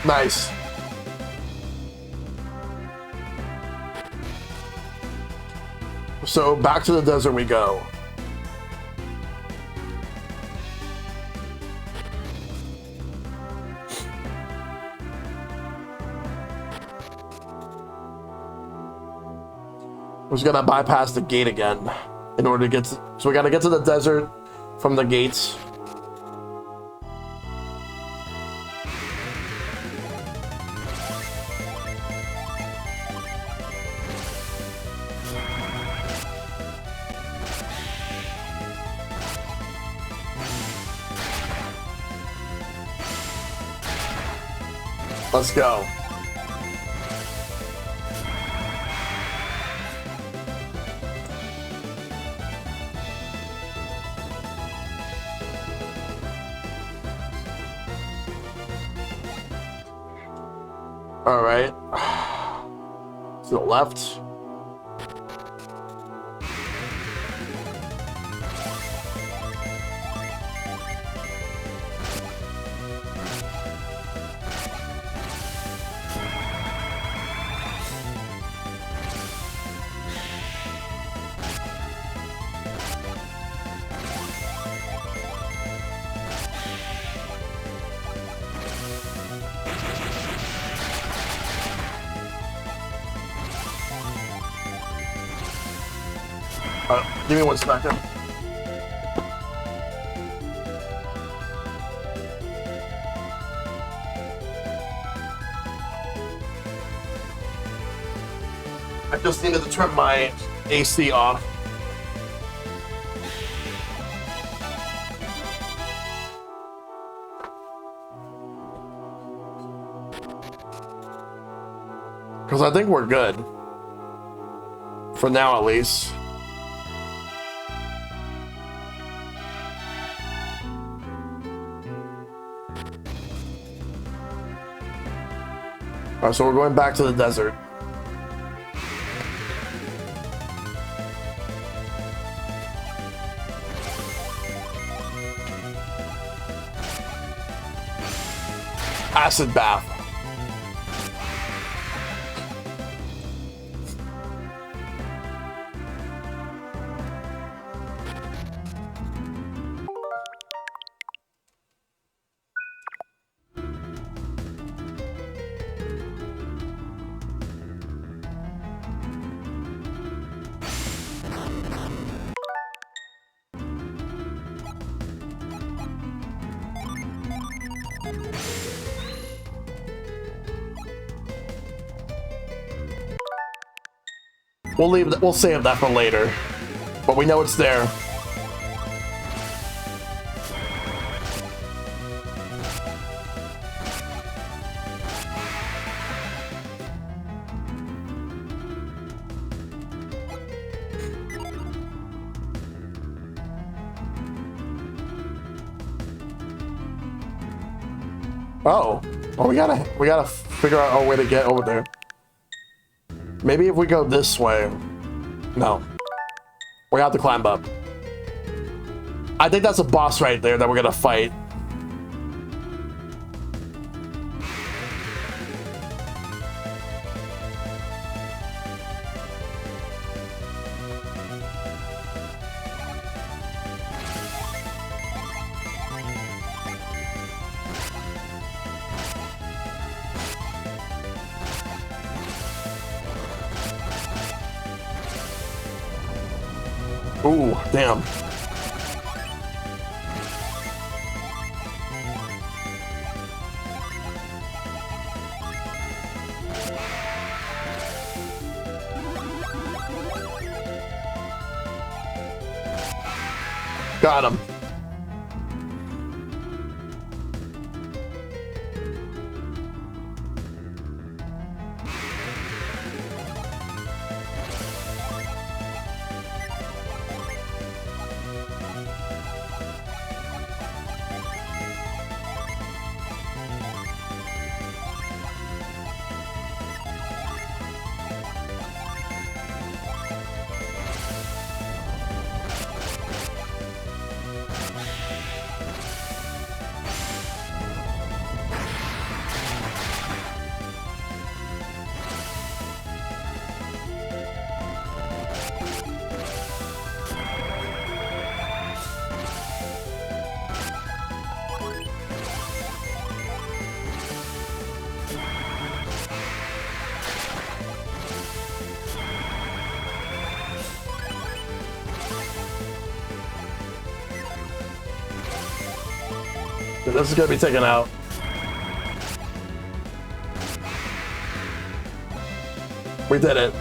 Nice. So back to the desert we go. We're just gonna bypass the gate again in order to get to, so we gotta get to the desert from the gates. Let's go. All right. To the left. Give me 1 second. I just needed to turn my AC off. Because I think we're good. For now, at least. Alright, so we're going back to the desert. Acid bath. We'll leave that, we'll save that for later. But we know it's there. Oh, we gotta figure out a way to get over there. Maybe if we go this way. No. We have to climb up. I think that's a boss right there that we're gonna fight. Ooh, damn. Got him. This is gonna be taken out. We did it.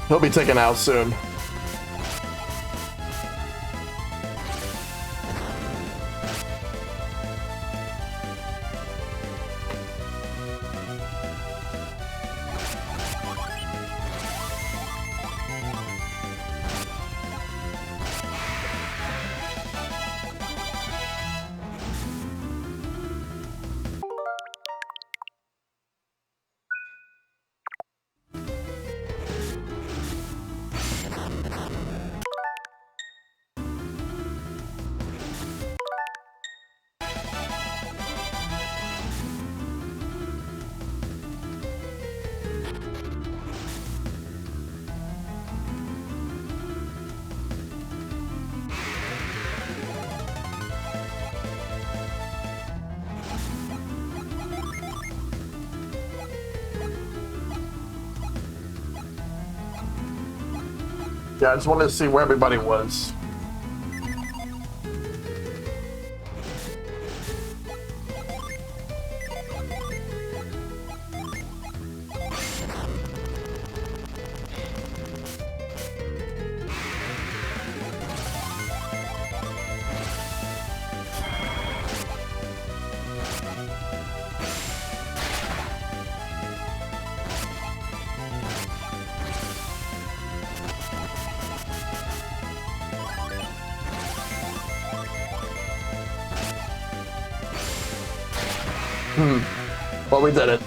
He'll be taken out soon. Yeah, I just wanted to see where everybody was. Well, we did it.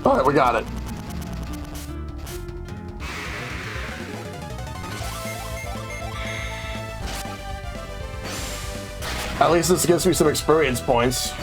All right, we got it. At least this gives me some experience points.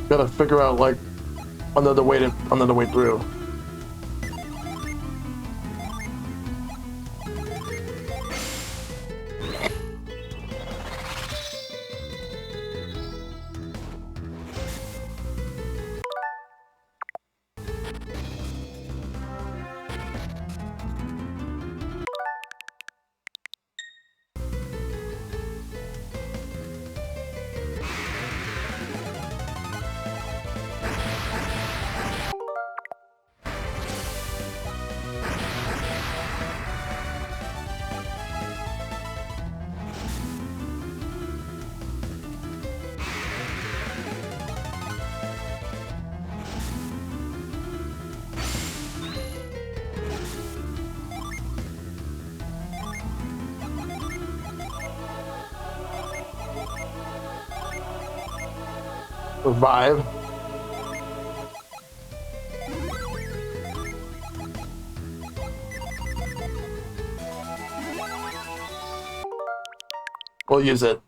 Gotta figure out like another way through. Revive. We'll use it.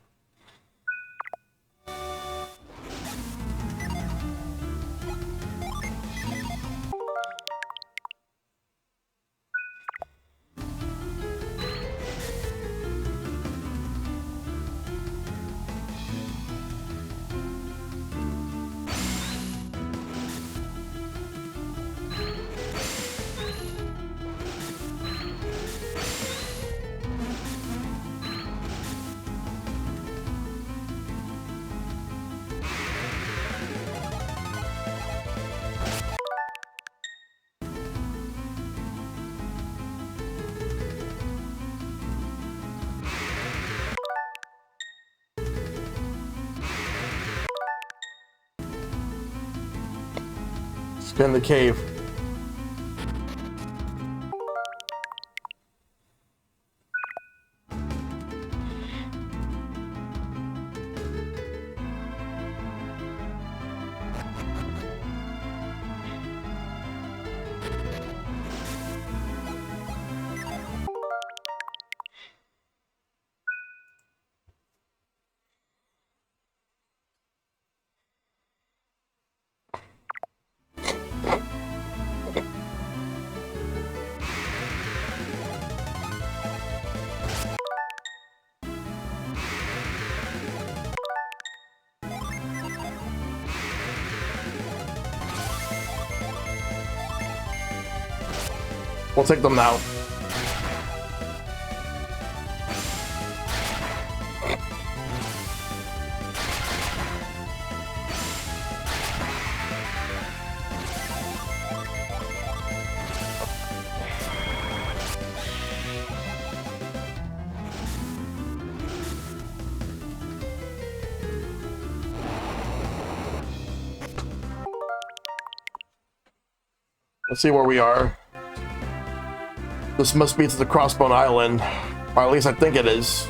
Spin the cave. We'll take them now. Let's see where we are. This must be to the Crossbone Island. Or at least I think it is.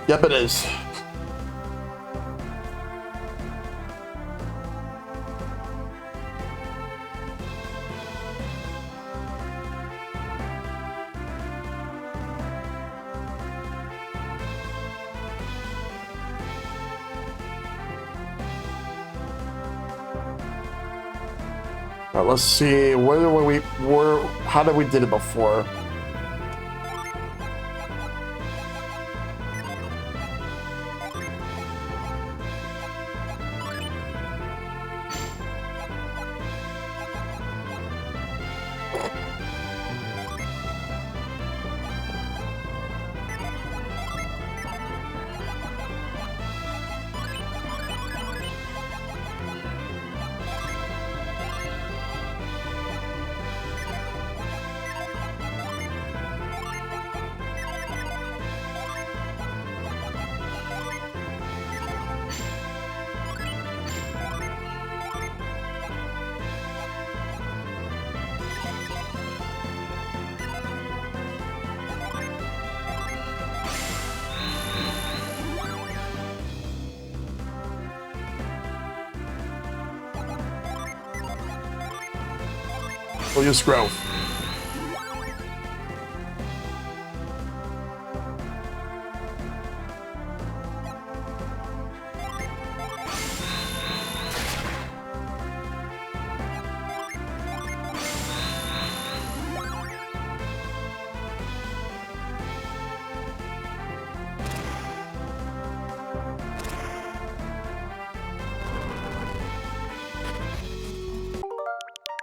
Yep, it is. All right, let's see. How did we did it before? We'll use growth.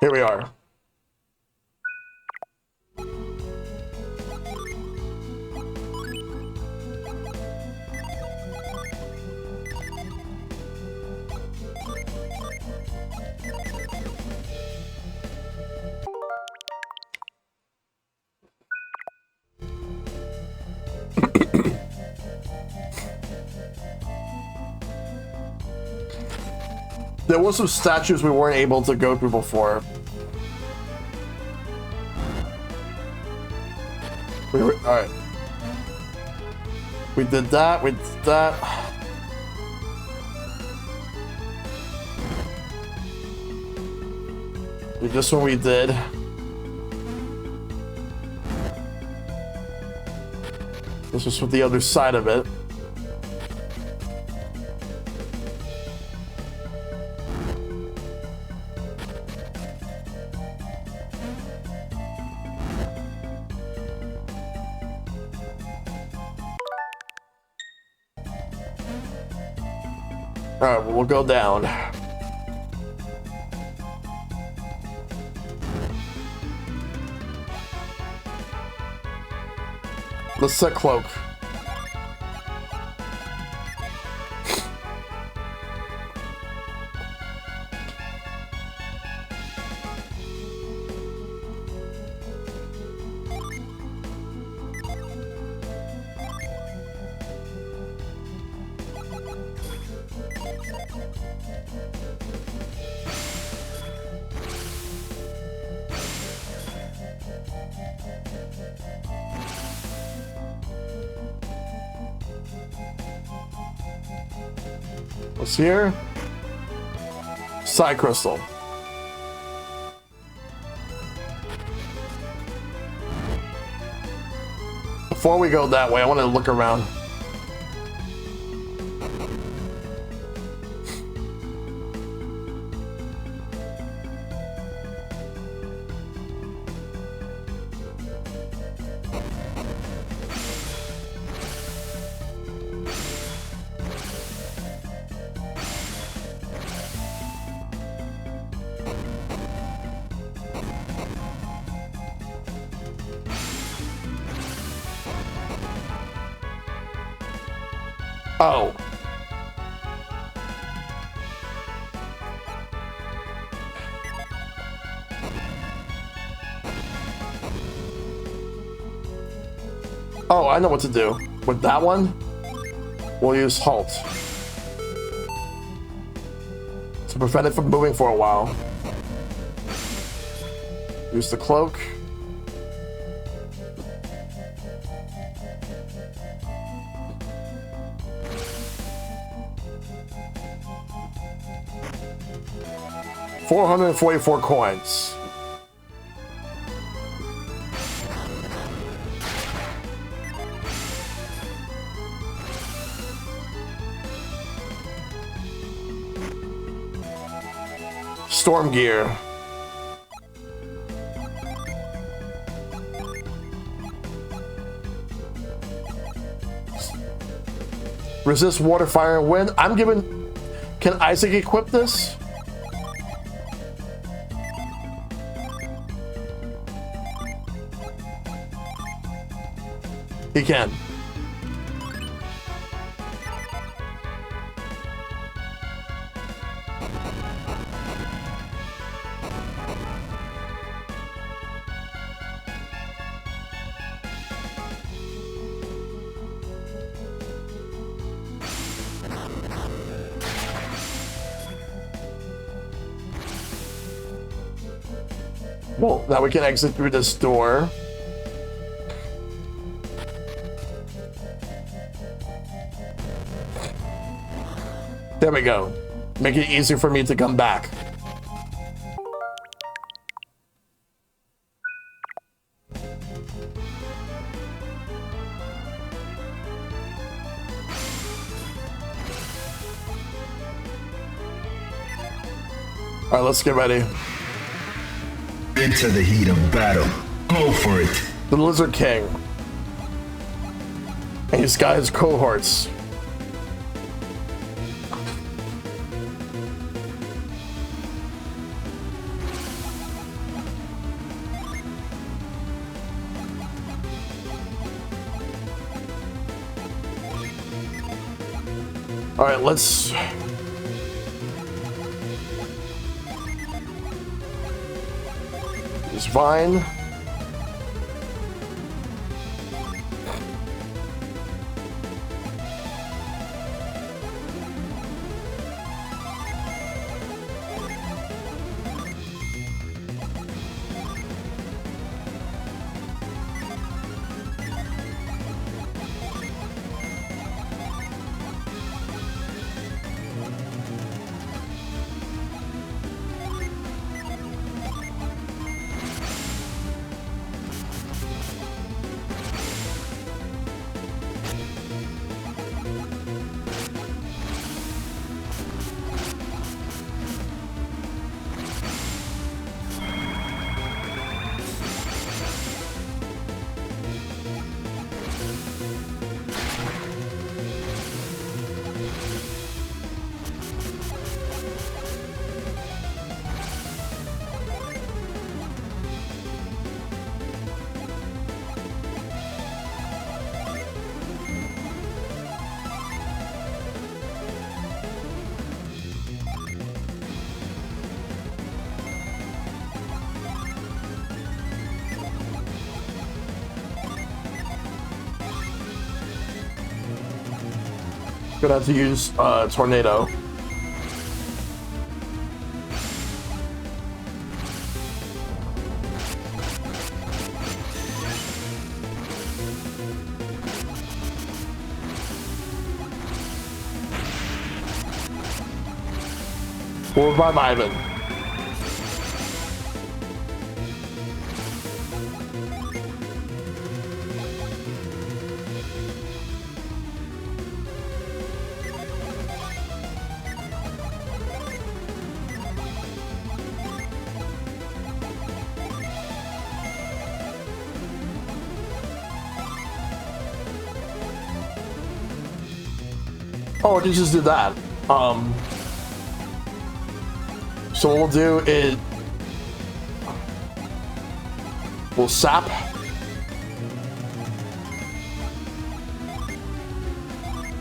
Here we are. There were some statues we weren't able to go through before. All right. We did that. We did that. This one we did. This was for the other side of it. All right, well, we'll go down. Let's set cloak. What's here? Side crystal. Before we go that way, I want to look around. Oh. Oh, I know what to do. With that one? We'll use halt to prevent it from moving for a while. Use the cloak. $444 coins. Storm gear. Resist water, fire, and wind. I'm giving. Can Isaac equip this? He can. Well, now we can exit through this door. There we go. Make it easier for me to come back. All right, let's get ready. Into the heat of battle. Go for it. The Lizard King. And he's got his cohorts. All right, let's... It's fine. Gonna have to use tornado. Or by Ivan. Oh, I can just do that. So what we'll do is we'll sap.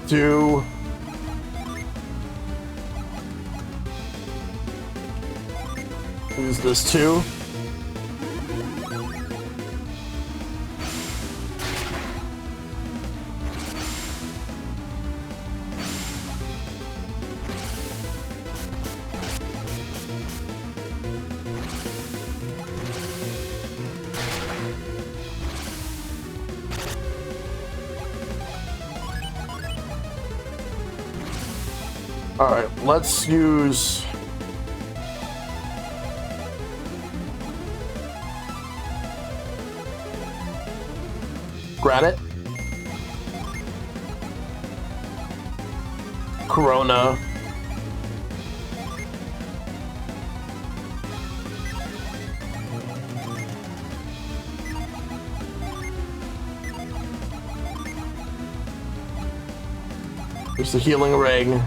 Do use this too. Alright, let's use... Granite. Corona. There's the healing ring.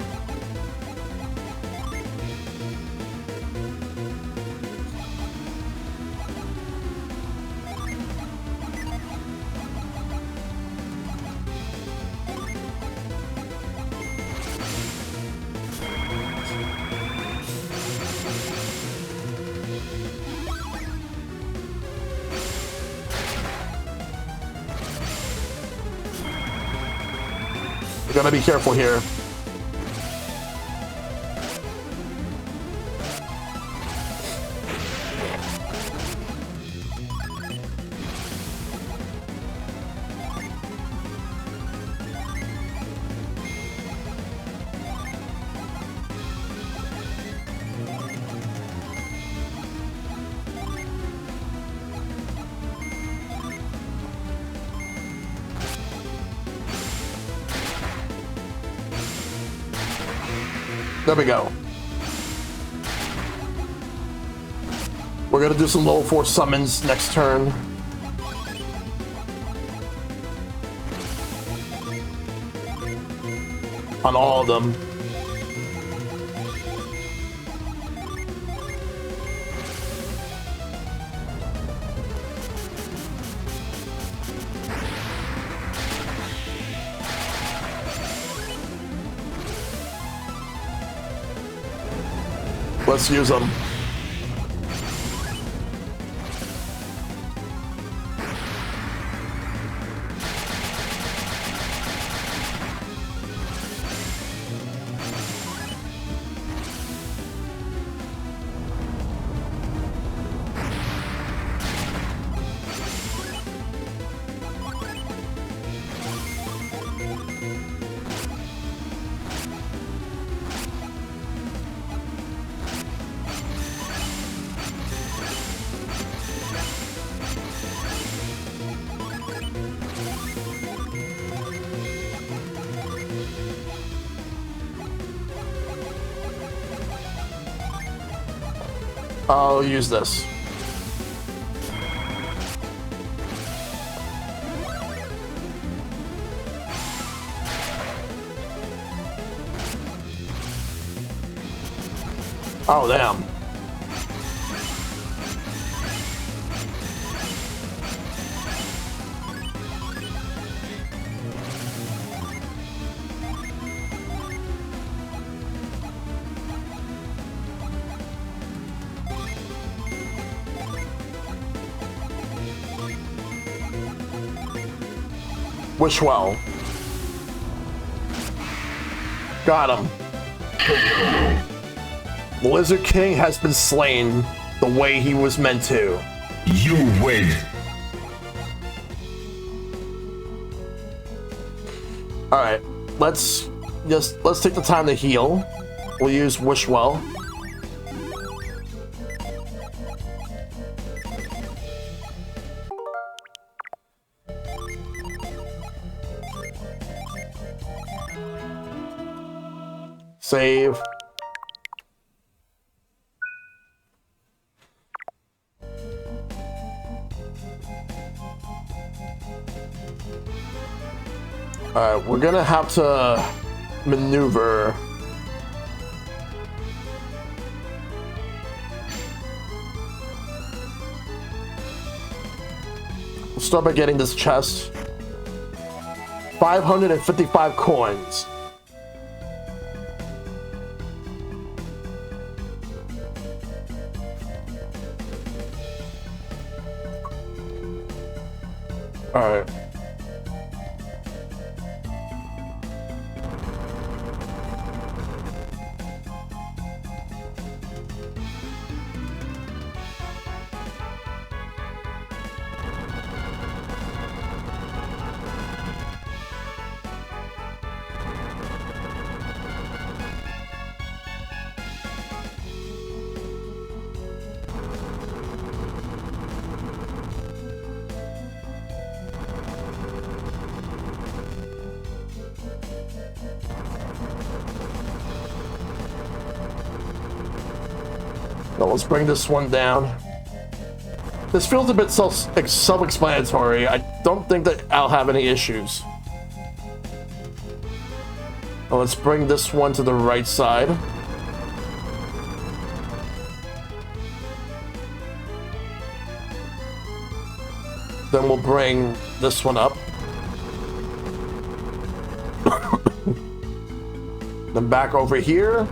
We gotta be careful here. There we go. We're gonna do some level 4 summons next turn. On all of them. Let's use them. I'll use this. Oh, damn. Wish well. Got him. The Lizard King has been slain the way he was meant to. You win. Alright, let's take the time to heal. We'll use Wish Well. Save. Alright, we're gonna have to maneuver. We'll start by getting this chest. 555 coins. Alright. Well, let's bring this one down. This feels a bit self-explanatory. I don't think that I'll have any issues. Well, let's bring this one to the right side. Then we'll bring this one up. Then back over here.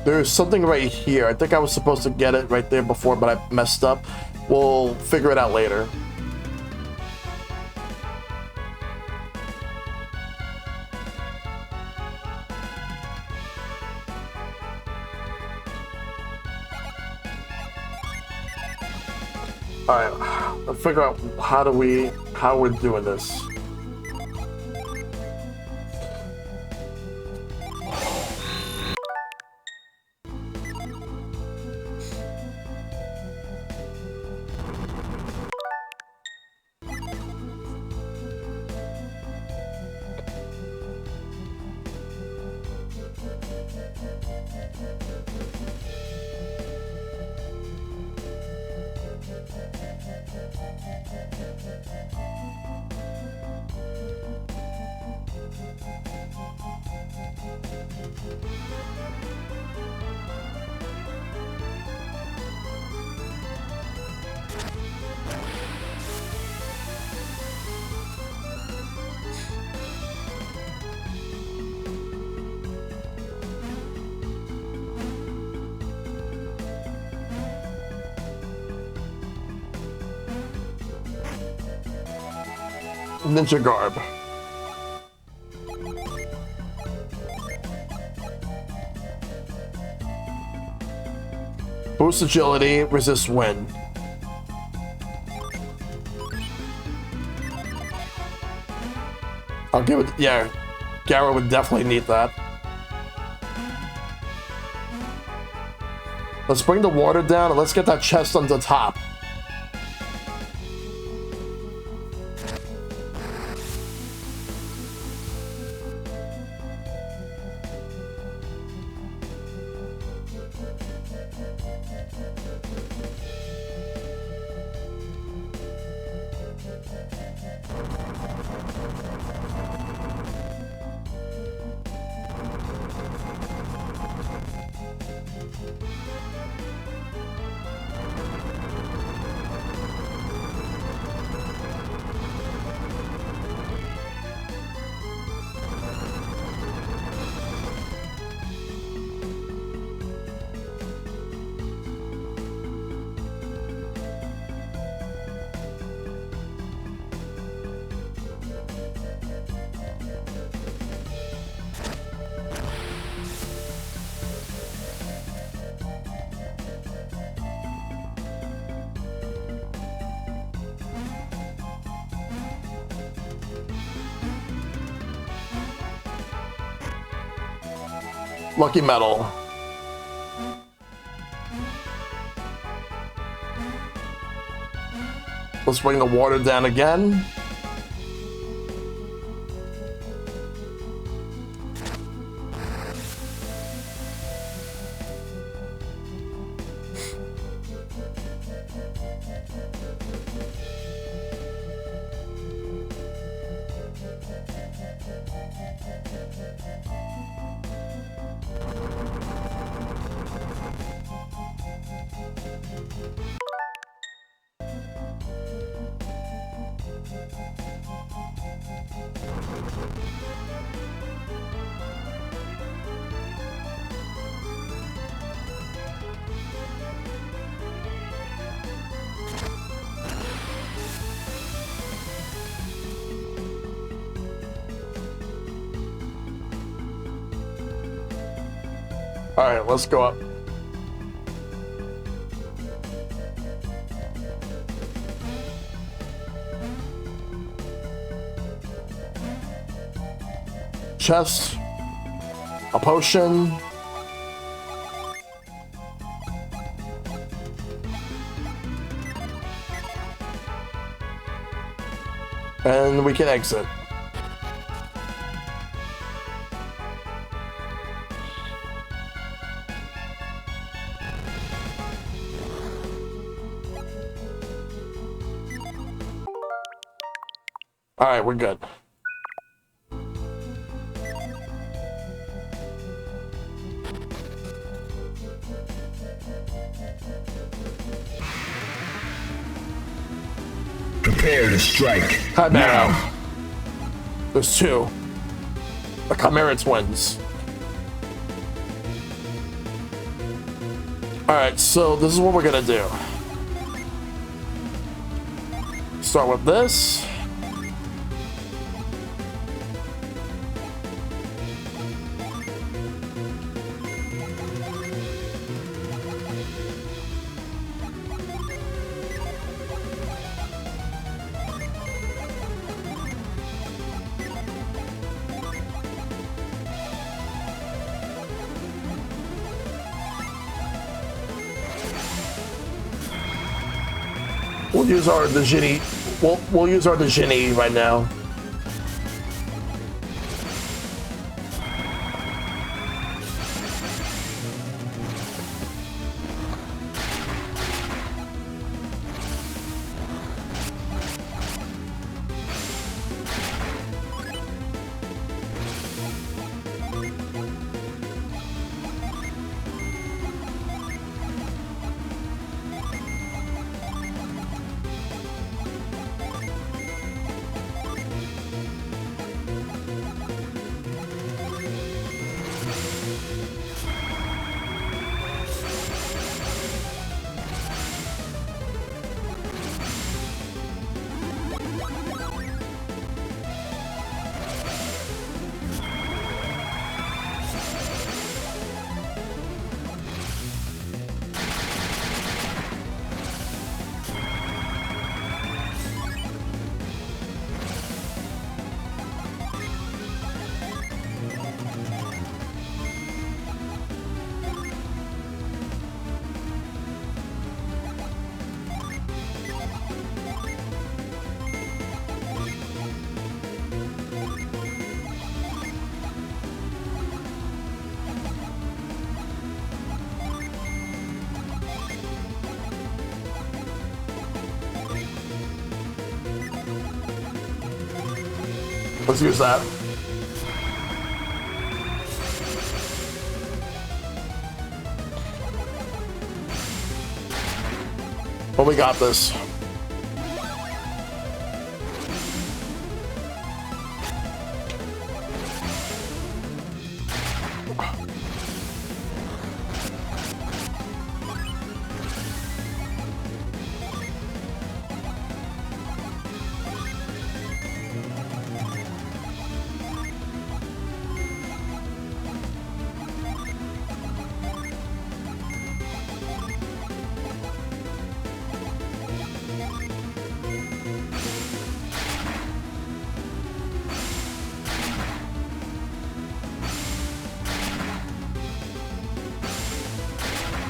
There's something right here. I think I was supposed to get it right there before, but I messed up. We'll figure it out later. Alright, let's figure out how we're doing this. Ninja garb. Boost agility, resist wind. I'll give it, yeah, Gara would definitely need that. Let's bring the water down and let's get that chest on the top. Lucky metal. Let's bring the water down again. All right, let's go up. Chest, a potion. And we can exit. All right, we're good. Prepare to strike. Chimera. Now. There's two. The Chimera twins. Alright, so this is what we're gonna do. Start with this. We'll use our Djinni. We'll use our Djinni right now. Let's use that. But we got this.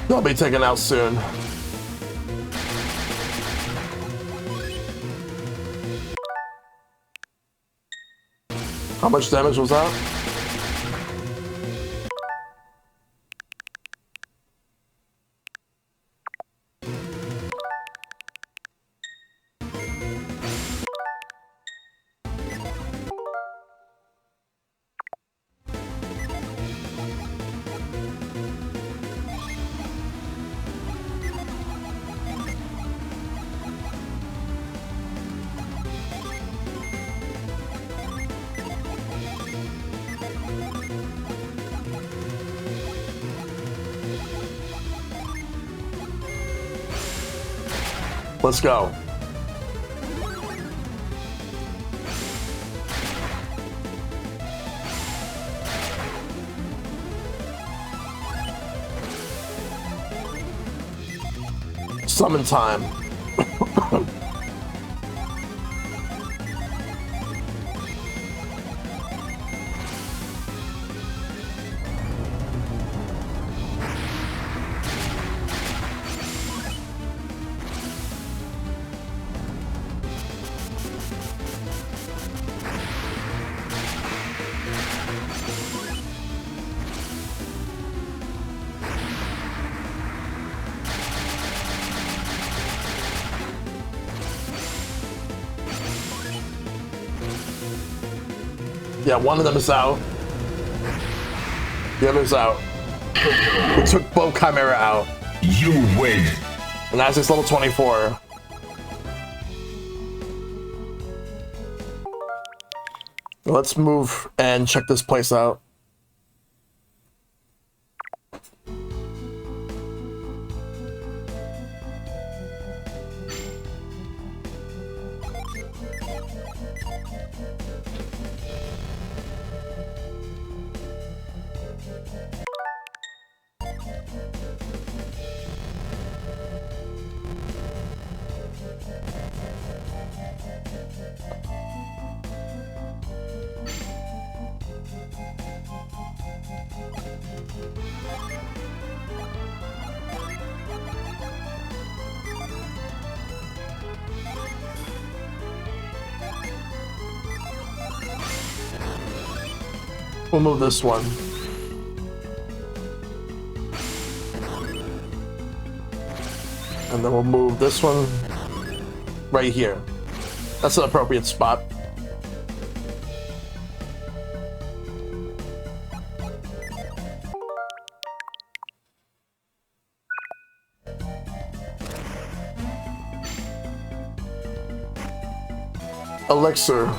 They'll be taken out soon. How much damage was that? Let's go. Summon time. Yeah, one of them is out. The other's out. We took both Chimera out. You win. And that's just level 24. Let's move and check this place out. We'll move this one. And then we'll move this one right here. That's an appropriate spot. Elixir.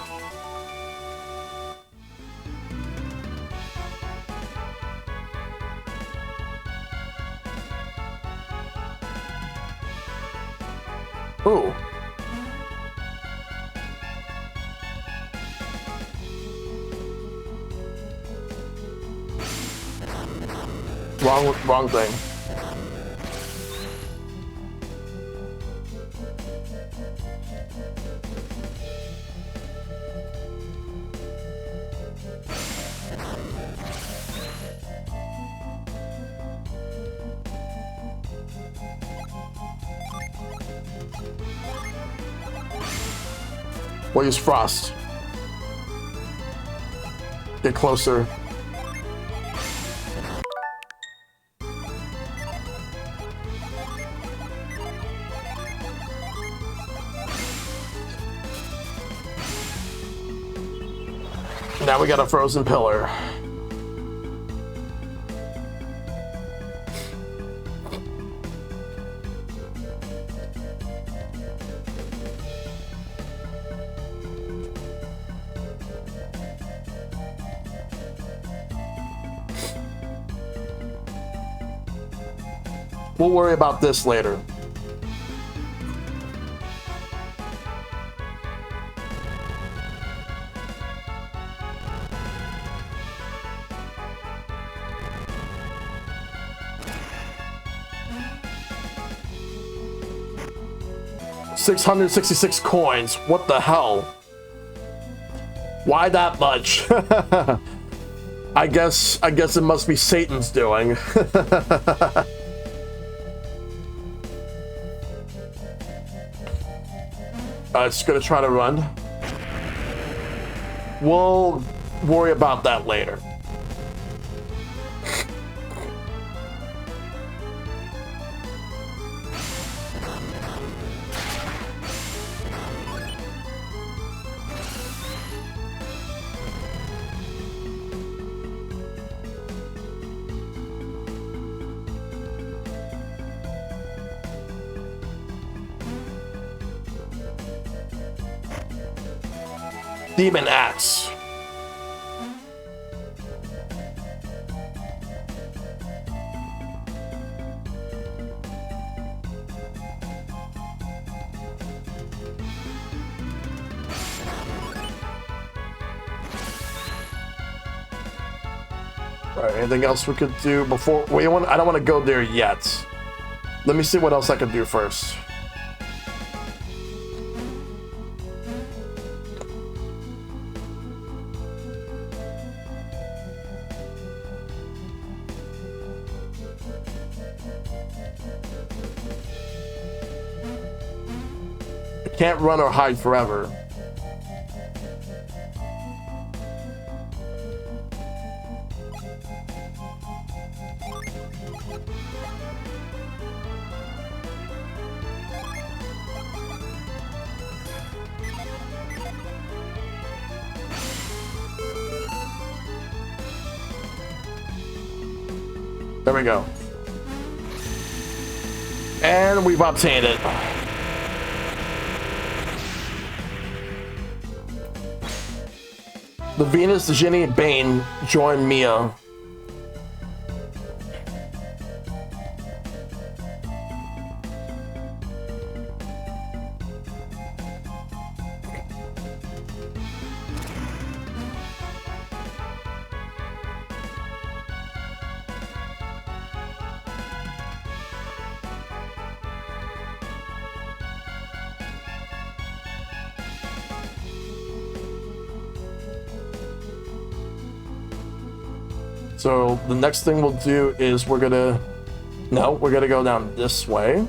Ooh. Wrong thing. We'll use Frost. Get closer. Now we got a frozen pillar. We'll worry about this later. $666 coins. What the hell? Why that much? I guess it must be Satan's doing. It's gonna try to run. We'll worry about that later. Demon Axe. All right, anything else we could do before I don't want to go there yet. Let me see what else I can do first. Can't run or hide forever. There we go. And we've obtained it. The Venus, the Ginny, and Bane join Mia. So the next thing we'll do is we're gonna go down this way.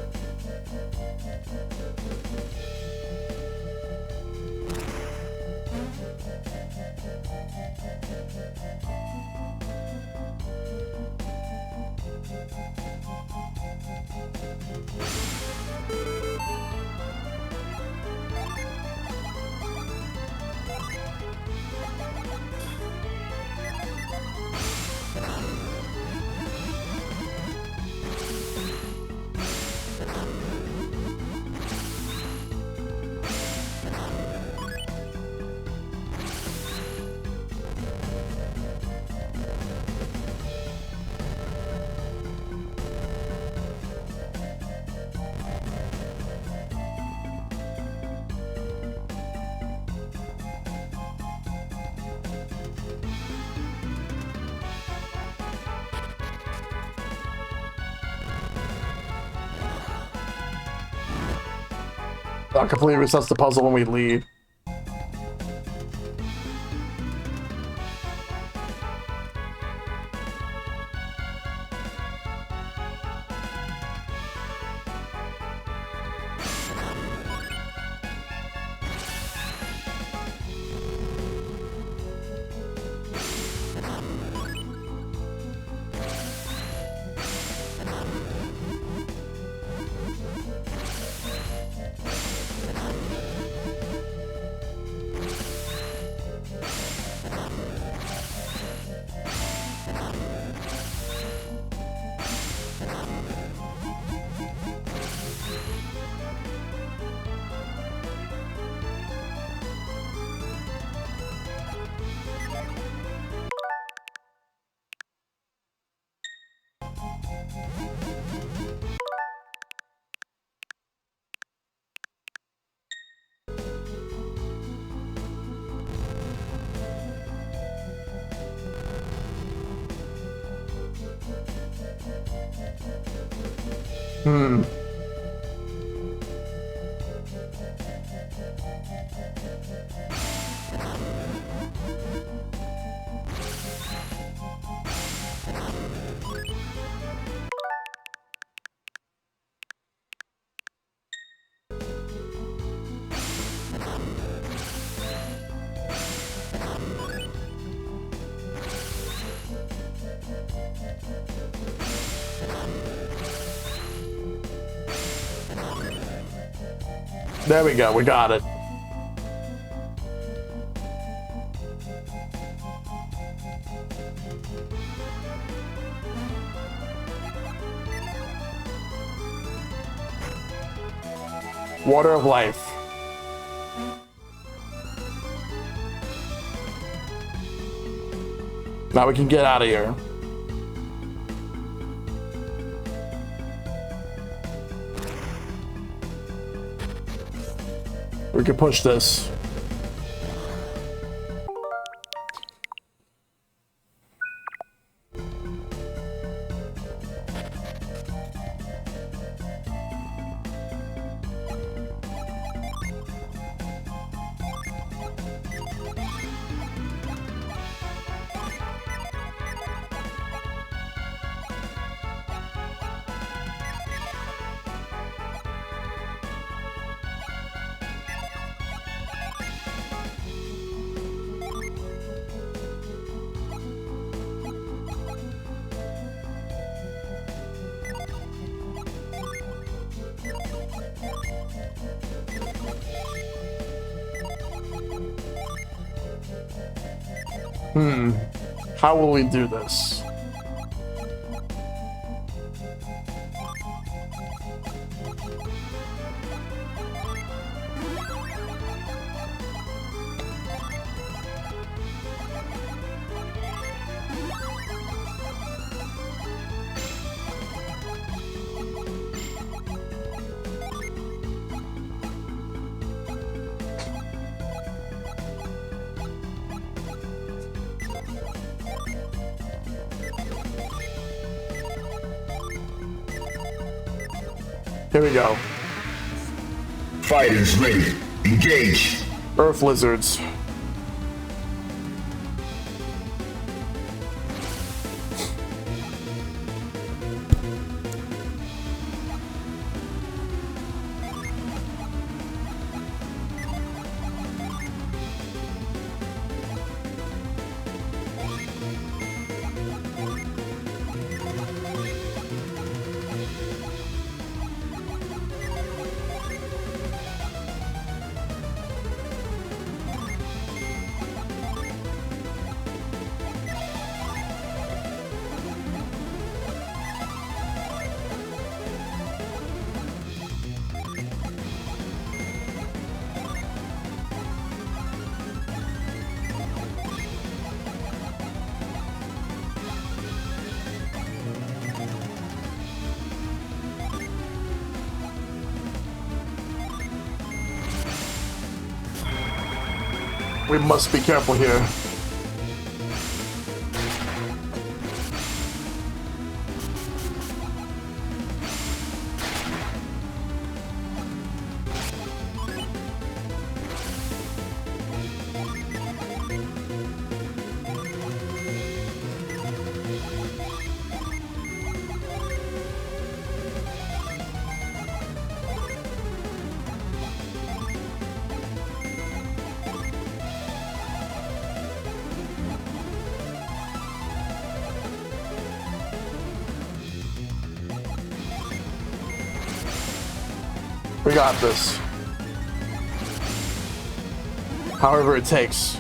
That completely resets the puzzle when we leave. There we go, we got it. Water of life. Now we can get out of here. We can push this. How will we do this? Here we go. Fighters ready. Engage. Earth lizards. We must be careful here. We got this. However it takes.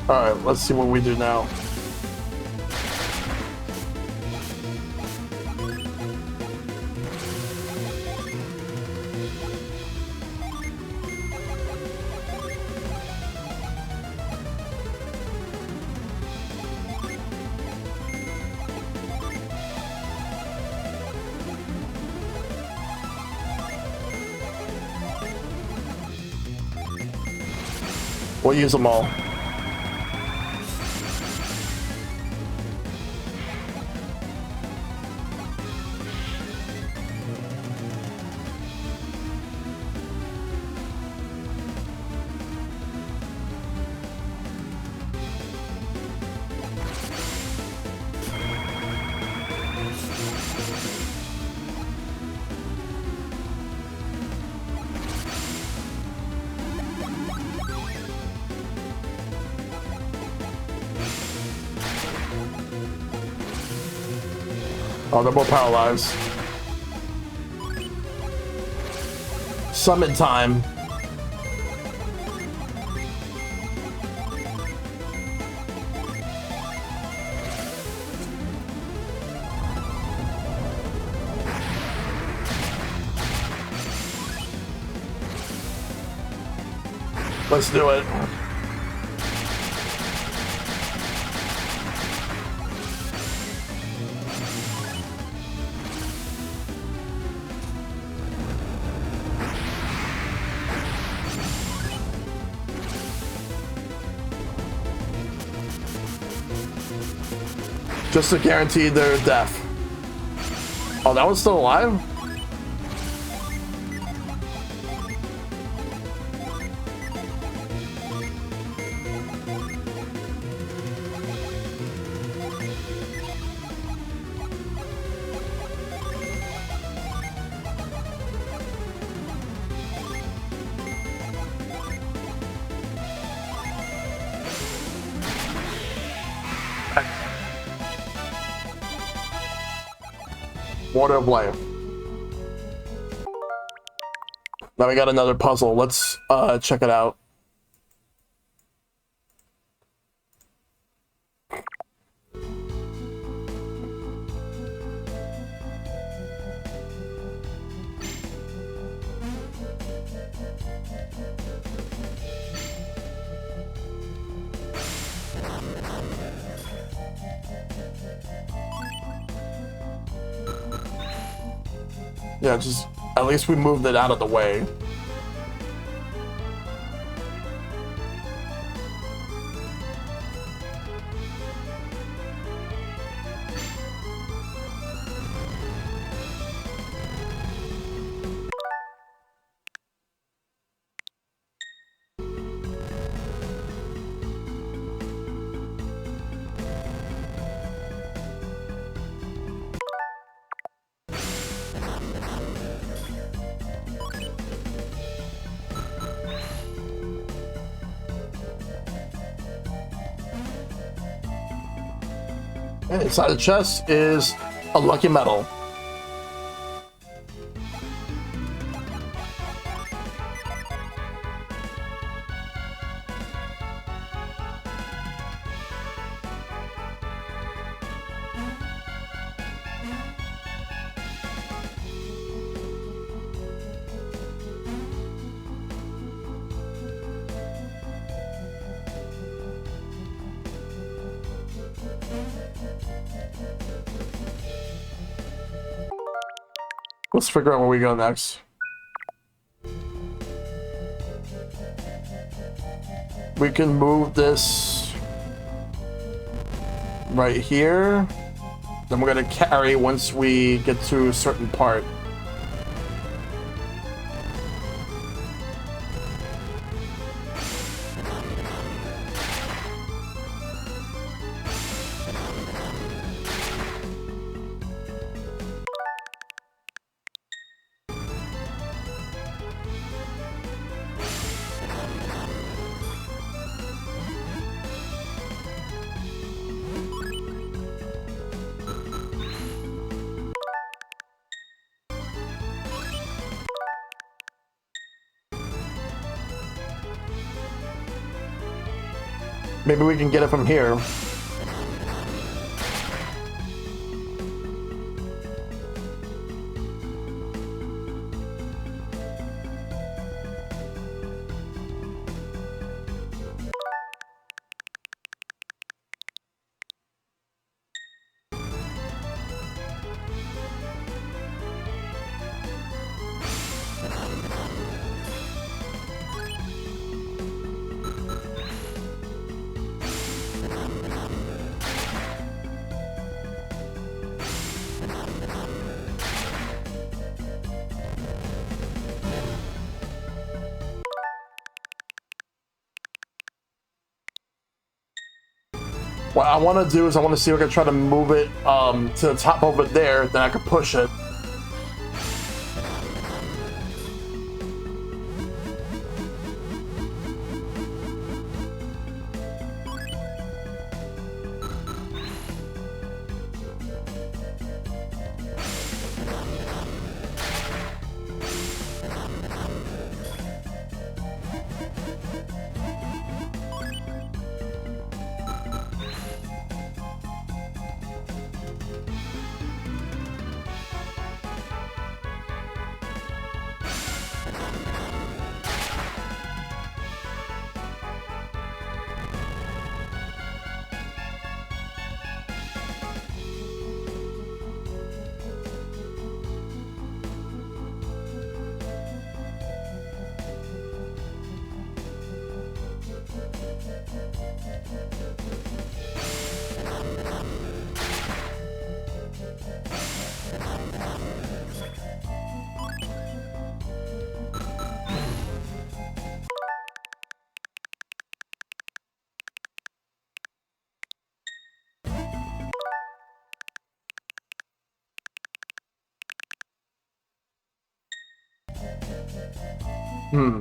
Alright, let's see what we do now. We'll use them all. Oh, they're both paralyzed. Summon time. Let's do it. Just to guarantee their death. Oh, that one's still alive? Water of life. Now we got another puzzle. Let's check it out. Yeah, just at least we moved it out of the way. And inside the chest is a lucky medal. Let's figure out where we go next. We can move this right here. Then we're gonna carry once we get to a certain part. Maybe we can get it from here. What I want to do is I want to see if I can try to move it to the top over there, then I can push it. Hmm.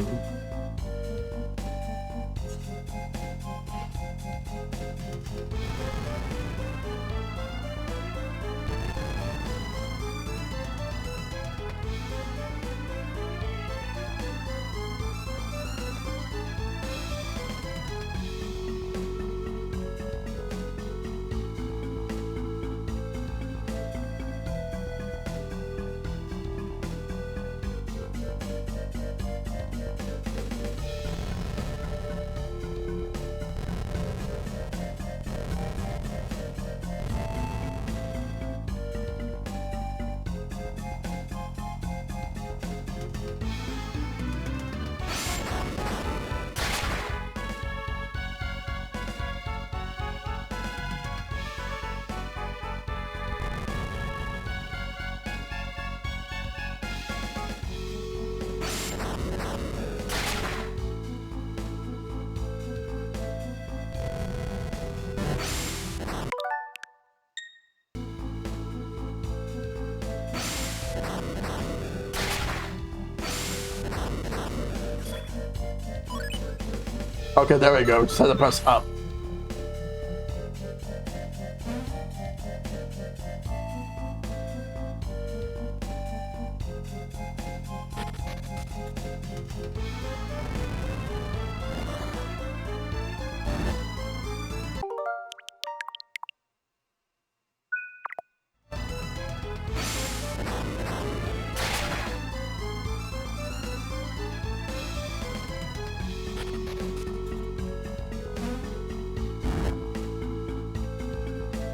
Okay, there we go. Just had to press up.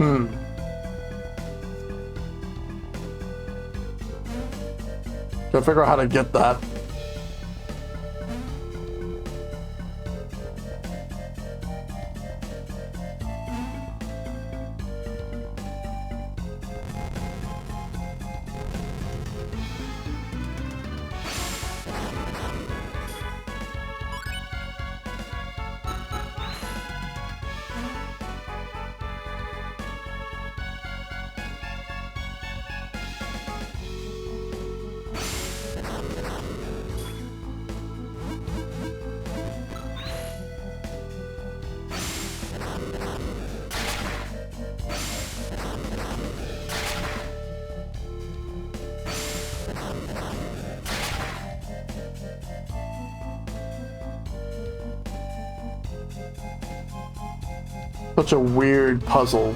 Hmm. Gotta figure out how to get that. Such a weird puzzle.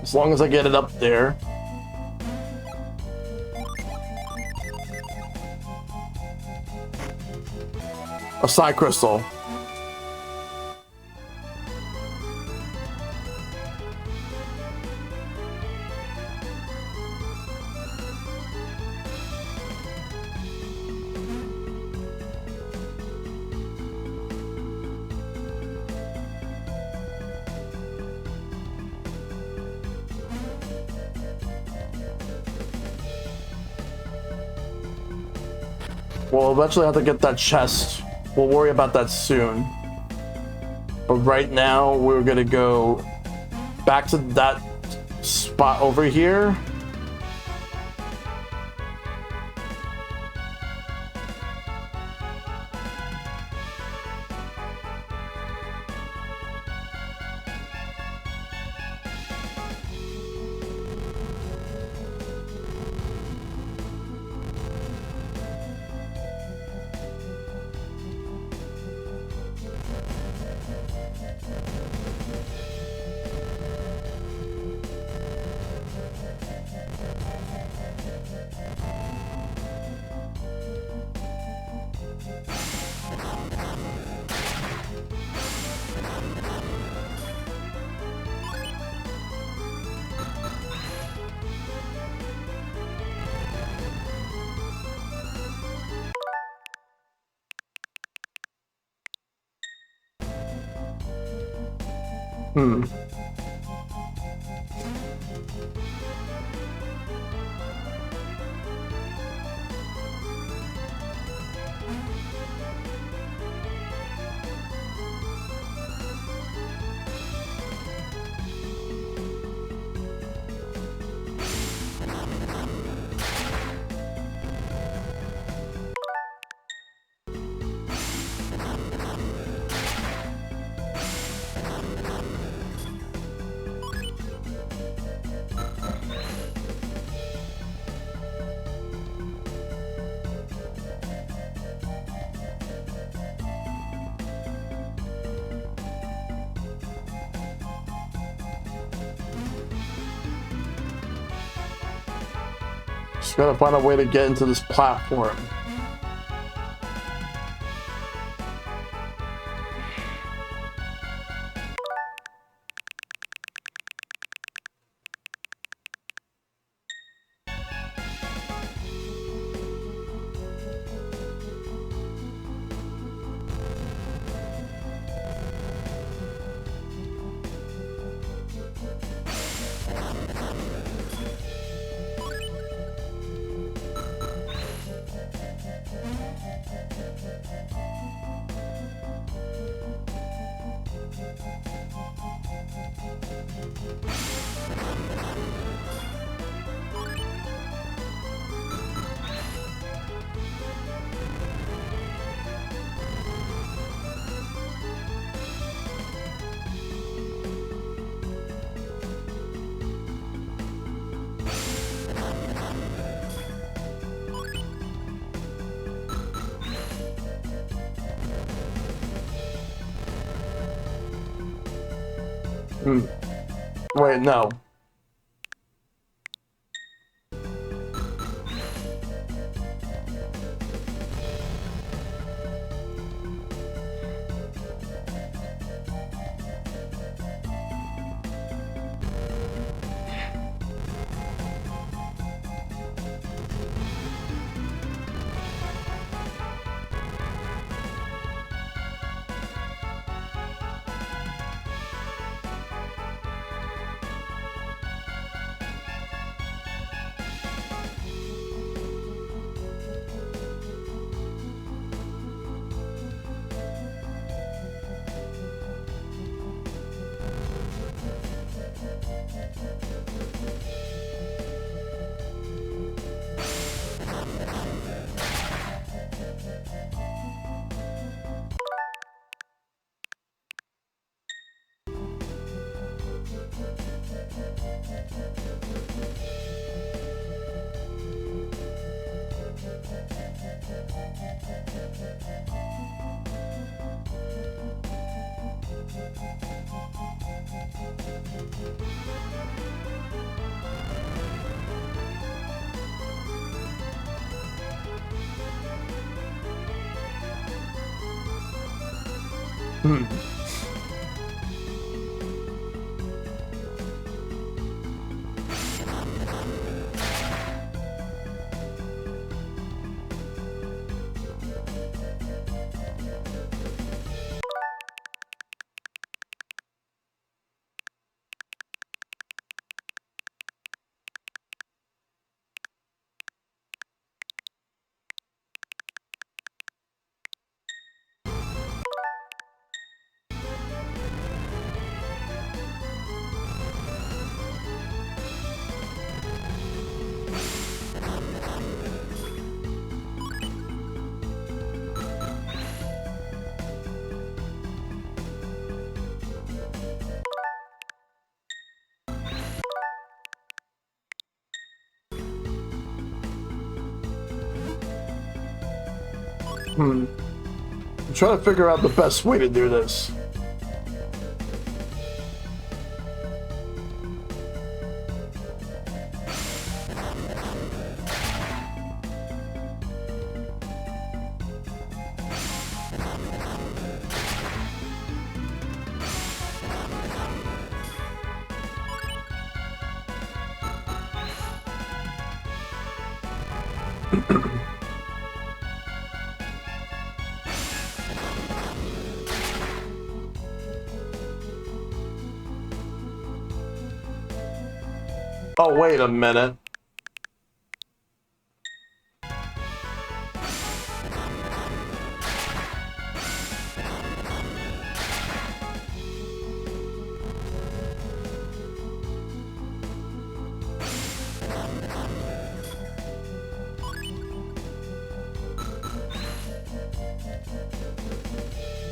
As long as I get it up there. A psi crystal. We'll eventually have to get that chest. We'll worry about that soon. But right now, we're gonna go back to that spot over here. Just gotta find a way to get into this platform. Wait, no. I'm trying to figure out the best way to do this. Oh, wait a minute.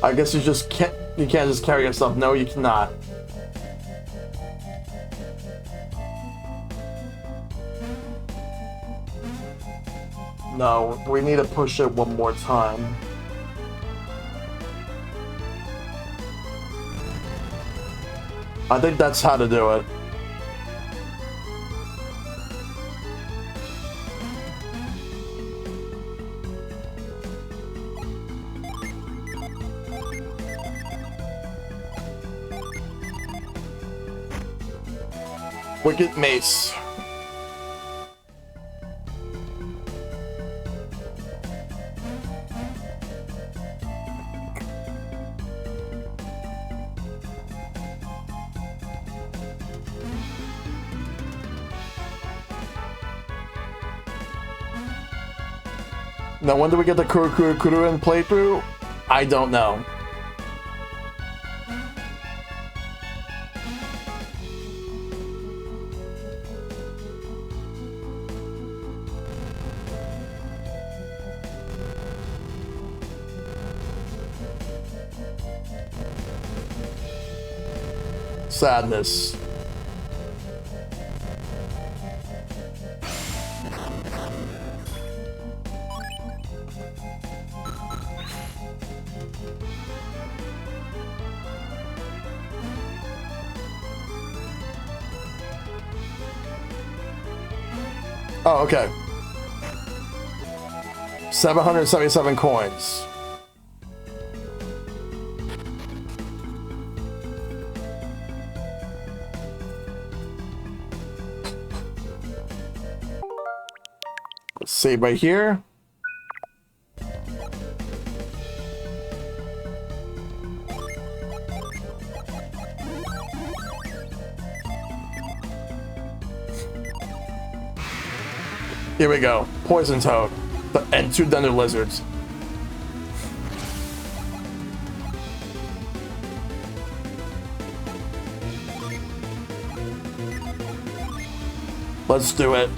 I guess you can't just carry yourself. No, you cannot. No, we need to push it one more time. I think that's how to do it. Wicked Mace. Now, when do we get the Kurukurukuruin playthrough? I don't know. Sadness. Oh, okay. 777 coins. Let's save right here. Here we go. Poison Toad. And 2 Thunder Lizards. Let's do it.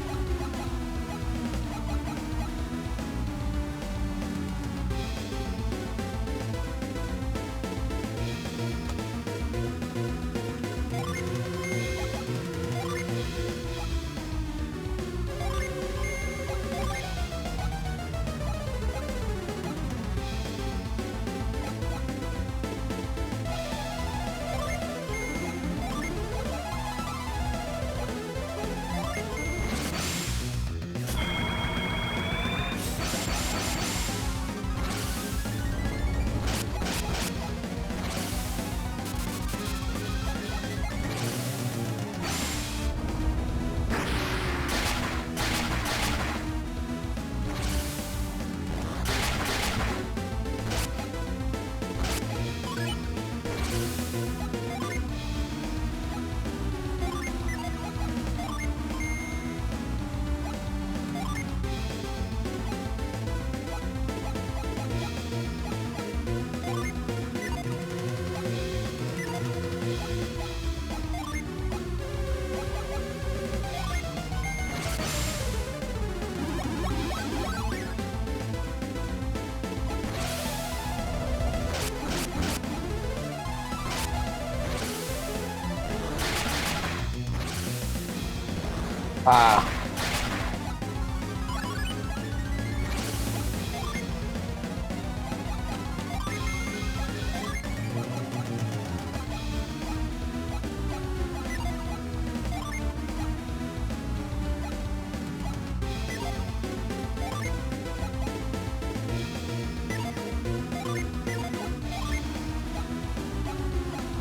Ah.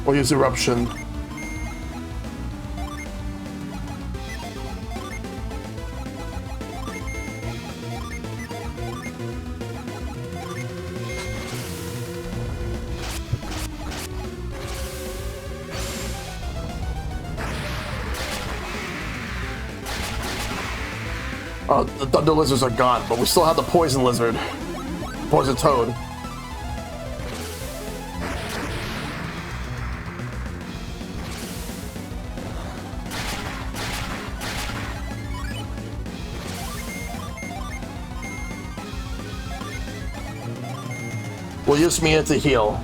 We'll use Eruption. The thunder lizards are gone, but we still have the poison lizard. Poison toad. We'll use Mina to heal.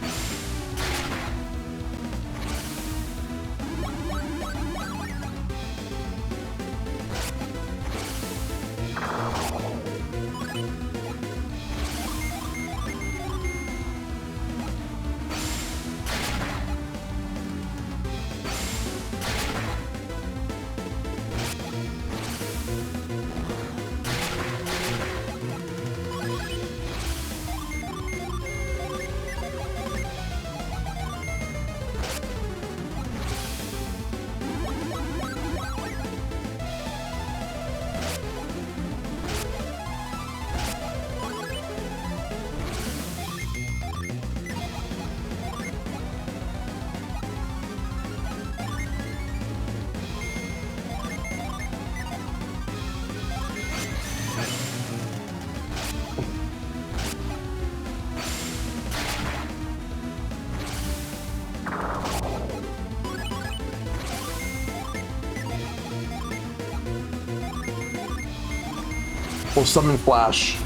We'll summon Flash.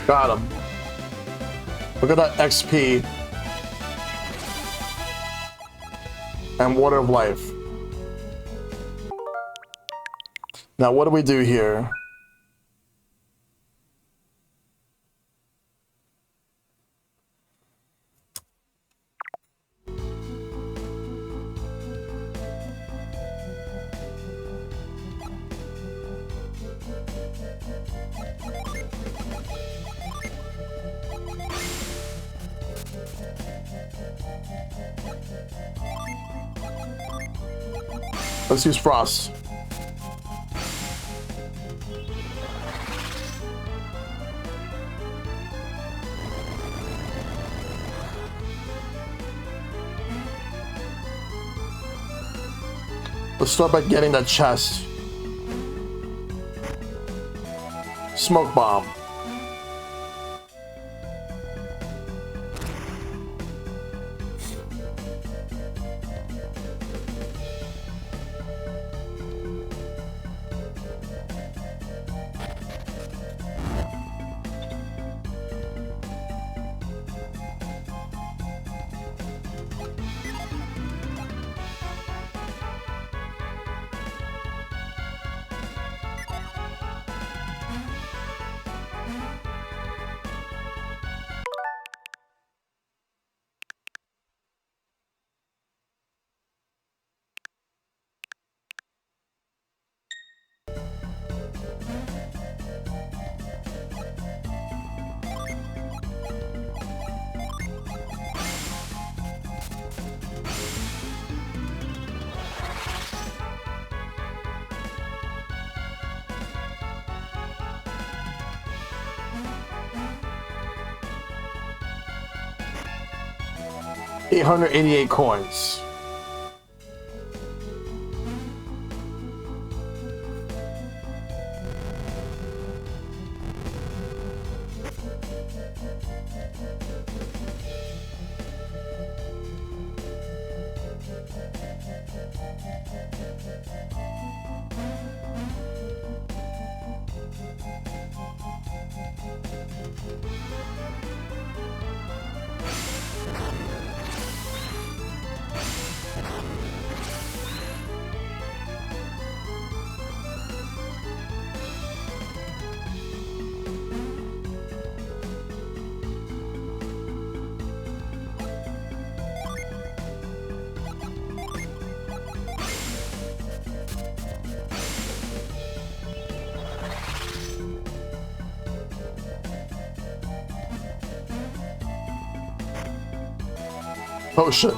Got him. Look at that XP. And Water of Life. Now, what do we do here? Let's use Frost. Let's start by getting that chest. Smoke bomb. $888 coins. Potion.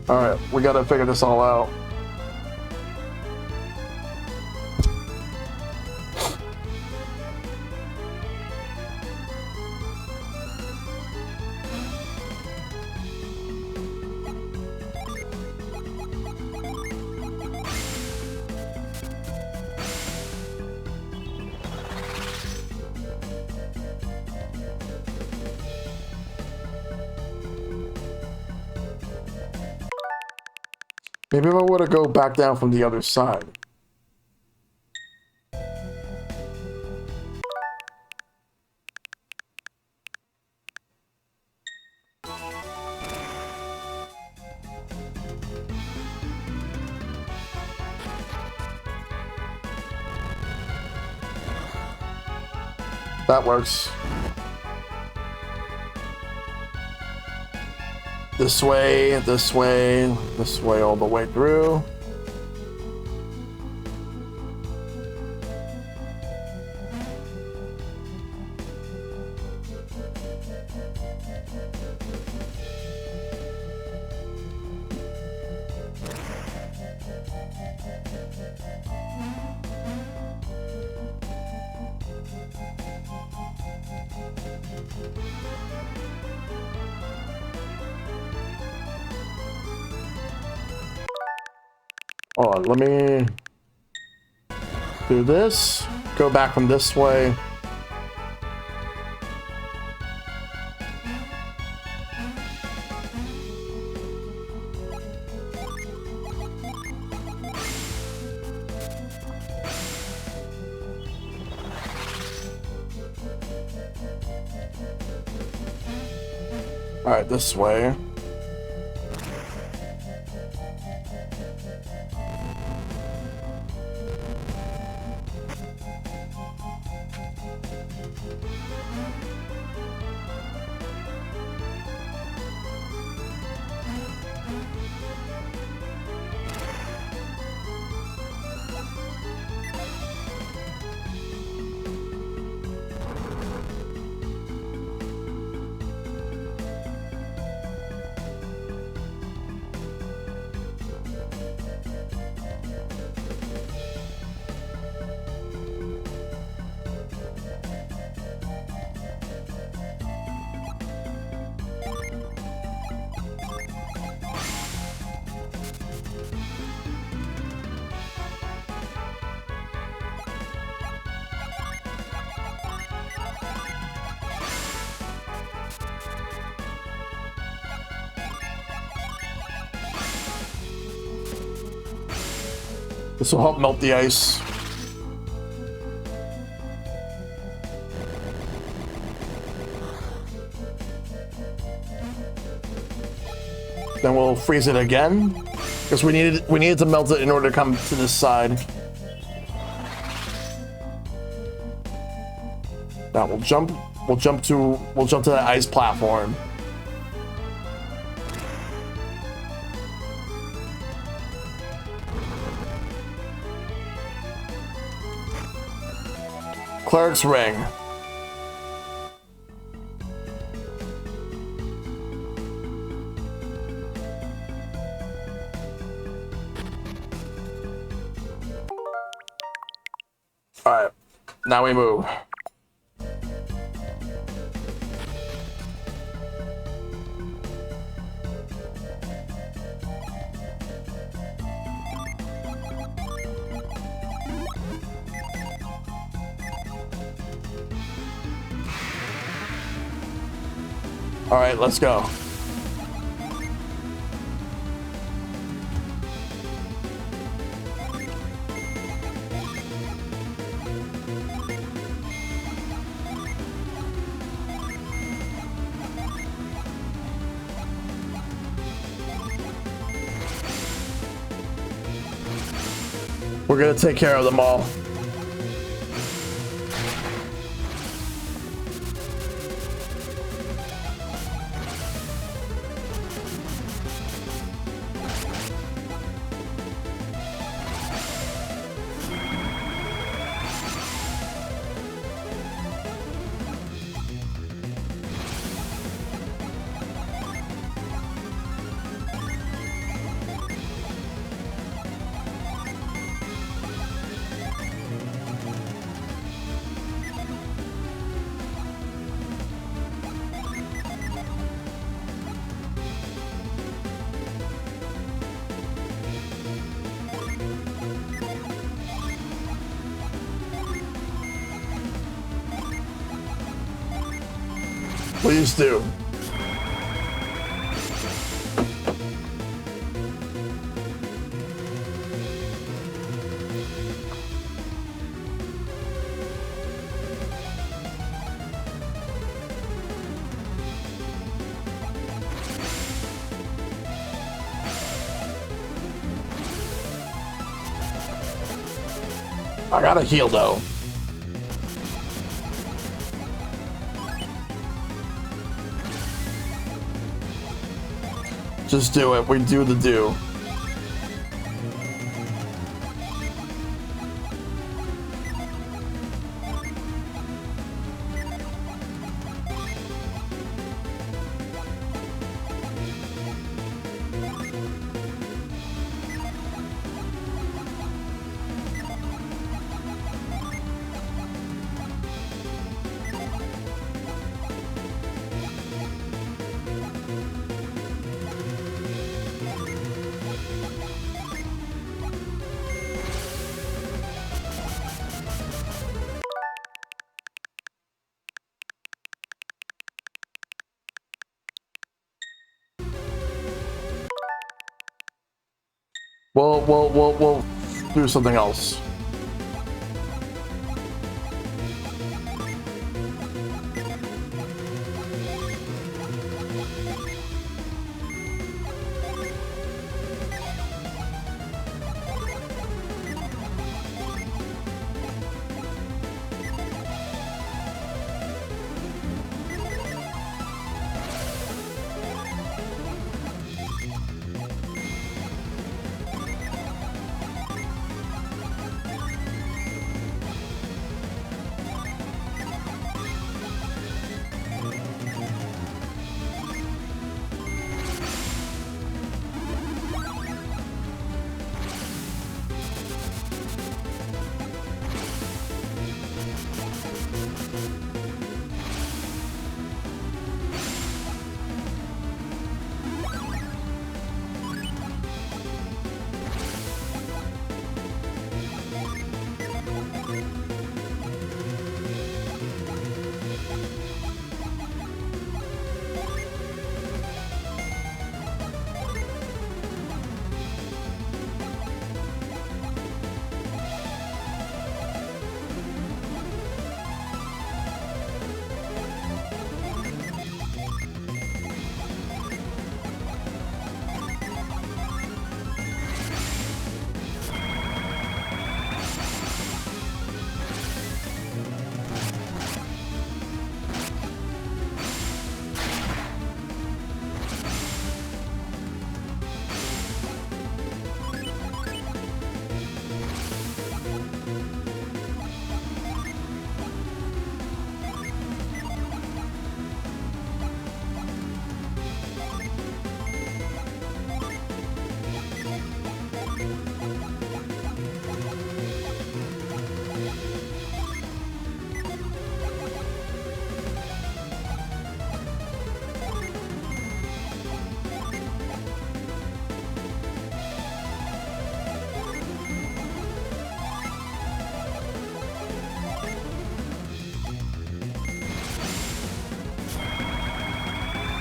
Alright, we gotta figure this all out. Maybe if I were to go back down from the other side. That works. This way, this way, this way, all the way through. Hold on, let me do this. Go back from this way. All right, this way. This will help melt the ice. Then we'll freeze it again, because we needed to melt it in order to come to this side. Now we'll jump to that ice platform. Cleric's ring. All right, now we move. All right, let's go. We're gonna take care of them all. Please do. I gotta heal though. Just do it. We do the do. We'll do something else.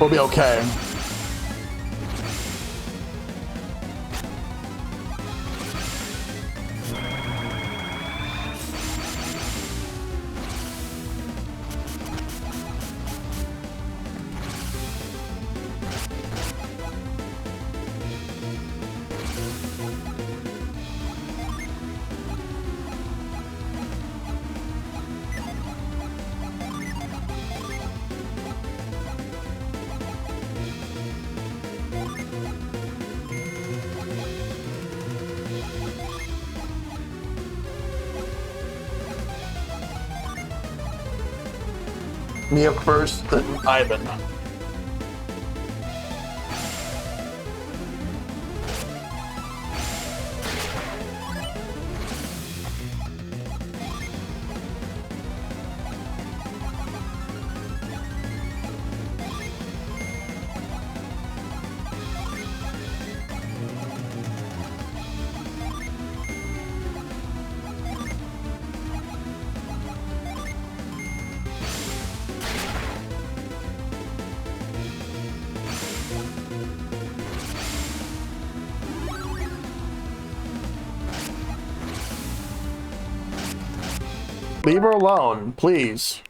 We'll be okay. Mia first, then Ivan. Leave her alone, please.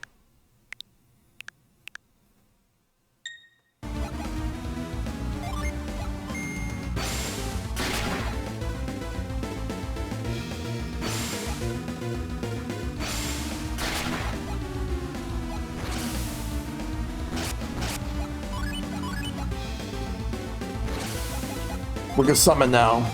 We can summon now.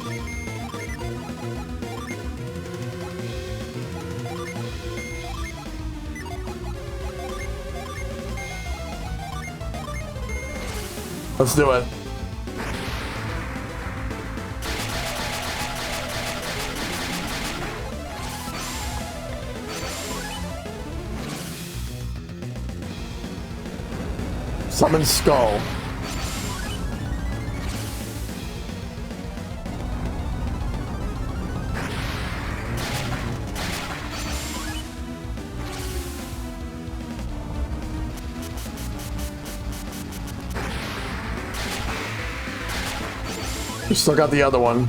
Let's do it. Summon Skull. We still got the other one.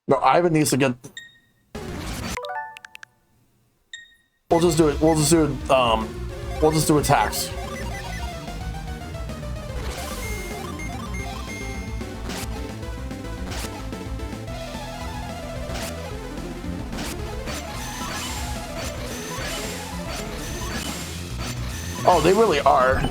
No, Ivan needs to get. We'll just do it. We'll just do it. We'll just do attacks. Oh, they really are.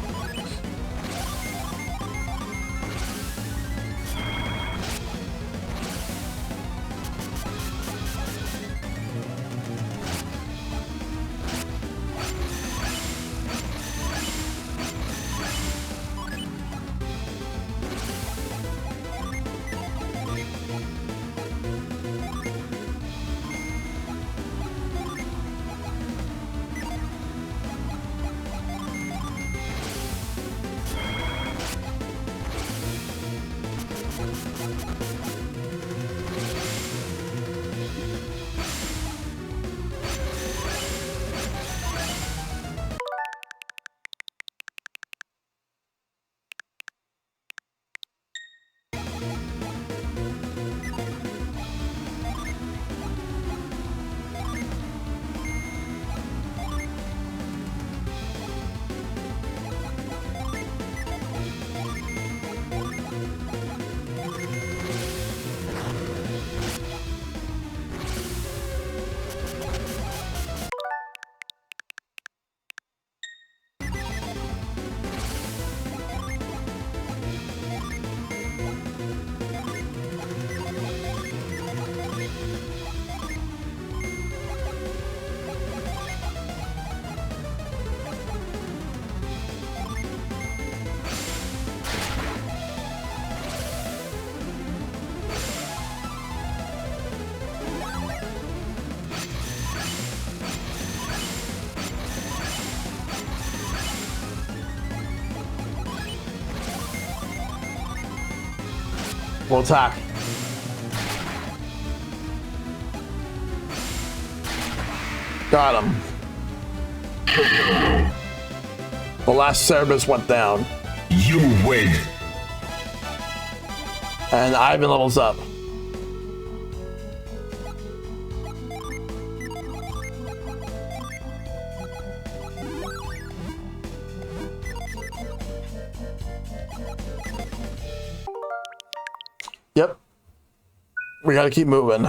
We'll attack. Got him. The last Cerberus went down. You win. And Ivan levels up. Yep. We gotta keep moving.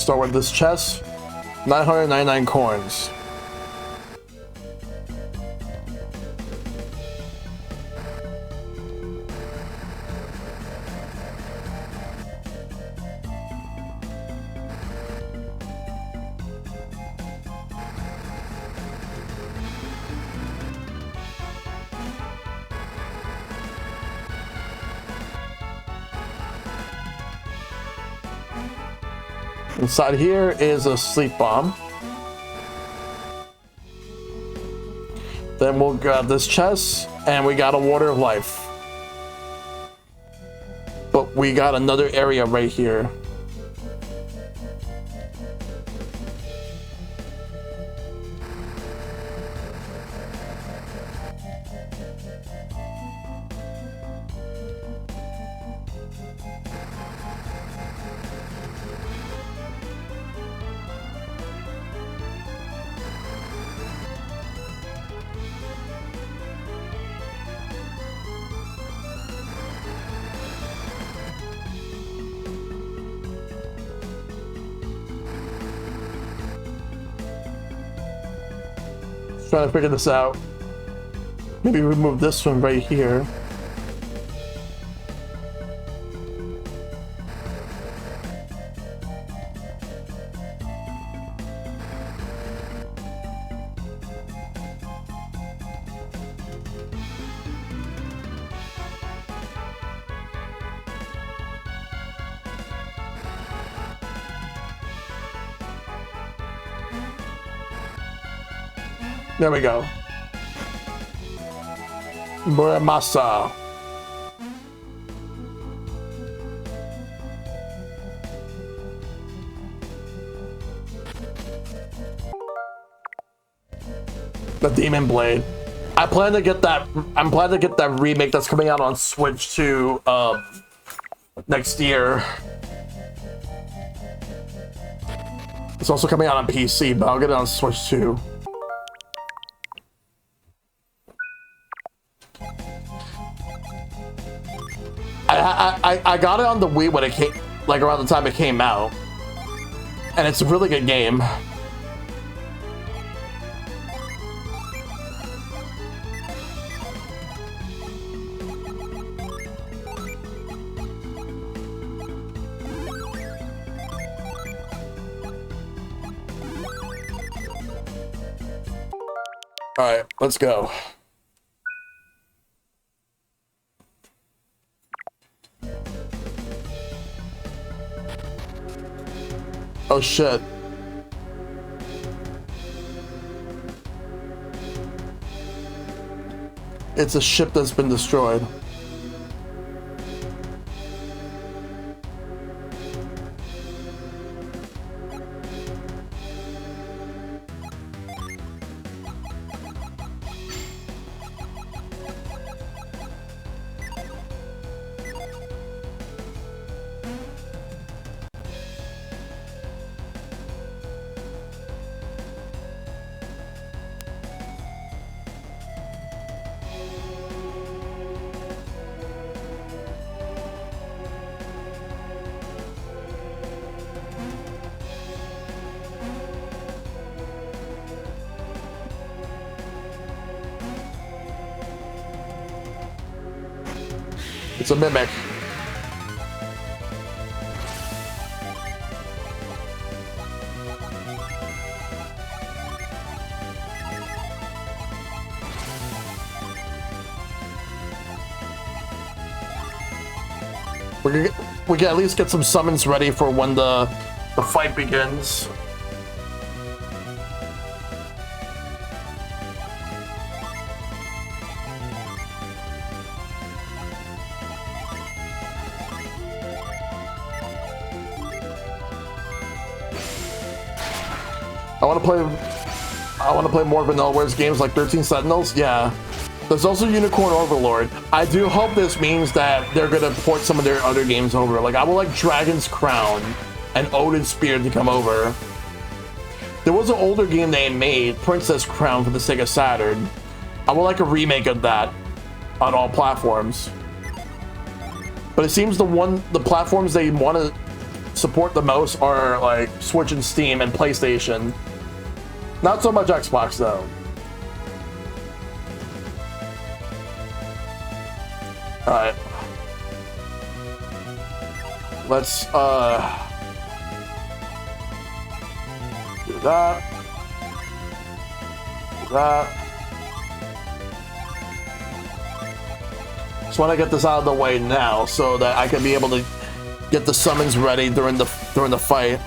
Start with this chest. 999 coins. Inside here is a sleep bomb. Then we'll grab this chest, and we got a water of life. But we got another area right here. Trying to figure this out. Maybe remove this one right here. There we go. Muramasa. The Demon Blade. I plan to get that. I'm planning to get that remake that's coming out on Switch 2 next year. It's also coming out on PC, but I'll get it on Switch 2. I got it on the Wii when it came, like around the time it came out, and it's a really good game. All right, let's go. Oh shit. It's a ship that's been destroyed. It's a mimic. We can at least get some summons ready for when the fight begins. I want to play more Vanillaware games like 13 Sentinels. Yeah. There's also Unicorn Overlord. I do hope this means that they're gonna port some of their other games over. Like, I would like Dragon's Crown and Odin's Spear to come over. There was an older game they made, Princess Crown, for the Sega Saturn. I would like a remake of that on all platforms. But it seems the platforms they want to support the most are like Switch and Steam and PlayStation. Not so much Xbox though. Alright. Let's do that. Do that. Just want to get this out of the way now so that I can be able to get the summons ready during the fight.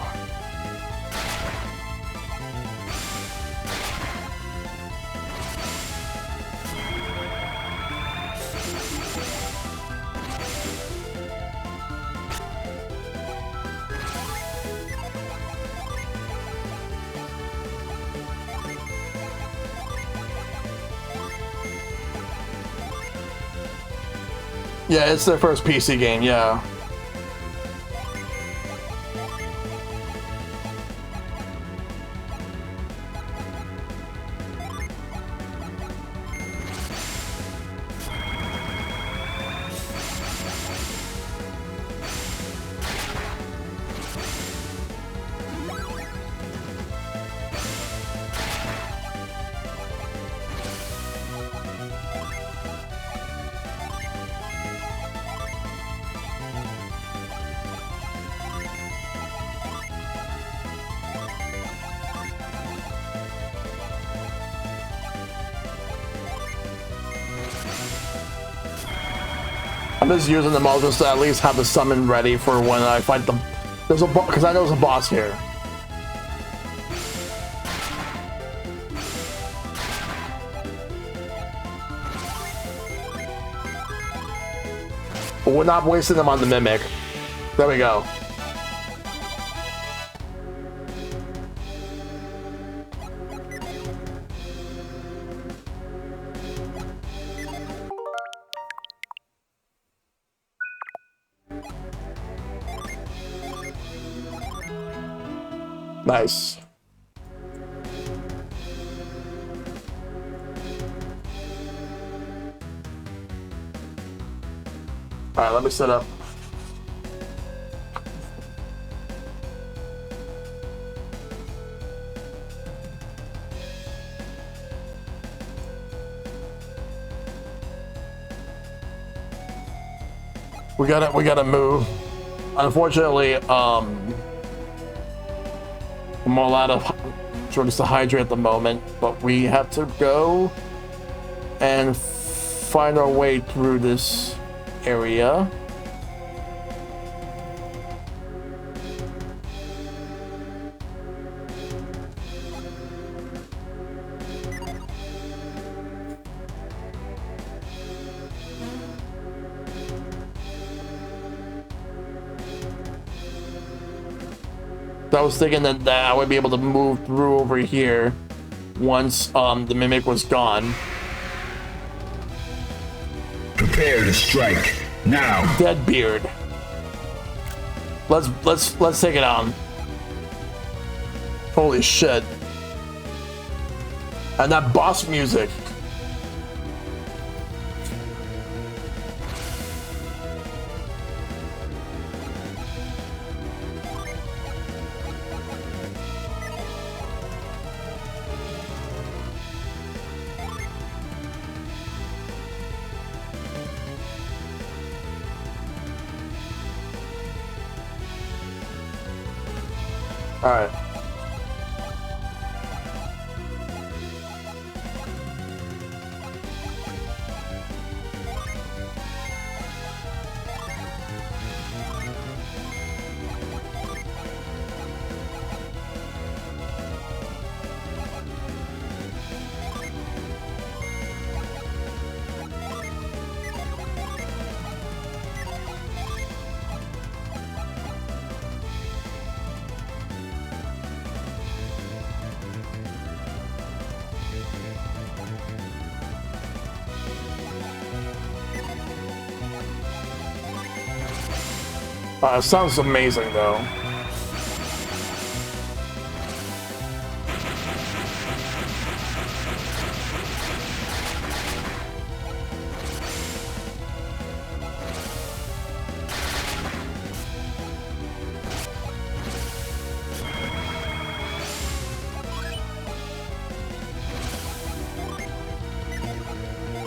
Yeah, it's their first PC game, yeah. I'm just using them all just to at least have the summon ready for when I fight them. There's a because I know there's a boss here. But we're not wasting them on the Mimic. There we go. Nice. All right, let me set up. We gotta move. Unfortunately, I'm all out of drinks to hydrate at the moment, but we have to go and find our way through this area. I was thinking that I would be able to move through over here once the Mimic was gone. Prepare to strike now. Deadbeard. Let's take it on. Holy shit. And that boss music. All right. Sounds amazing, though.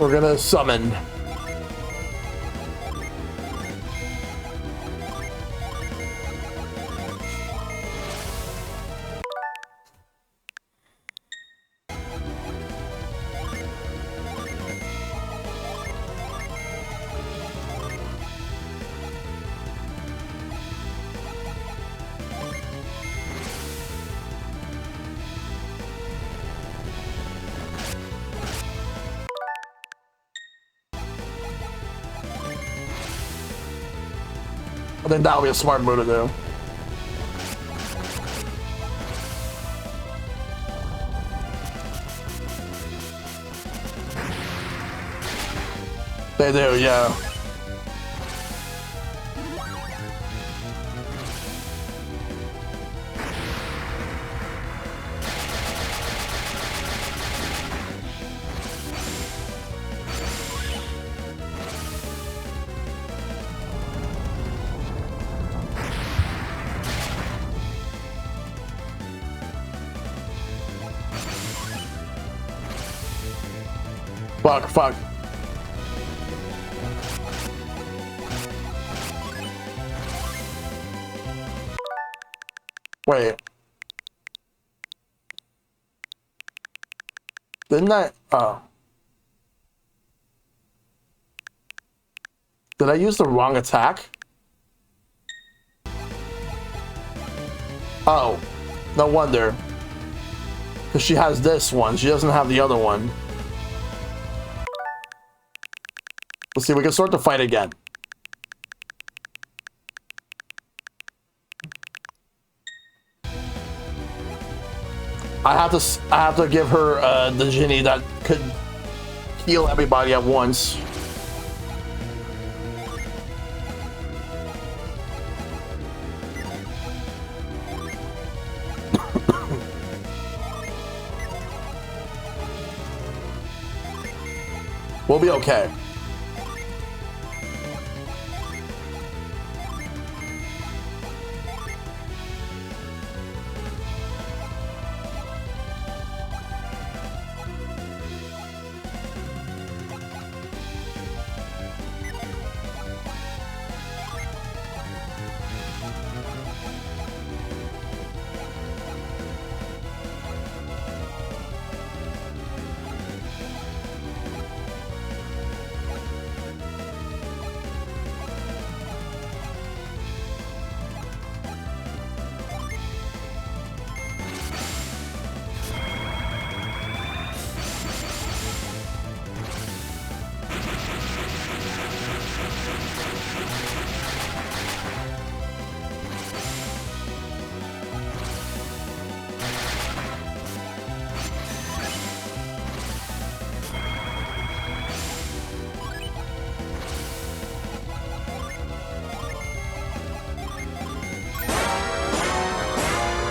We're gonna summon. I think that would be a smart move to do. They do, yeah. Fuck. Wait. Didn't I? Oh. Did I use the wrong attack? Oh. No wonder. Because she has this one. She doesn't have the other one. Let's see, we can start the fight again. I have to give her the genie that could heal everybody at once. We'll be okay.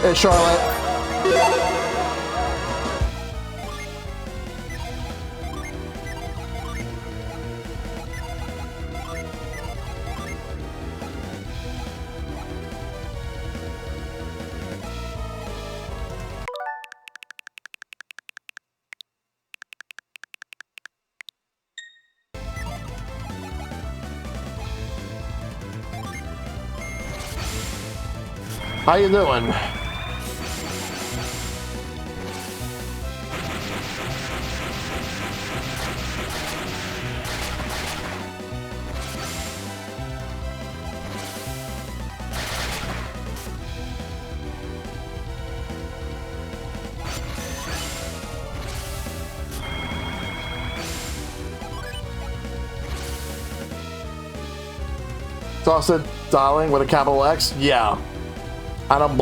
Hey, Charlotte. How you doing? Exhausted, darling, with a capital X? Yeah. I don't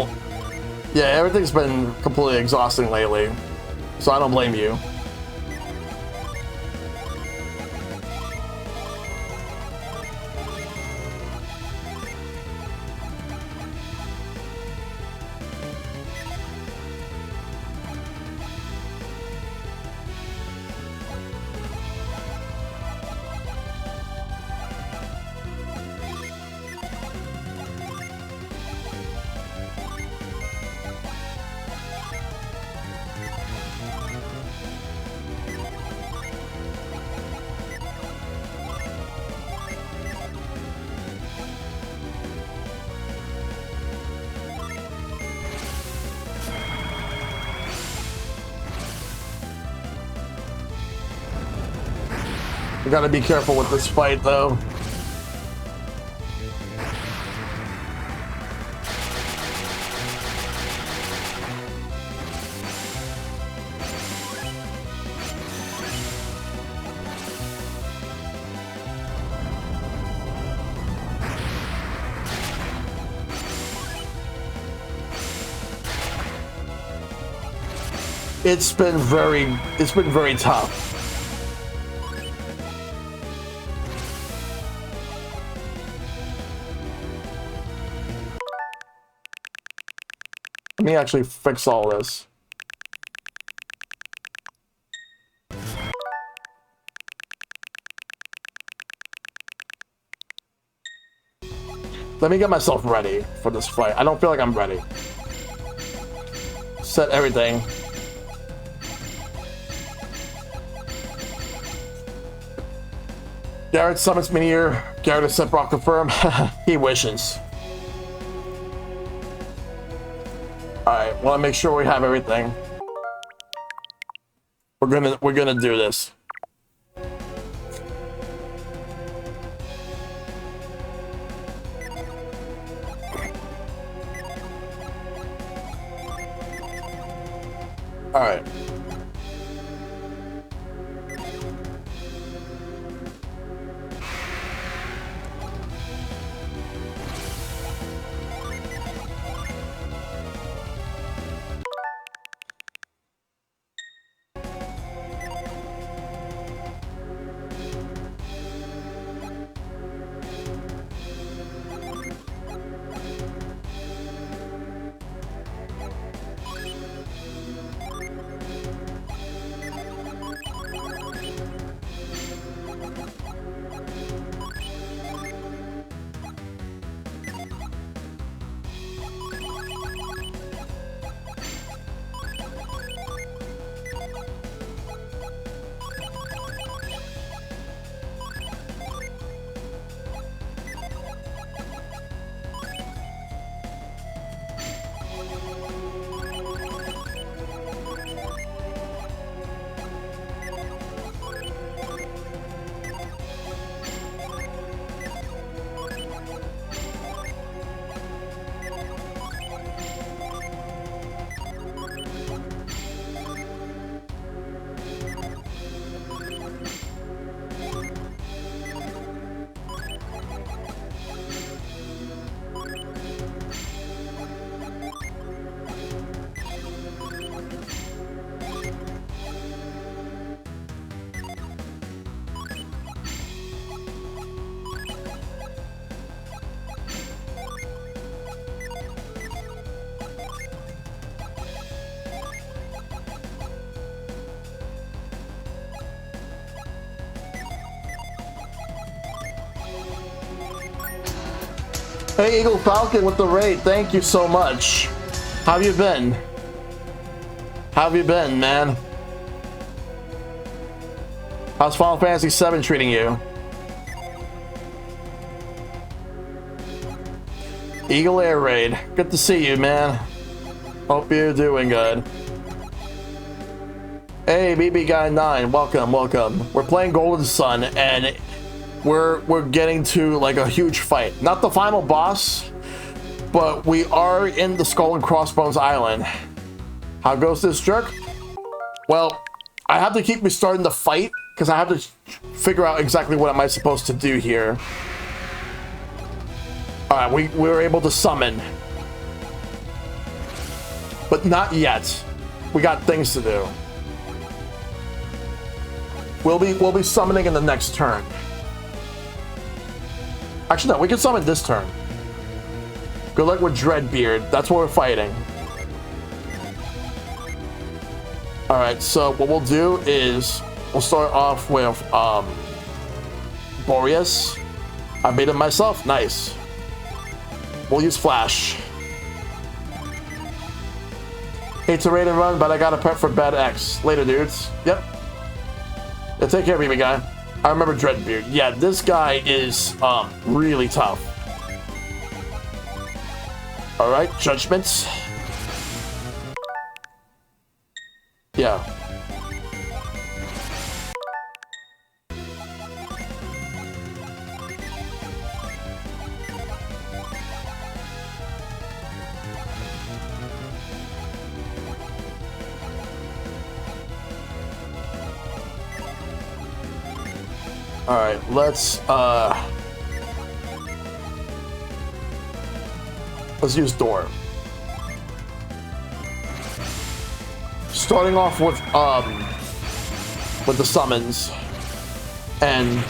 yeah, everything's been completely exhausting lately, so I don't blame you. We gotta be careful with this fight, though. It's been very tough. Let me actually fix all this. Let me get myself ready for this fight. I don't feel like I'm ready. Set everything. Garrett summons Meteor. Garrett has sent Brock confirm. He wishes. Alright, want to make sure we have everything. We're gonna do this. Alright. Hey, Eagle Falcon with the raid. Thank you so much. How have you been? How have you been, man? How's Final Fantasy VII treating you? Eagle Air Raid. Good to see you, man. Hope you're doing good. Hey, BB Guy 9. Welcome, welcome. We're playing Golden Sun, and we're getting to like a huge fight. Not the final boss, but we are in the Skull and Crossbones Island. How goes this jerk? Well, I have to keep restarting the fight because I have to figure out exactly what am I supposed to do here. Alright, we were able to summon. But not yet. We got things to do. We'll be summoning in the next turn. Actually, no, we can summon this turn. Good luck with Deadbeard. That's what we're fighting. Alright, so what we'll do is we'll start off with Boreas. I made it myself. Nice. We'll use Flash. Hate to raid and run, but I gotta prep for Bad X. Later, dudes. Yep. Yeah, take care, baby guy. I remember Deadbeard. Yeah, this guy is really tough. Alright, judgments. Yeah. All right, let's use door. Starting off with the summons, and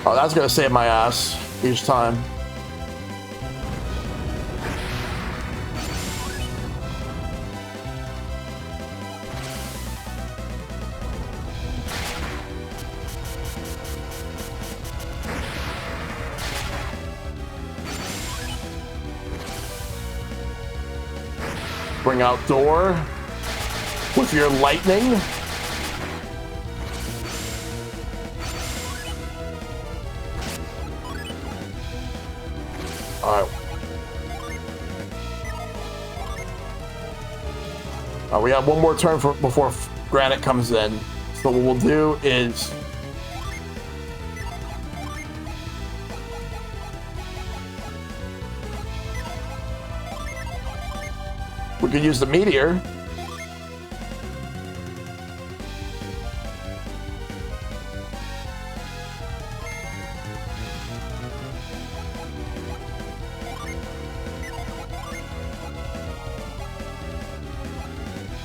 oh, that's gonna save my ass each time. Bring out door with your lightning. All right. We have one more turn before Granite comes in. So what we'll do is we could use the meteor.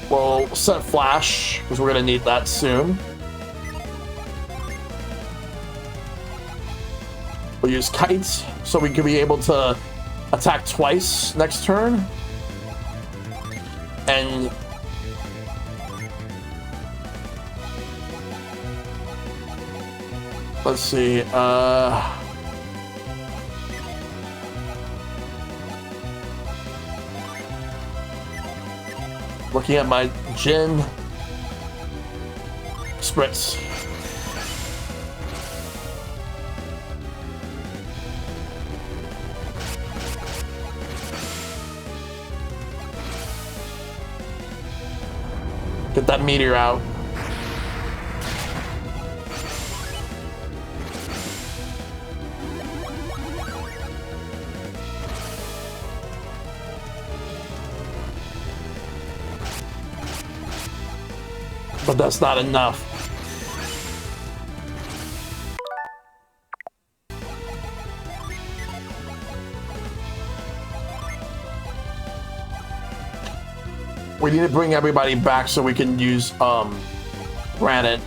We'll set flash because we're gonna need that soon. We'll use kites so we can be able to attack twice next turn. And let's see, looking at my Jin spritz. Get that meteor out. But that's not enough. We need to bring everybody back so we can use Granite.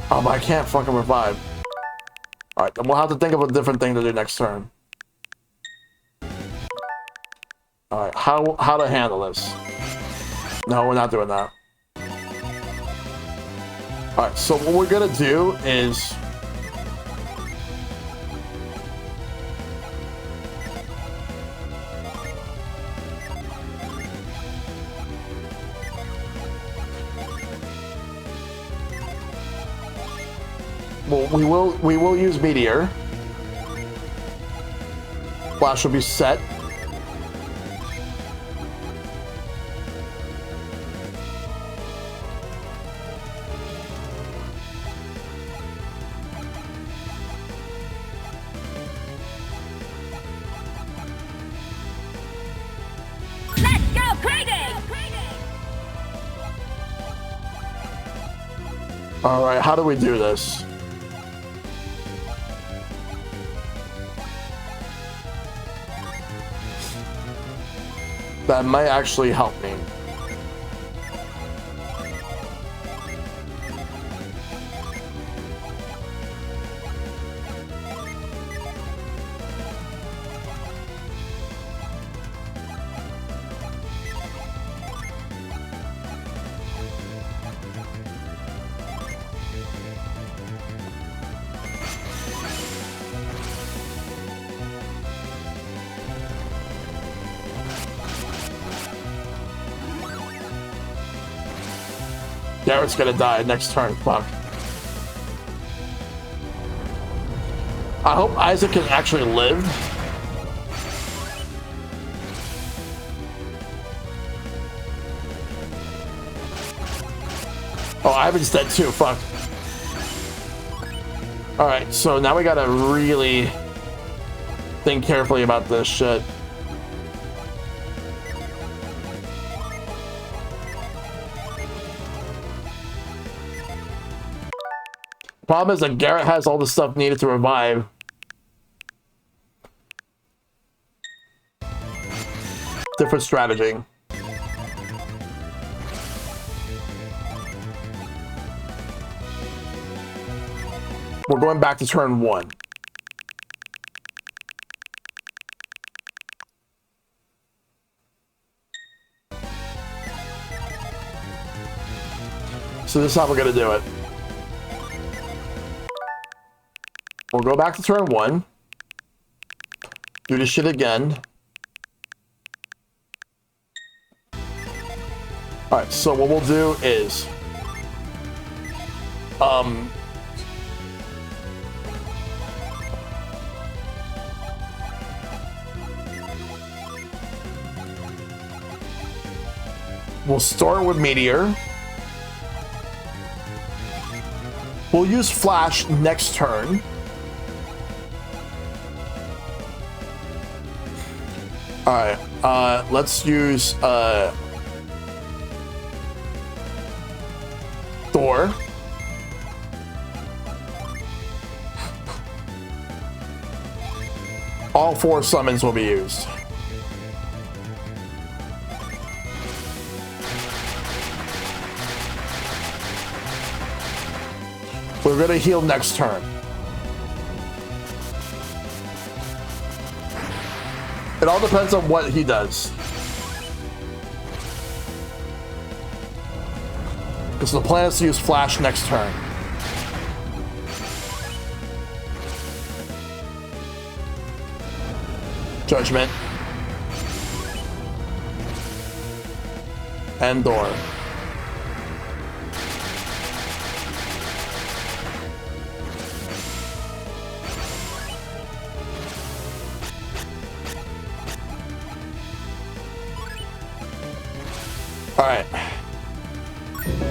Oh, but I can't fucking revive. Alright, then we'll have to think of a different thing to do next turn. Alright, how to handle this? No, we're not doing that. Alright, so what we're gonna do is well, we will use meteor. Flash will be set. All right, how do we do this? That might actually help me. Garrett's gonna die next turn. Fuck. I hope Isaac can actually live. Oh, Ivan's dead too. Fuck. Alright, so now we gotta really think carefully about this shit. Problem is that Garrett has all the stuff needed to revive. Different strategy. We're going back to turn 1. So this is how we're gonna do it. We'll go back to turn 1. Do this shit again. Alright, so what we'll do is... we'll start with Meteor. We'll use Flash next turn. Alright, let's use Thor. All 4 summons will be used. We're gonna heal next turn. It all depends on what he does. Because the plan is to use Flash next turn. Judgment. Endor. All right.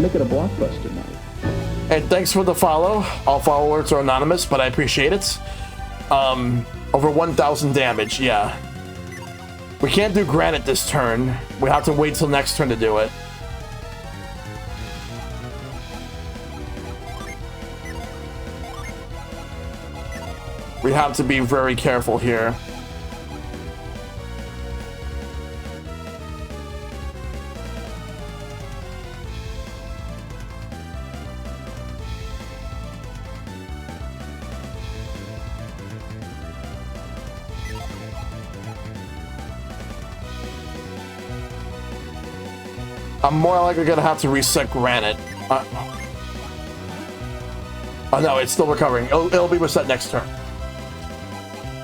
Make it a blockbuster night. And thanks for the follow. All followers are anonymous, but I appreciate it. Over 1,000 damage, yeah. We can't do Granite this turn. We have to wait till next turn to do it. We have to be very careful here. I'm more likely gonna have to reset Granite. Oh no, it's still recovering. It'll be reset next turn.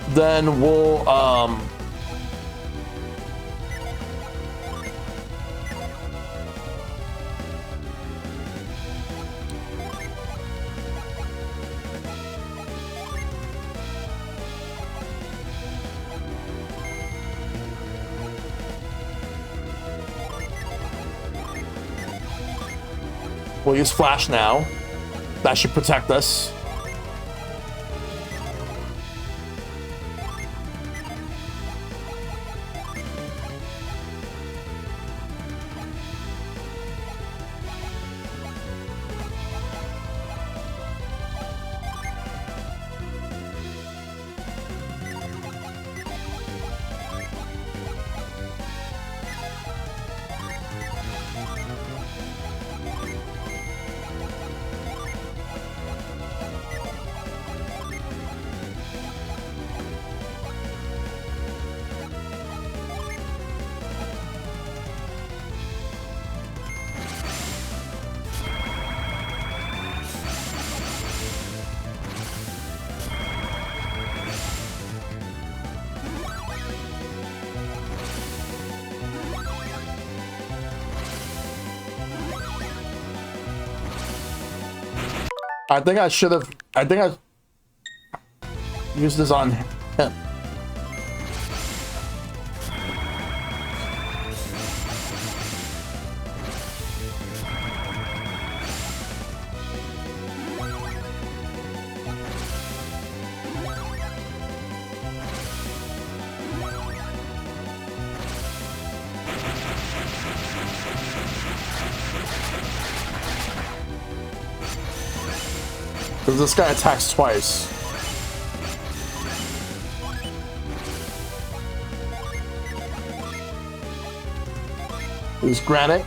Then we'll we'll use Flash now. That should protect us. I think I should have. I think I used this on him. Because this guy attacks twice. Use granite.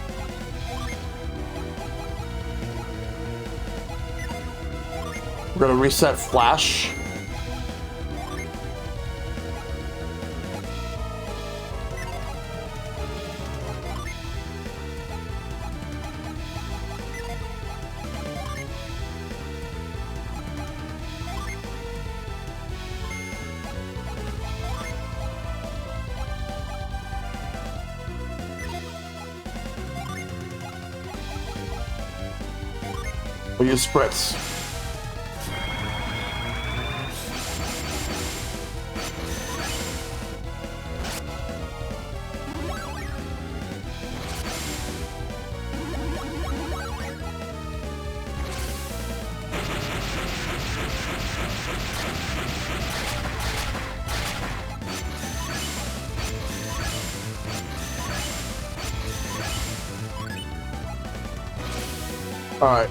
We're gonna reset flash. We'll use spritz. All right.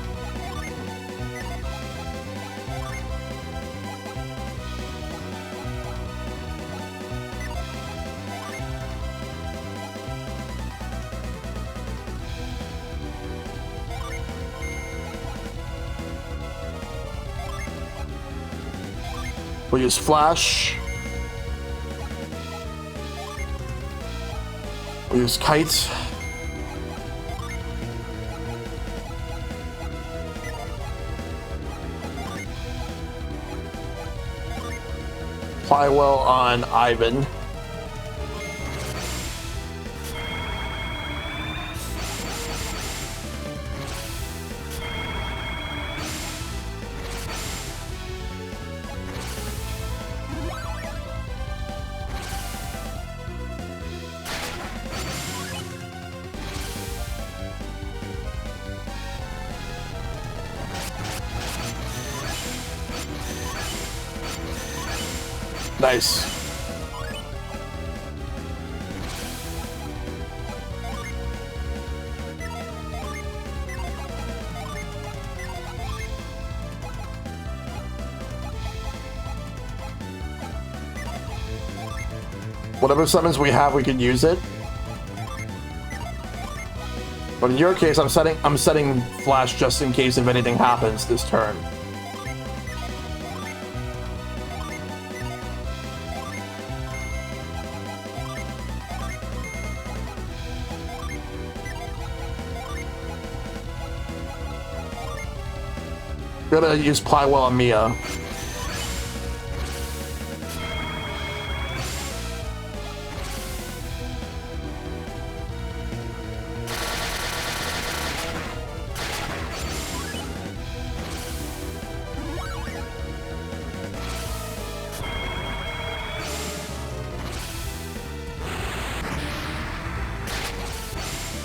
We'll use flash. We'll use kite. Plywell on Ivan. Nice. Whatever summons we have, we can use it. But in your case, I'm setting flash just in case if anything happens this turn. Gonna use Plywell on Mia.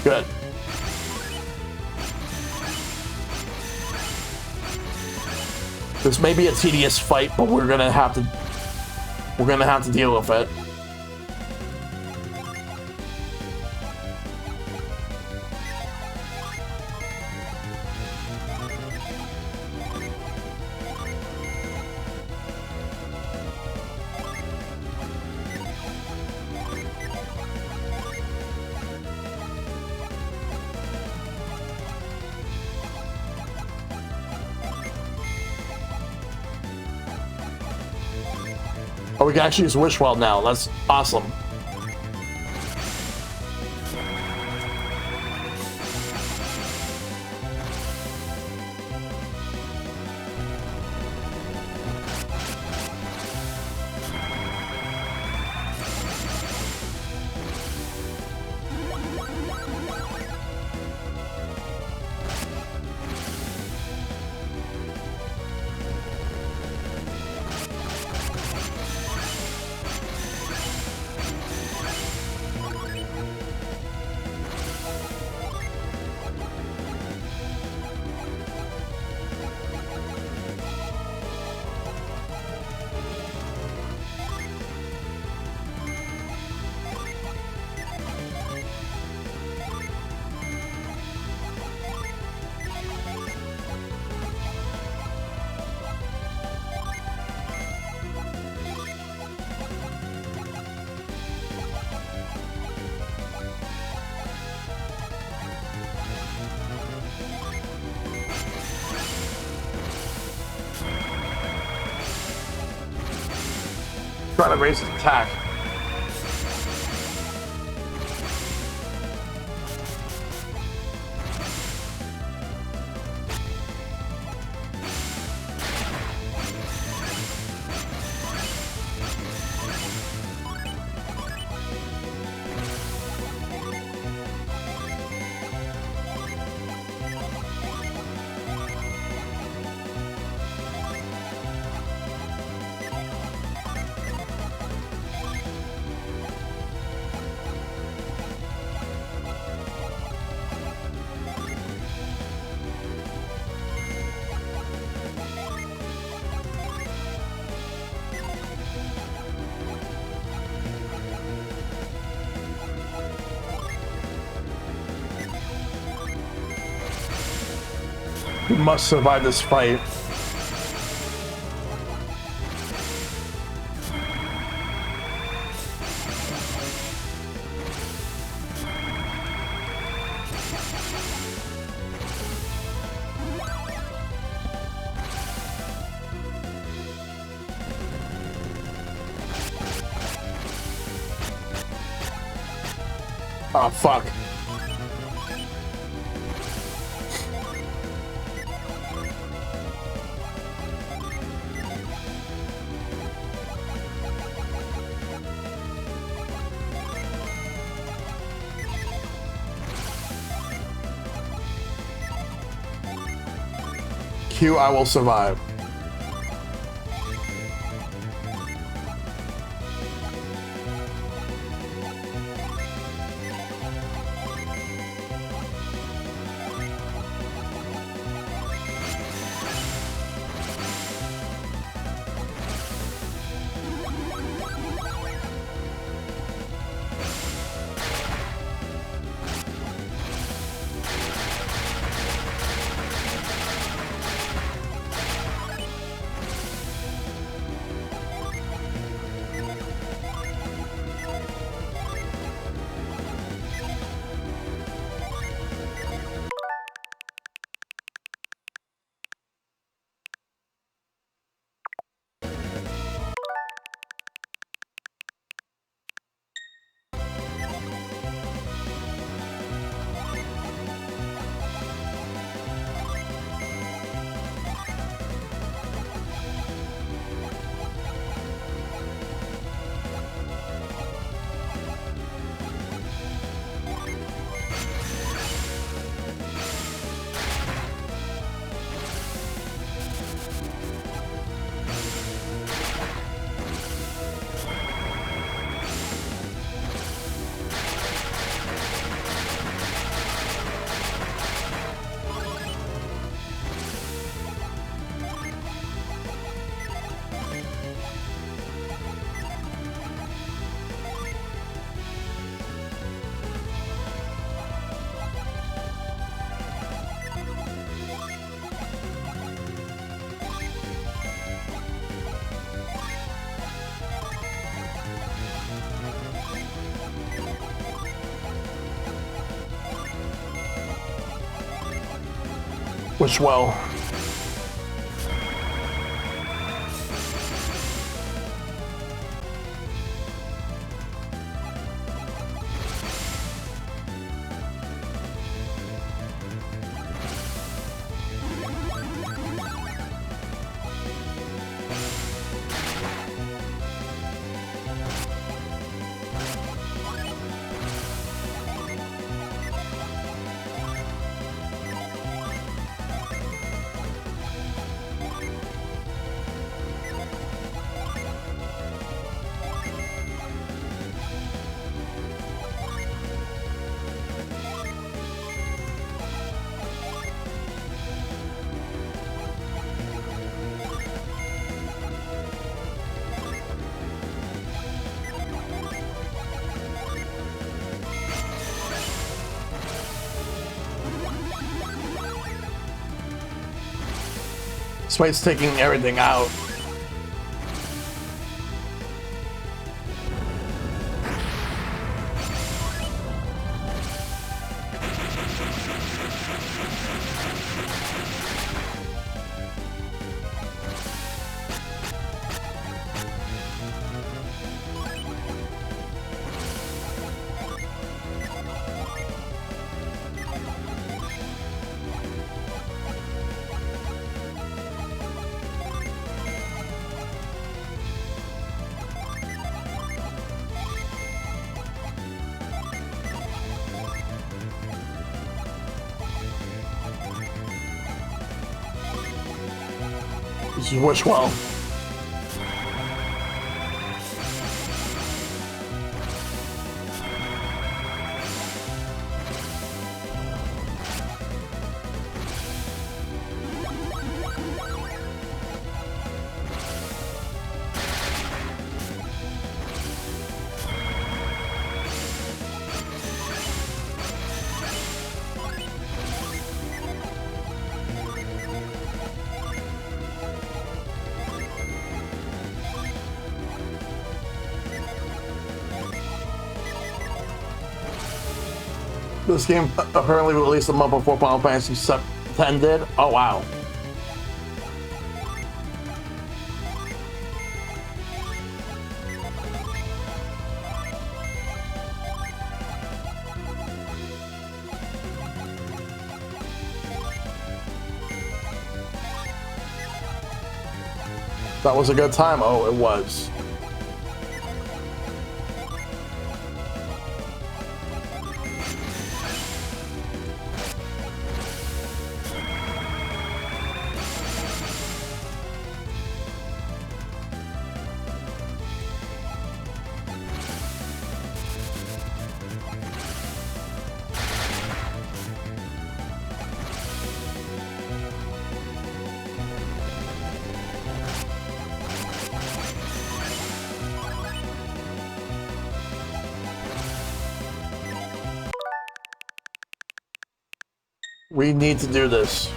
Good. This may be a tedious fight, but we're gonna have to deal with it. Oh, we can actually use Wishwell now. That's awesome. trying to raise his attack. We must survive this fight. Oh, fuck. Q, I will survive. Wish well. This fight's taking everything out. Just wish well. This game apparently released a month before Final Fantasy X did. Oh wow. That was a good time. Oh, it was. We need to do this.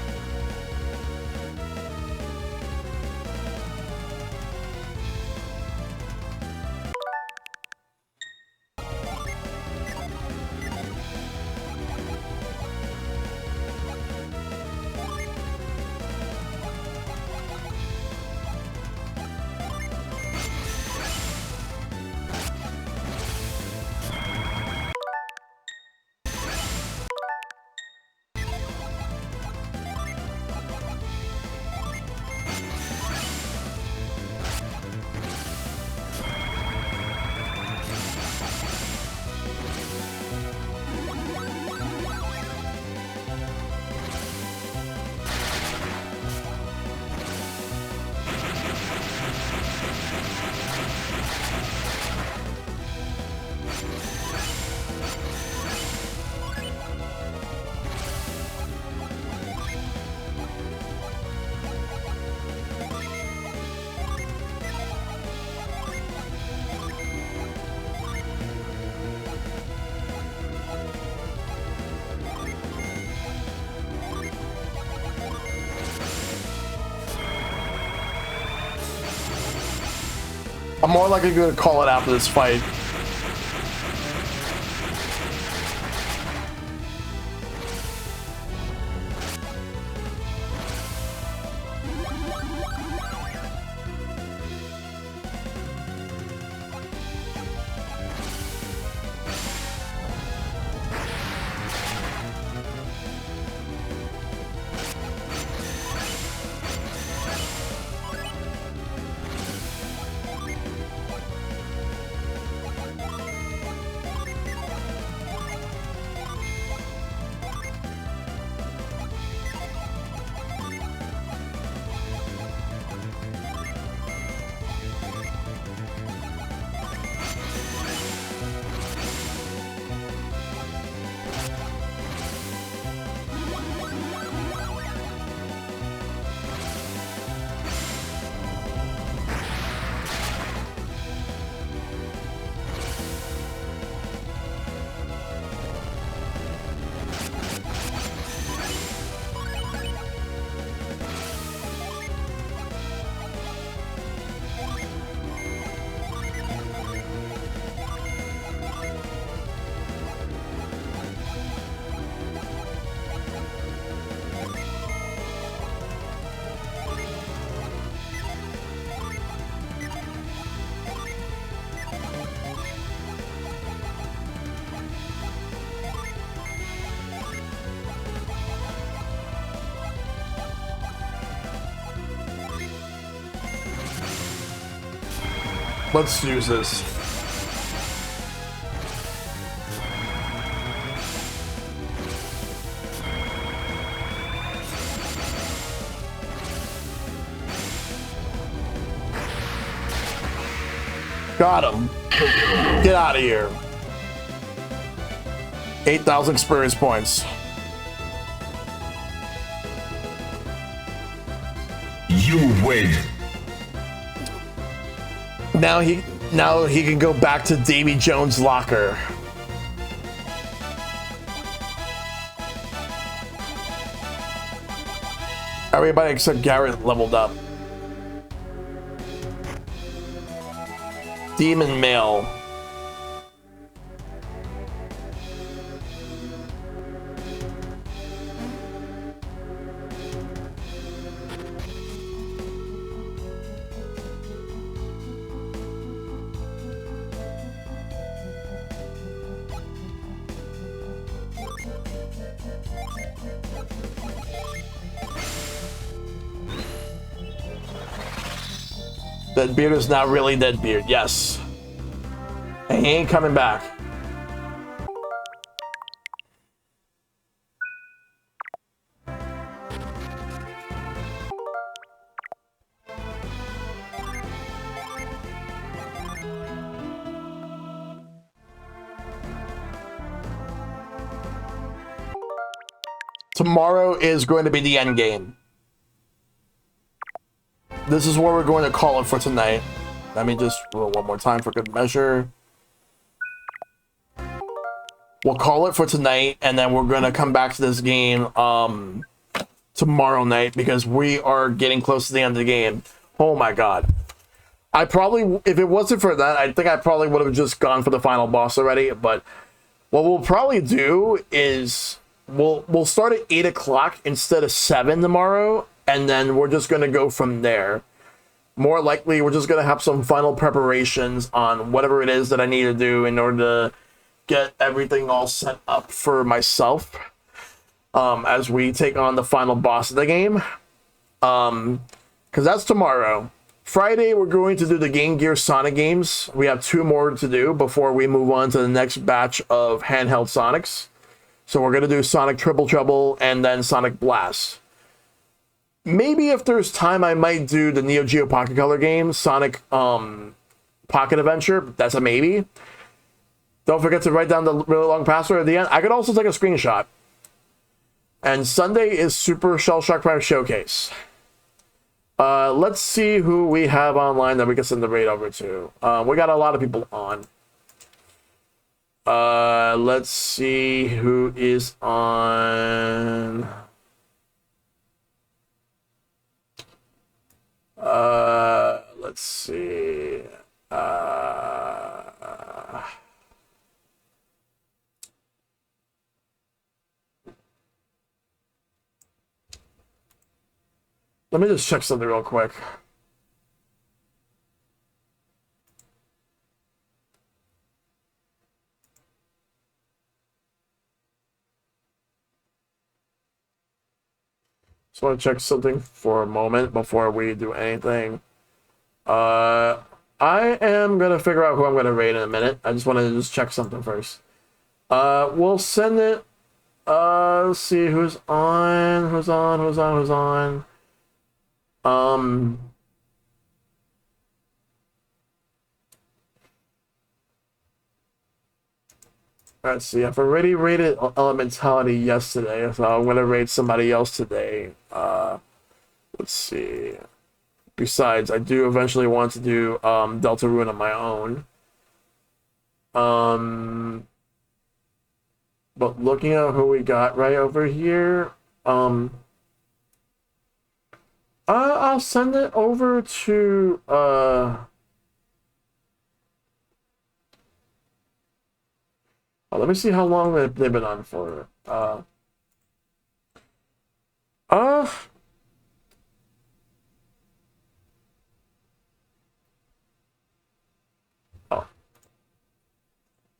I'm more likely going to call it after this fight. Let's use this. Got him. Get out of here. 8,000 experience points. You win. Now he can go back to Davy Jones' locker. Everybody except Garrett leveled up. Demon Male. Deadbeard is not really Deadbeard, yes. And he ain't coming back. Tomorrow is going to be the end game. This is what we're going to call it for tonight. Let me just roll one more time for good measure. We'll call it for tonight, and then we're going to come back to this game tomorrow night because we are getting close to the end of the game. Oh my god. I probably, if it wasn't for that, I think I probably would have just gone for the final boss already, but what we'll probably do is we'll start at 8 o'clock instead of 7 tomorrow, and then we're just going to go from there. More likely, we're just going to have some final preparations on whatever it is that I need to do in order to get everything all set up for myself as we take on the final boss of the game. Because that's tomorrow. Friday, we're going to do the Game Gear Sonic games. We have 2 more to do before we move on to the next batch of handheld Sonics. So we're going to do Sonic Triple Trouble and then Sonic Blast. Maybe if there's time, I might do the Neo Geo Pocket Color game, Sonic Pocket Adventure. That's a maybe. Don't forget to write down the really long password at the end. I could also take a screenshot. And Sunday is Super ShellshockPrime Showcase. Let's see who we have online that we can send the raid over to. We got a lot of people on. Let's see who is on. Let's see. Let me just check something real quick. Just want to check something for a moment before we do anything. I am going to figure out who I'm going to raid in a minute. I just want to just check something first. We'll send it. Let's see who's on. Let's see. I've already rated Elementality yesterday, so I'm gonna rate somebody else today. Let's see. Besides, I do eventually want to do Deltarune on my own. But looking at who we got right over here, I'll send it over to let me see how long they've been on for. Oh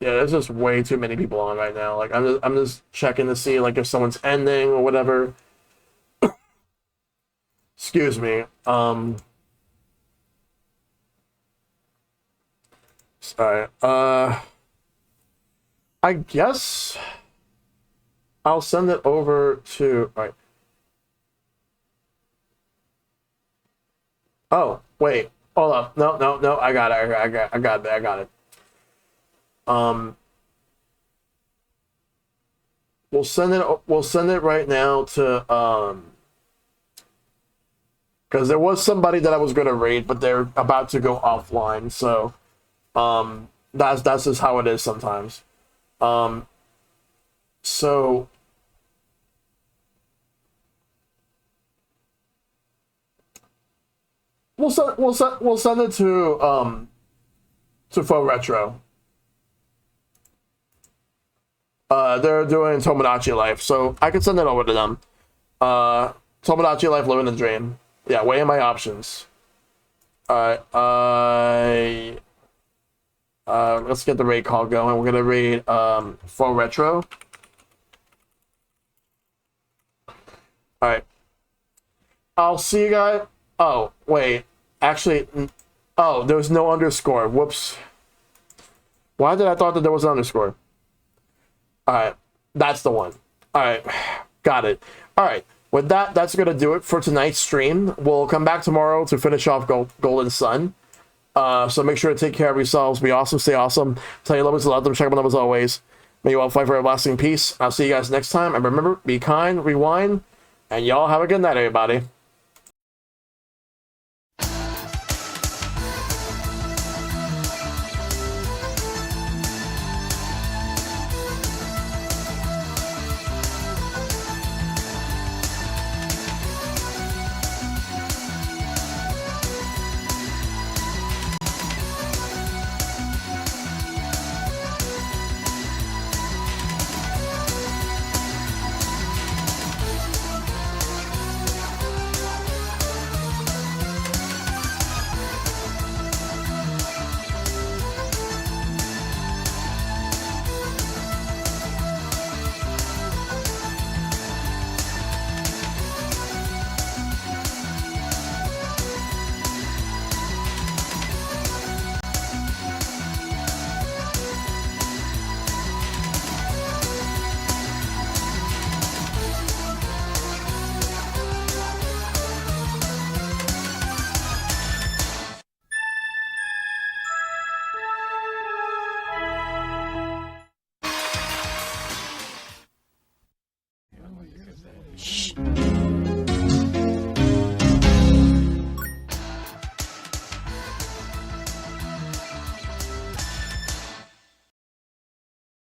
yeah, there's just way too many people on right now. Like I'm just checking to see like if someone's ending or whatever. Excuse me. Sorry. I guess I'll send it over to. All right. Oh, wait. Hold up. No. I got it. I got it. We'll send it right now to because there was somebody that I was gonna raid, but they're about to go offline. So that's just how it is sometimes. So we'll send it to Faux Retro. They're doing Tomodachi Life, so I can send it over to them. Tomodachi Life, living the dream. Yeah, weighing my options. Alright, let's get the raid call going. We're gonna raid Faux Retro. Alright. I'll see you guys. Oh, wait. Actually, oh, there was no underscore. Whoops. Why did I thought that there was an underscore? Alright, that's the one. Alright, got it. Alright, with that, that's going to do it for tonight's stream. We'll come back tomorrow to finish off Golden Sun. So make sure to take care of yourselves. Be awesome, stay awesome. Tell your lovers to love them. Check them out as always. May you all fight for everlasting peace. I'll see you guys next time. And remember, be kind, rewind, and y'all have a good night, everybody.